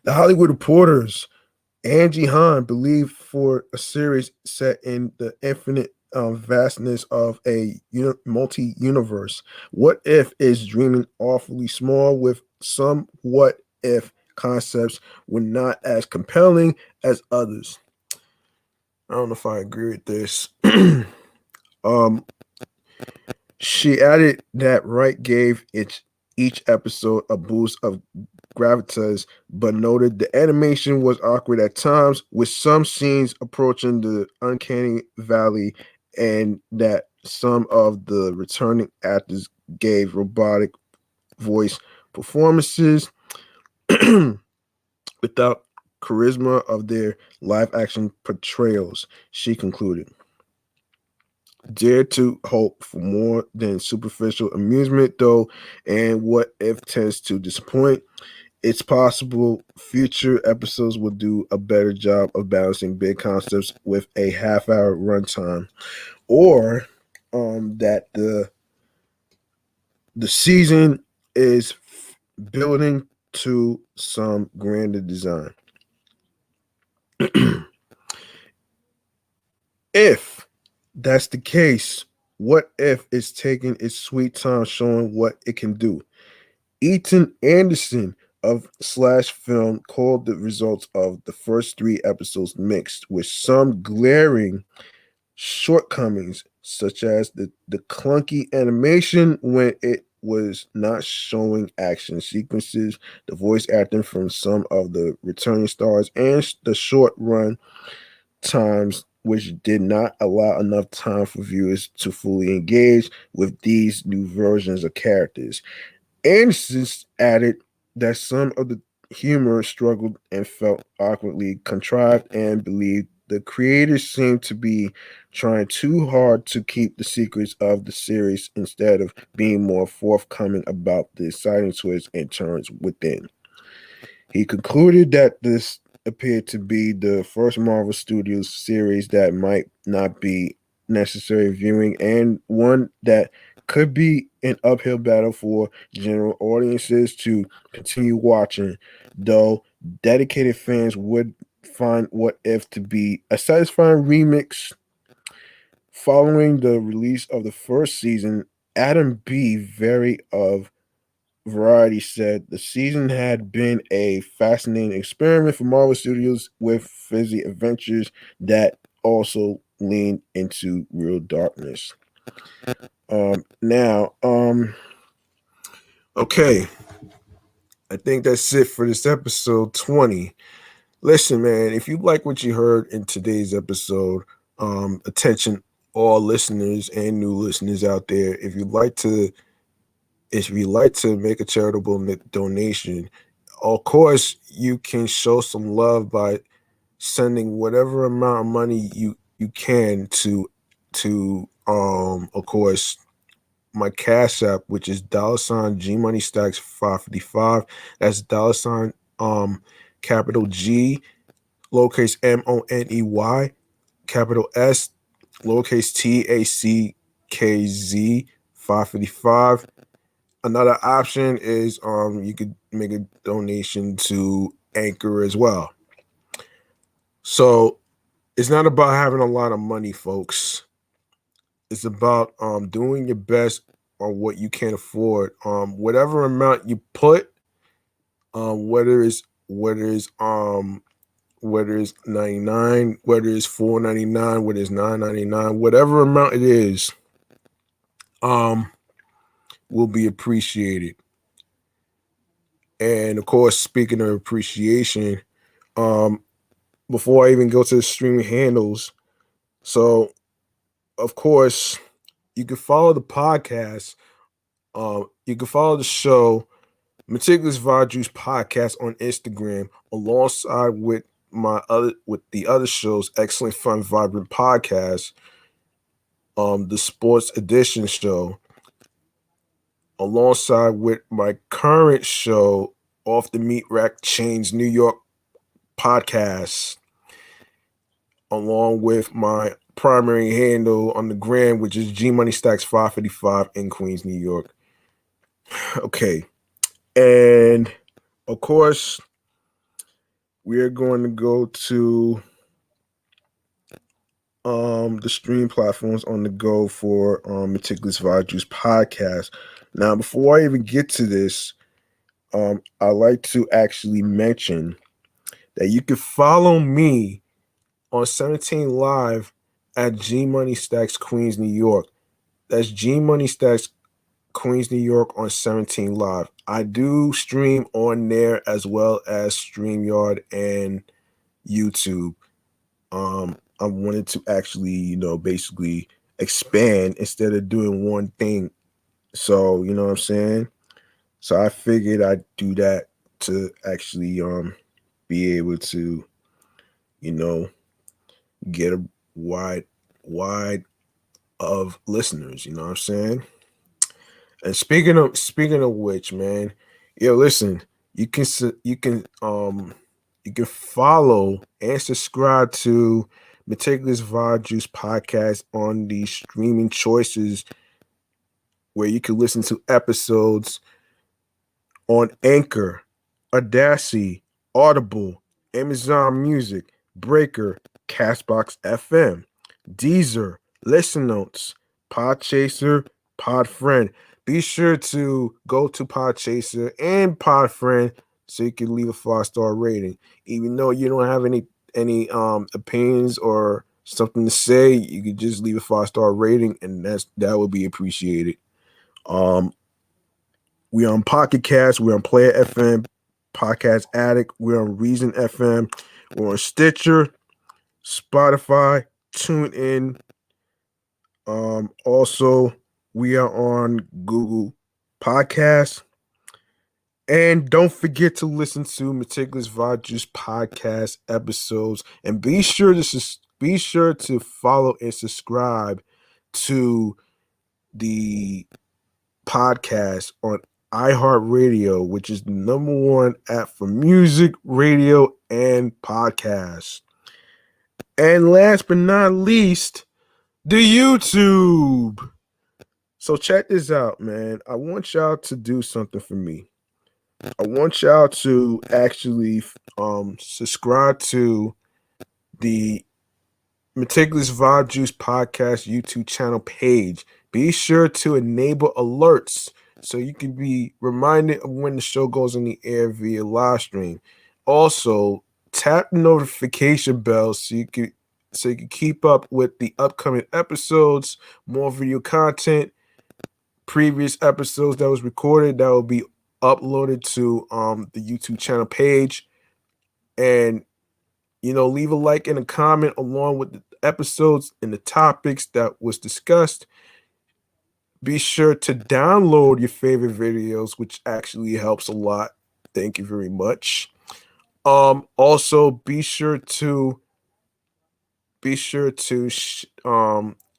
The Hollywood Reporter's Angie Hahn believed for a series set in the infinite vastness of a multi-universe. What If is dreaming awfully small with some what if concepts were not as compelling as others. I don't know if I agree with this. um, she added that Wright gave each episode a boost of gravitas, but noted the animation was awkward at times, with some scenes approaching the uncanny valley, and that some of the returning actors gave robotic voice performances without charisma of their live action portrayals, she concluded. Dare to hope for more than superficial amusement, though, and What If tends to disappoint. It's possible future episodes will do a better job of balancing big concepts with a half-hour runtime, or that the season is building to some grander design. If that's the case, What If is taking its sweet time showing what it can do. Ethan Anderson of Slash Film called the results of the first 3 episodes mixed, with some glaring shortcomings, such as the clunky animation when it was not showing action sequences, the voice acting from some of the returning stars, and the short run times, which did not allow enough time for viewers to fully engage with these new versions of characters. Anderson added that some of the humor struggled and felt awkwardly contrived, and believed the creators seemed to be trying too hard to keep the secrets of the series instead of being more forthcoming about the exciting twists and turns within. He concluded that this appeared to be the first Marvel Studios series that might not be necessary viewing, and one that could be an uphill battle for general audiences to continue watching, though dedicated fans would find What If to be a satisfying remix. Following the release of the first season, Adam B. Very of Variety said the season had been a fascinating experiment for Marvel Studios with fizzy adventures that also leaned into real darkness. Now, okay, I think that's it for this episode 20. Listen, man, if you like what you heard in today's episode, attention all listeners and new listeners out there, if you like to make a charitable donation, of course you can show some love by sending whatever amount of money you can to of course my Cash App, which is $ G Money Stacks 555. That's $ capital G lowercase MONEY capital S lowercase TACKZ 555. Another option is you could make a donation to Anchor as well. So it's not about having a lot of money, folks. It's about doing your best on what you can afford. Whatever amount you put, whether it's 99, whether it's 4.99, whether it's 9.99, whatever amount it is, will be appreciated. And of course, speaking of appreciation, before I even go to the streaming handles, so of course you can follow the podcast. You can follow the show Meticulous Vibe Juice Podcast on Instagram, alongside with the other shows, Excellent Fun Vibrant Podcast, the Sports Edition show, alongside with my current show, Off the Meat Rack Chains New York Podcast, along with my primary handle on the gram, which is G Money Stacks 555 in Queens, New York. Okay. And of course, we are going to go to the stream platforms on the go for Meticulous Vibe Juice Podcast. Now, before I even get to this, I like to actually mention that you can follow me on 17 Live at G Money Stacks Queens, New York. That's G Money Stacks Queens, New York on 17 Live. I do stream on there as well as StreamYard and YouTube. I wanted to actually, basically expand instead of doing one thing. So, you know what I'm saying? So I figured I'd do that to actually be able to, get a wide of listeners, you know what I'm saying? And speaking of which, man, listen, you can follow and subscribe to Meticulous Vibe Juice Podcast on the streaming choices where you can listen to episodes on Anchor, Audacity, Audible, Amazon Music, Breaker, Castbox FM, Deezer, Listen Notes, Podchaser, Podfriend. Be sure to go to Podchaser and Podfriend so you can leave a 5-star rating. Even though you don't have any opinions or something to say, you can just leave a 5-star rating, and that would be appreciated. We're on Pocket Cast, we're on Player FM, Podcast Addict, we're on Reason FM, we're on Stitcher, Spotify, TuneIn. Also, we are on Google Podcasts. And don't forget to listen to Meticulous Vibe Juice Podcast episodes. And be sure to follow and subscribe to the podcast on iHeartRadio, which is the #1 app for music, radio, and podcasts. And last but not least, the YouTube. So check this out, man. I want y'all to do something for me. I want y'all to actually subscribe to the Meticulous Vibe Juice Podcast YouTube channel page. Be sure to enable alerts so you can be reminded of when the show goes on the air via live stream. Also, tap the notification bell so you can so you can keep up with the upcoming episodes, more video content, previous episodes that was recorded that will be uploaded to the YouTube channel page. And leave a like and a comment along with the episodes and the topics that was discussed. Be sure to download your favorite videos, which actually helps a lot. Thank you very much. Also be sure to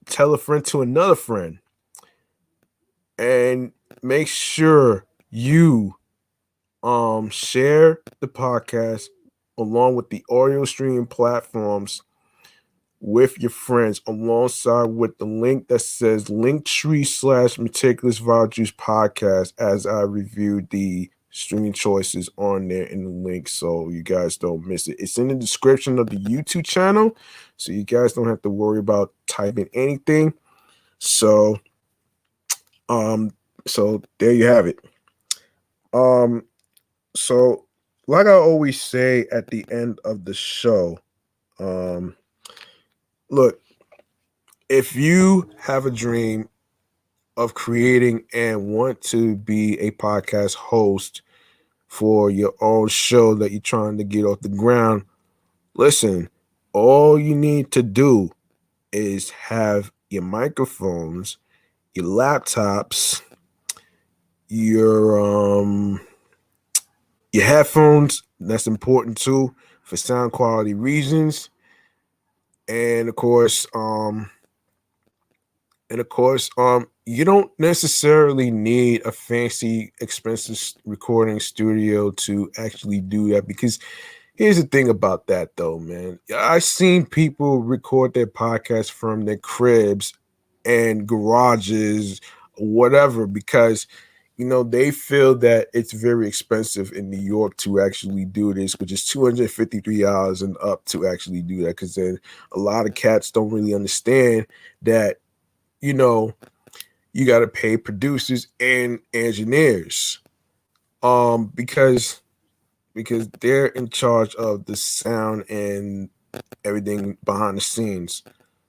tell a friend to another friend, and make sure you share the podcast along with the audio streaming platforms with your friends, alongside with the link that says Linktree/Meticulous Vibe Juice Podcast, as I reviewed the streaming choices on there in the link, so you guys don't miss it. It's in the description of the YouTube channel, so you guys don't have to worry about typing anything. So so there you have it. So like I always say at the end of the show, look, if you have a dream of creating and want to be a podcast host for your own show that you're trying to get off the ground, listen, all you need to do is have your microphones, your laptops, your headphones. That's important too for sound quality reasons. And of course, you don't necessarily need a fancy, expensive recording studio to actually do that, because here's the thing about that though, man. I've seen people record their podcasts from their cribs and garages, whatever, because they feel that it's very expensive in New York to actually do this, which is $253 and up to actually do that. Because then a lot of cats don't really understand that you got to pay producers and engineers, because they're in charge of the sound and everything behind the scenes.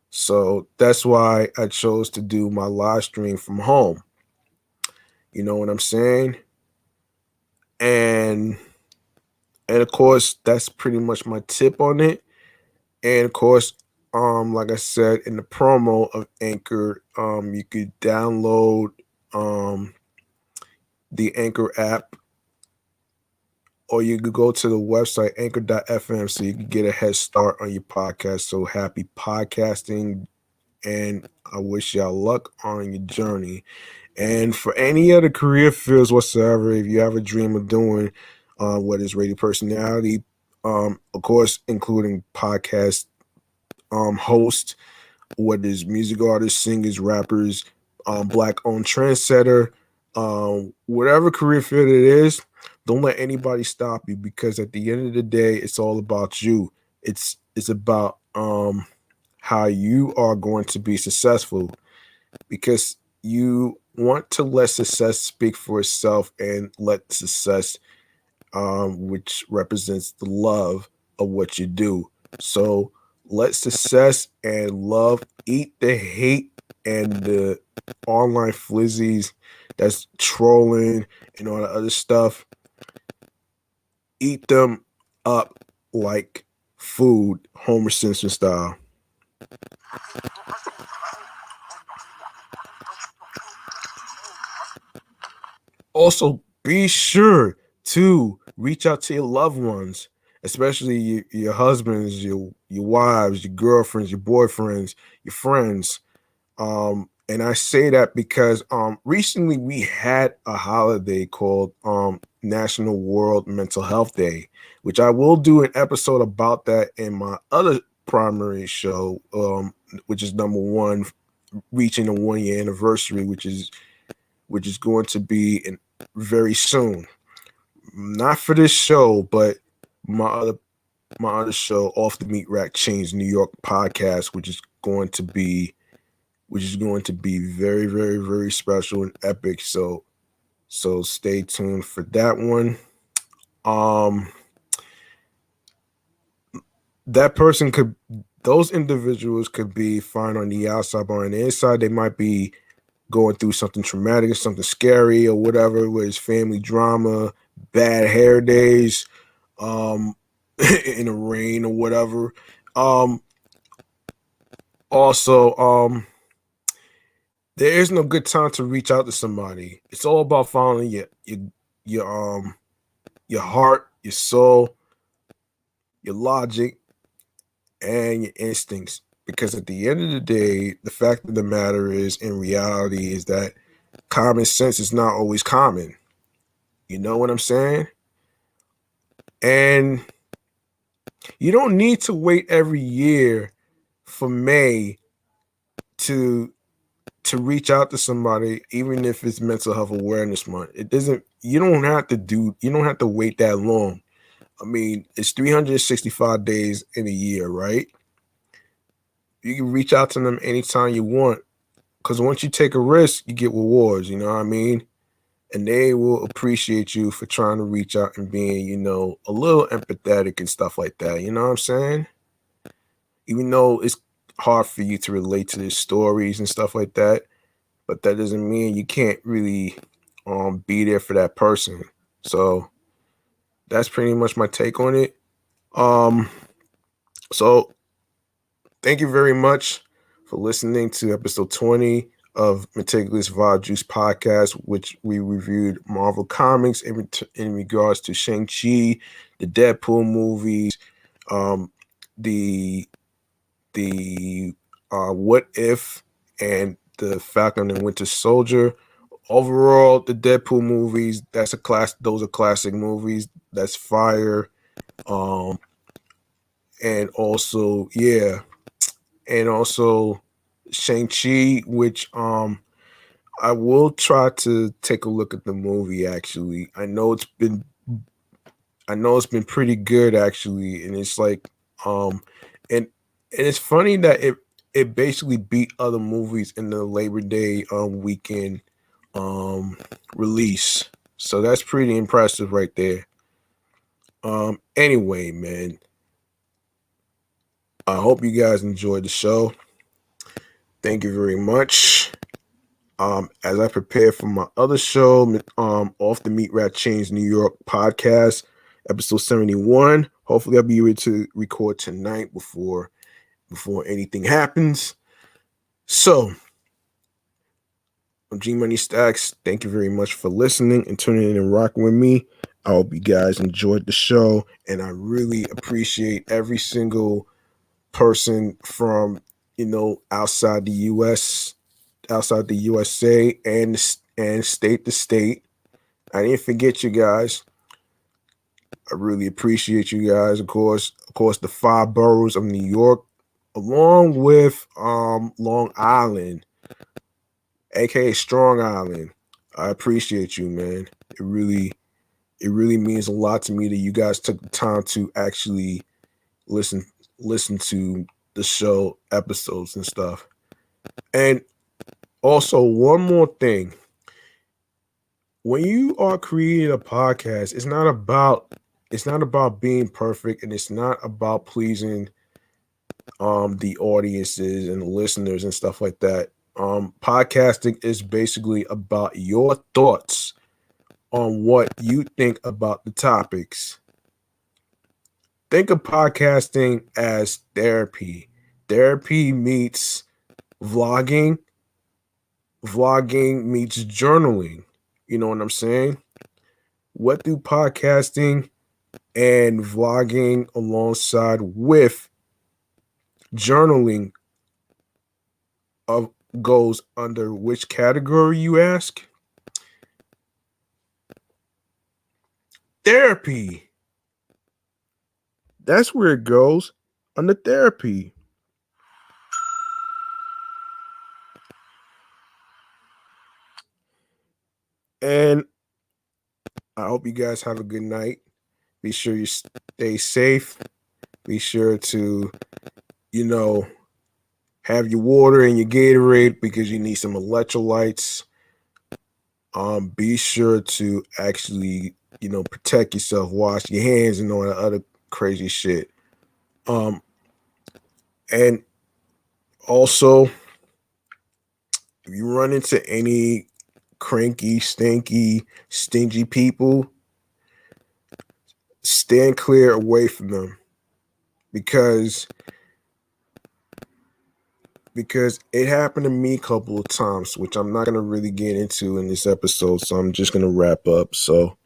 So that's why I chose to do my live stream from home. You know what I'm saying? And of course, that's pretty much my tip on it. And of course, like I said in the promo of Anchor, you could download the Anchor app, or you could go to the website anchor.fm so you can get a head start on your podcast. So happy podcasting, and I wish y'all luck on your journey. And for any other career fields whatsoever, if you have a dream of doing what is radio personality, of course, including podcast host, what is music artists, singers, rappers, black-owned trendsetter, whatever career field it is, don't let anybody stop you, because at the end of the day, it's all about you. It's about how you are going to be successful, because you want to let success speak for itself, and let success, which represents the love of what you do. So let success and love eat the hate and the online flizzies that's trolling and all the other stuff. Eat them up like food, Homer Simpson style. Also, be sure to reach out to your loved ones, especially your husbands, your wives, your girlfriends, your boyfriends, your friends. And I say that because recently we had a holiday called National World Mental Health Day, which I will do an episode about that in my other primary show, which is number one, reaching a 1 year anniversary, which is going to be in very soon. Not for this show, but my other show, Off the Meat Rack Chains New York podcast, which is going to be very, very, very special and epic. So stay tuned for that one. Um that person could those individuals could be fine on the outside, but on the inside, they might be going through something traumatic, something scary, or whatever, where it's family drama, bad hair days, um, in the rain or whatever. Um, also, there is no good time to reach out to somebody. It's all about following your your heart, your soul, your logic, and your instincts. Because at the end of the day, the fact of the matter is, in reality, is that common sense is not always common. You know what I'm saying? And you don't need to wait every year for May to reach out to somebody, even if it's mental health awareness month. It doesn't. You don't have to wait that long. I mean, it's 365 days in a year, right? You can reach out to them anytime you want. Because once you take a risk, you get rewards. You know what I mean? And they will appreciate you for trying to reach out and being, a little empathetic and stuff like that. You know what I'm saying? Even though it's hard for you to relate to their stories and stuff like that, but that doesn't mean you can't really be there for that person. So that's pretty much my take on it. Um, so thank you very much for listening to episode 20 of Meticulous Vibe Juice podcast, which we reviewed Marvel Comics in regards to Shang-Chi, the Deadpool movies, um, the What If, and the Falcon and Winter Soldier. Overall, the Deadpool movies, those are classic movies. That's fire. Um, and also, yeah, and also Shang-Chi, which I will try to take a look at the movie actually. I know it's been pretty good actually, and it's like and it's funny that it basically beat other movies in the Labor Day weekend release. So that's pretty impressive right there. Anyway, man, I hope you guys enjoyed the show. Thank you very much. As I prepare for my other show, Off the Meat Rat Chains New York podcast, episode 71. Hopefully I'll be able to record tonight before anything happens. So I'm G Money Stacks. Thank you very much for listening and tuning in and rocking with me. I hope you guys enjoyed the show, and I really appreciate every single person from outside the U.S., outside the USA, and state to state. I didn't forget you guys. I really appreciate you guys. Of course, the 5 boroughs of New York, along with Long Island, aka Strong Island. I appreciate you, man. It really means a lot to me that you guys took the time to actually listen to the show episodes and stuff. And also, one more thing. When you are creating a podcast, it's not about being perfect, and it's not about pleasing the audiences and the listeners and stuff like that. Podcasting is basically about your thoughts on what you think about the topics. Think of podcasting as therapy. Therapy meets vlogging. Vlogging meets journaling. You know what I'm saying? What do podcasting and vlogging alongside with journaling of goes under which category, you ask? Therapy. That's where it goes, under therapy. And I hope you guys have a good night. Be sure you stay safe. Be sure to, you know, have your water and your Gatorade because you need some electrolytes. Be sure to actually, protect yourself, wash your hands and all that other crazy shit. Um, And also, if you run into any cranky, stinky, stingy people, stand clear away from them, because it happened to me a couple of times, which I'm not gonna really get into in this episode. So I'm just gonna wrap up. So,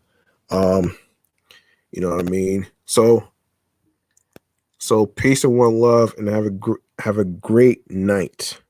you know what I mean. So peace and one love, and have a great night.